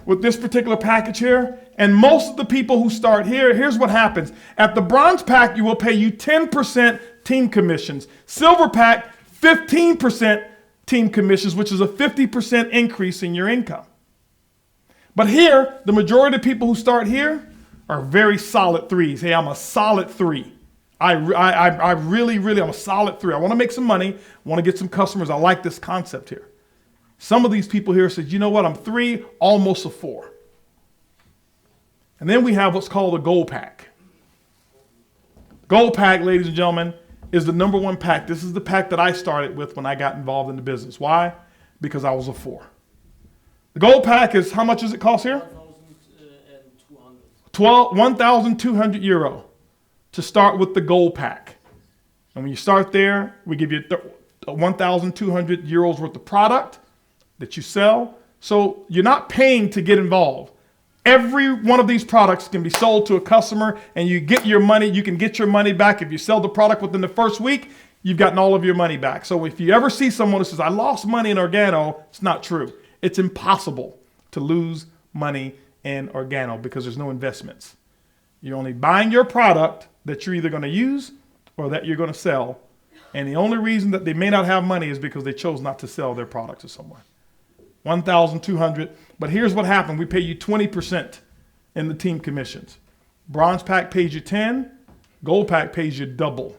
with this particular package here. And most of the people who start here, here's what happens. At the bronze pack, you will pay you 10% team commissions. Silver pack, 15% team commissions, which is a 50% increase in your income. But here, the majority of people who start here are very solid 3s. Hey, I'm a solid 3. I'm a solid 3. I want to make some money. I want to get some customers. I like this concept here. Some of these people here said, you know what? I'm 3, almost a 4. And then we have what's called a gold pack. Gold pack, ladies and gentlemen, is the number 1 pack. This is the pack that I started with when I got involved in the business. Why? Because I was a 4. The gold pack is, how much does it cost here? 1,200 euro to start with the gold pack. And when you start there, we give you 1,200 euros worth of product that you sell. So you're not paying to get involved. Every one of these products can be sold to a customer and you get your money. You can get your money back. If you sell the product within the first week, you've gotten all of your money back. So if you ever see someone who says, I lost money in Organo, it's not true. It's impossible to lose money in Organo because there's no investments. You're only buying your product that you're either going to use or that you're going to sell. And the only reason that they may not have money is because they chose not to sell their product to someone. 1,200. But here's what happened. We pay you 20% in the team commissions. Bronze pack pays you 10. Gold pack pays you double.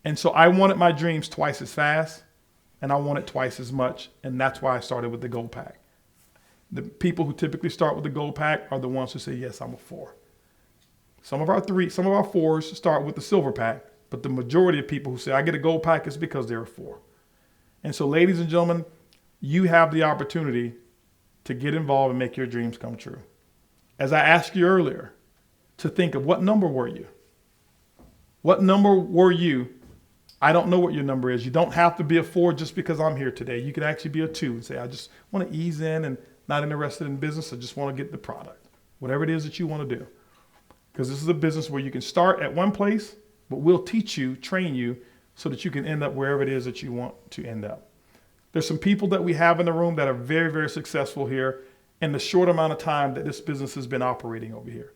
And so I wanted my dreams twice as fast and I wanted twice as much. And that's why I started with the gold pack. The people who typically start with the gold pack are the ones who say, yes, I'm a 4. Some of our 4s start with the silver pack, but the majority of people who say, I get a gold pack is because they're a 4. And so, ladies and gentlemen, you have the opportunity to get involved and make your dreams come true. As I asked you earlier, to think of what number were you? What number were you? I don't know what your number is. You don't have to be a 4 just because I'm here today. You could actually be a 2 and say, I just want to ease in and not interested in business. I just want to get the product. Whatever it is that you want to do. Because this is a business where you can start at one place, but we'll teach you, train you, so that you can end up wherever it is that you want to end up. There's some people that we have in the room that are very, very successful here in the short amount of time that this business has been operating over here.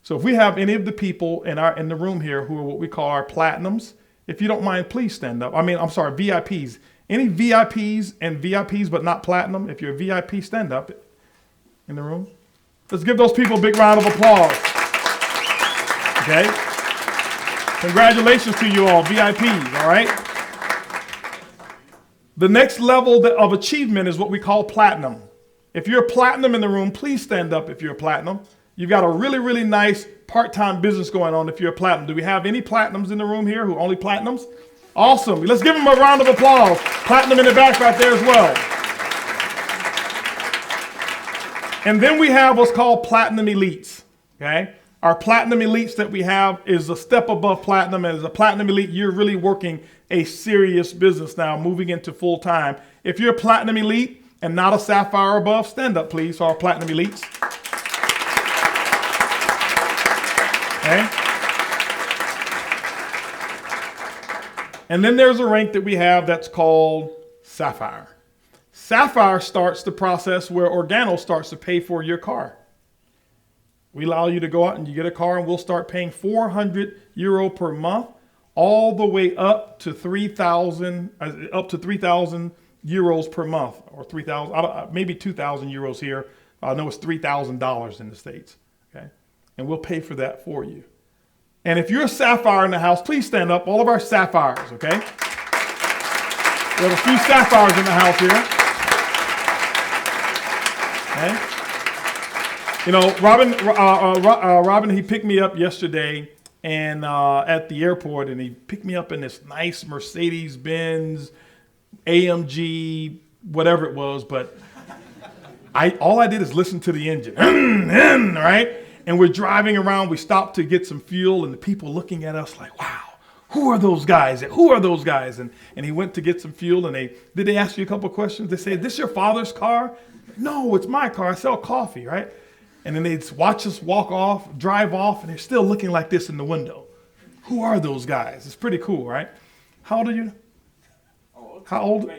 So if we have any of the people in the room here who are what we call our platinums, if you don't mind, please stand up. VIPs. Any VIPs and VIPs but not platinum, if you're a VIP, stand up in the room. Let's give those people a big round of applause. Okay? Congratulations to you all, VIPs, all right? The next level of achievement is what we call platinum. If you're a platinum in the room, please stand up if you're a platinum. You've got a really, really nice part-time business going on if you're a platinum. Do we have any platinums in the room here who are only platinums? Awesome. Let's give them a round of applause. Platinum in the back right there as well. And then we have what's called platinum elites, okay? Our platinum elites that we have is a step above platinum. And as a platinum elite, you're really working a serious business now, moving into full time. If you're a platinum elite and not a sapphire above, stand up, please, for our platinum elites. Okay? And then there's a rank that we have that's called Sapphire. Sapphire starts the process where Organo starts to pay for your car. We allow you to go out and you get a car, and we'll start paying €400 per month, all the way up to 3,000 euros per month, or 3,000, maybe 2,000 euros here. I know it's $3,000 in the States. Okay, and we'll pay for that for you. And if you're a Sapphire in the house, please stand up. All of our Sapphires, okay? We have a few Sapphires in the house here. Okay. You know, Robin, he picked me up yesterday and at the airport, and he picked me up in this nice Mercedes-Benz AMG, whatever it was, but all I did is listen to the engine, right? And we're driving around. We stopped to get some fuel, and the people looking at us like, wow, who are those guys? Who are those guys? And he went to get some fuel, and they ask you a couple of questions. They say, this your father's car? No, it's my car. I sell coffee, right? And then they'd watch us drive off, and they're still looking like this in the window. Who are those guys? It's pretty cool, right? How old are you? How old?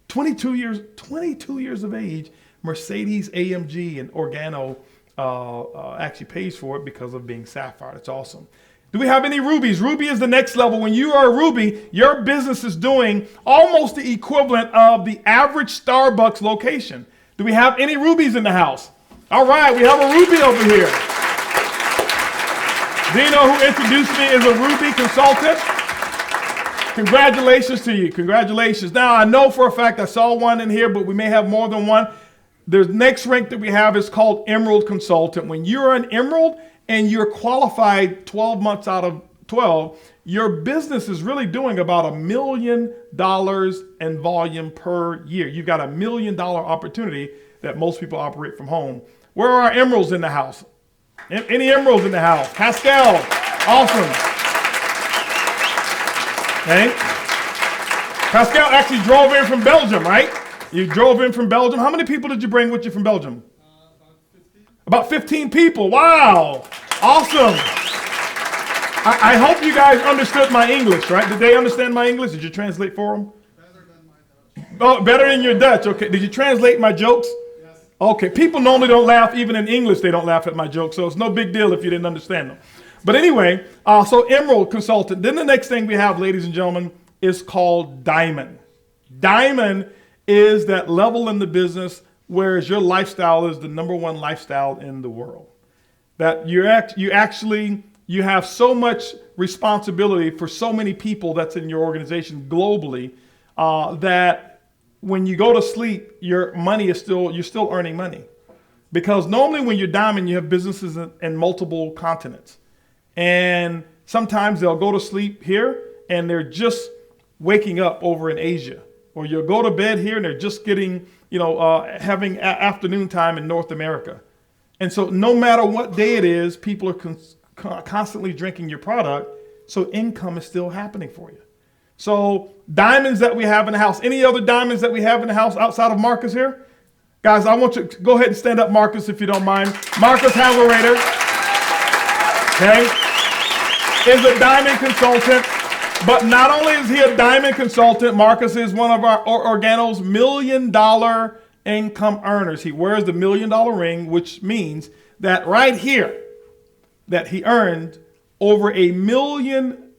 22 years. 22 years of age. Mercedes AMG and Organo actually pays for it because of being Sapphire. It's awesome. Do we have any rubies? Ruby is the next level. When you are a ruby, your business is doing almost the equivalent of the average Starbucks location. Do we have any rubies in the house? All right, we have a ruby over here. Dino, who introduced me, is a ruby consultant. Congratulations to you. Congratulations. Now, I know for a fact I saw one in here, but we may have more than one. The next rank that we have is called Emerald Consultant. When you're an Emerald and you're qualified 12 months out of 12, your business is really doing about $1 million in volume per year. You've got $1 million opportunity that most people operate from home. Where are our Emeralds in the house? Any Emeralds in the house? Pascal, awesome. Okay. Pascal actually drove in from Belgium, right? You drove in from Belgium. How many people did you bring with you from Belgium? About 15 people. Wow. Awesome. I hope you guys understood my English, right? Did they understand my English? Did you translate for them? Better than my Dutch. Oh, better than your Dutch. Okay. Did you translate my jokes? Yes. Okay. People normally don't laugh. Even in English, they don't laugh at my jokes. So it's no big deal if you didn't understand them. But anyway, so Emerald Consultant. Then the next thing we have, ladies and gentlemen, is called Diamond. Diamond is that level in the business whereas your lifestyle is the #1 lifestyle in the world. That you have so much responsibility for so many people that's in your organization globally that when you go to sleep, your money is you're still earning money. Because normally when you're Diamond, you have businesses in multiple continents. And sometimes they'll go to sleep here and they're just waking up over in Asia. Or you'll go to bed here and they're just getting, having afternoon time in North America. And so no matter what day it is, people are constantly drinking your product. So income is still happening for you. So diamonds that we have in the house. Any other diamonds that we have in the house outside of Marcus here? Guys, I want you to go ahead and stand up, Marcus, if you don't mind. Marcus Haverator, okay, is a diamond consultant. But not only is he a diamond consultant, Marcus is one of our Organo's $1 million income earners. He wears the $1 million ring, which means that right here, that he earned over $1 million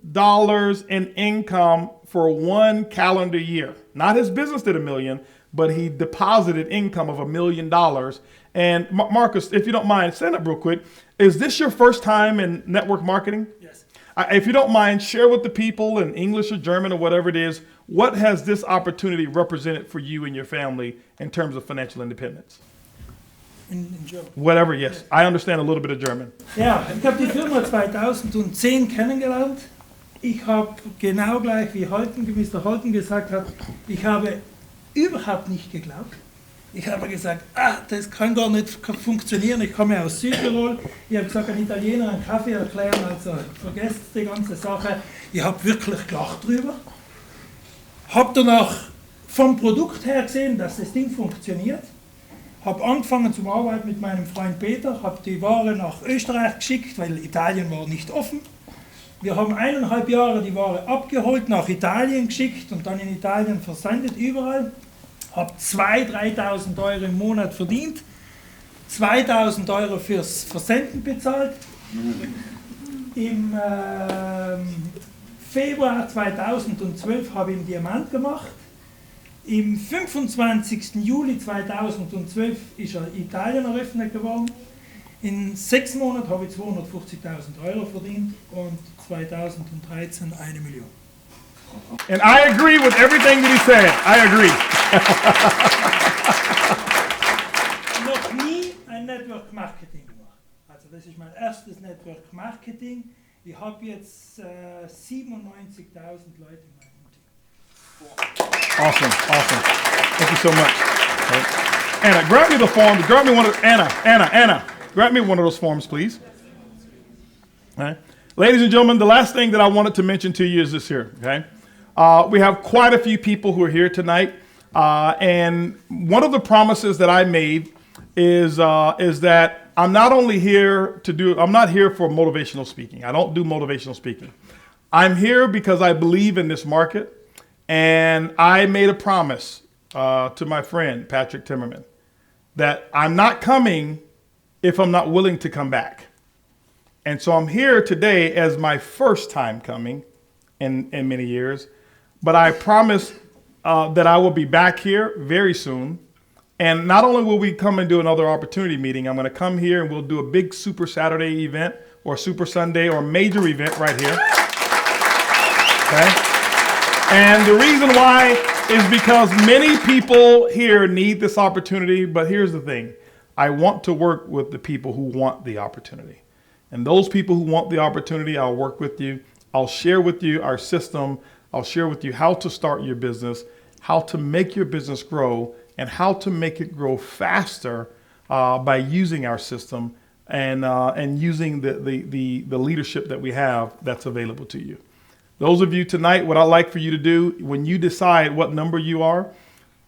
in income for 1 calendar year. Not his business did $1 million, but he deposited income of $1 million. And Marcus, if you don't mind, stand up real quick. Is this your first time in network marketing? Yes. If you don't mind, share with the people in English or German or whatever it is, what has this opportunity represented for you and your family in terms of financial independence? In German. Whatever, yes. I understand a little bit of German. Ja, ich habe die Firma 2010 kennengelernt. Ich habe genau gleich wie Mr. Holton gesagt hat, ich habe überhaupt nicht geglaubt. Ich habe gesagt, das kann gar nicht funktionieren, ich komme aus Südtirol. Ich habe gesagt, ein Italiener einen Kaffee erklären, also vergesst die ganze Sache. Ich habe wirklich gelacht drüber. Habe danach vom Produkt her gesehen, dass das Ding funktioniert. Habe angefangen zu arbeiten mit meinem Freund Peter, habe die Ware nach Österreich geschickt, weil Italien war nicht offen. Wir haben 1,5 Jahre die Ware abgeholt, nach Italien geschickt und dann in Italien versendet, überall. Habe 2.000, 3.000 Euro im Monat verdient, 2.000 Euro fürs Versenden bezahlt. Im Februar 2012 habe ich einen Diamant gemacht. Im 25. Juli 2012 ist er in Italien eröffnet geworden. In 6 Monaten habe ich 250.000 Euro verdient und 2013 1 Million. And I agree with everything that he said. I agree. Noch nie ein Network Marketing gemacht. Also das ist mein erstes Network Marketing. Ich habe jetzt 97.000 Leute in meinem Team. Awesome, awesome. Thank you so much. Okay. Anna, grab me the form. Grab me one of Anna. Grab me one of those forms, please. All right. Ladies and gentlemen, the last thing that I wanted to mention to you is this here. Okay. We have quite a few people who are here tonight, and one of the promises that I made is that I'm not here for motivational speaking. I don't do motivational speaking. I'm here because I believe in this market, and I made a promise to my friend Patrick Timmerman that I'm not coming if I'm not willing to come back. And so I'm here today as my first time coming in many years, but I promise that I will be back here very soon. And not only will we come and do another opportunity meeting, I'm going to come here and we'll do a big Super Saturday event or Super Sunday or major event right here. Okay? And the reason why is because many people here need this opportunity, but here's the thing. I want to work with the people who want the opportunity. And those people who want the opportunity, I'll work with you. I'll share with you our system. I'll share with you how to start your business, how to make your business grow, and how to make it grow faster by using our system and using the leadership that we have that's available to you. Those of you tonight, what I'd like for you to do, when you decide what number you are,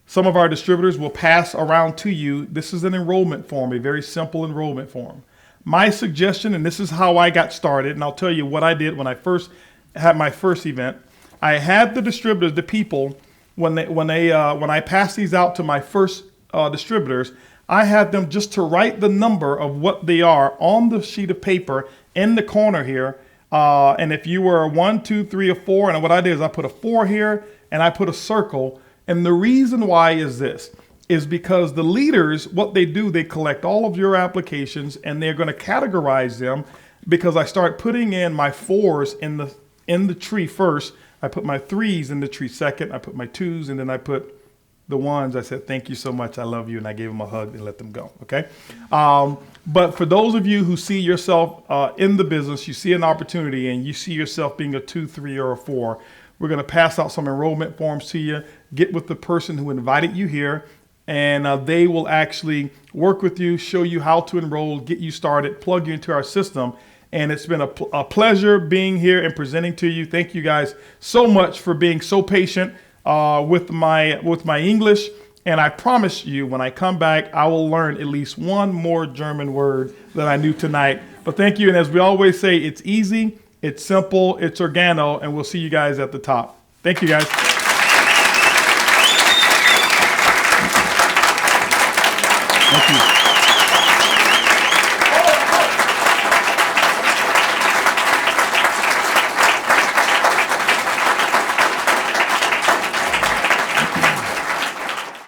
some of our distributors will pass around to you. This is an enrollment form, a very simple enrollment form. My suggestion, and this is how I got started, and I'll tell you what I did when I first had my first event. I had the distributors, the people, when I passed these out to my first distributors, I had them just to write the number of what they are on the sheet of paper in the corner here. And if you were a 1, 2, 3, or 4, and what I did is I put a 4 here and I put a circle. And the reason why is this, is because the leaders, what they do, they collect all of your applications and they're going to categorize them, because I start putting in my 4s in the tree first. I put my 3s in the tree second. I put my 2s, and then I put the 1s. I said, thank you so much. I love you. And I gave them a hug and let them go. Okay. But for those of you who see yourself in the business, you see an opportunity and you see yourself being a 2, 3, or a 4, we're going to pass out some enrollment forms to you. Get with the person who invited you here, and they will actually work with you, show you how to enroll, get you started, plug you into our system. And it's been a pleasure being here and presenting to you. Thank you guys so much for being so patient with my English. And I promise you, when I come back, I will learn at least one more German word that I knew tonight. But thank you. And as we always say, it's easy, it's simple, it's Organo, and we'll see you guys at the top. Thank you, guys.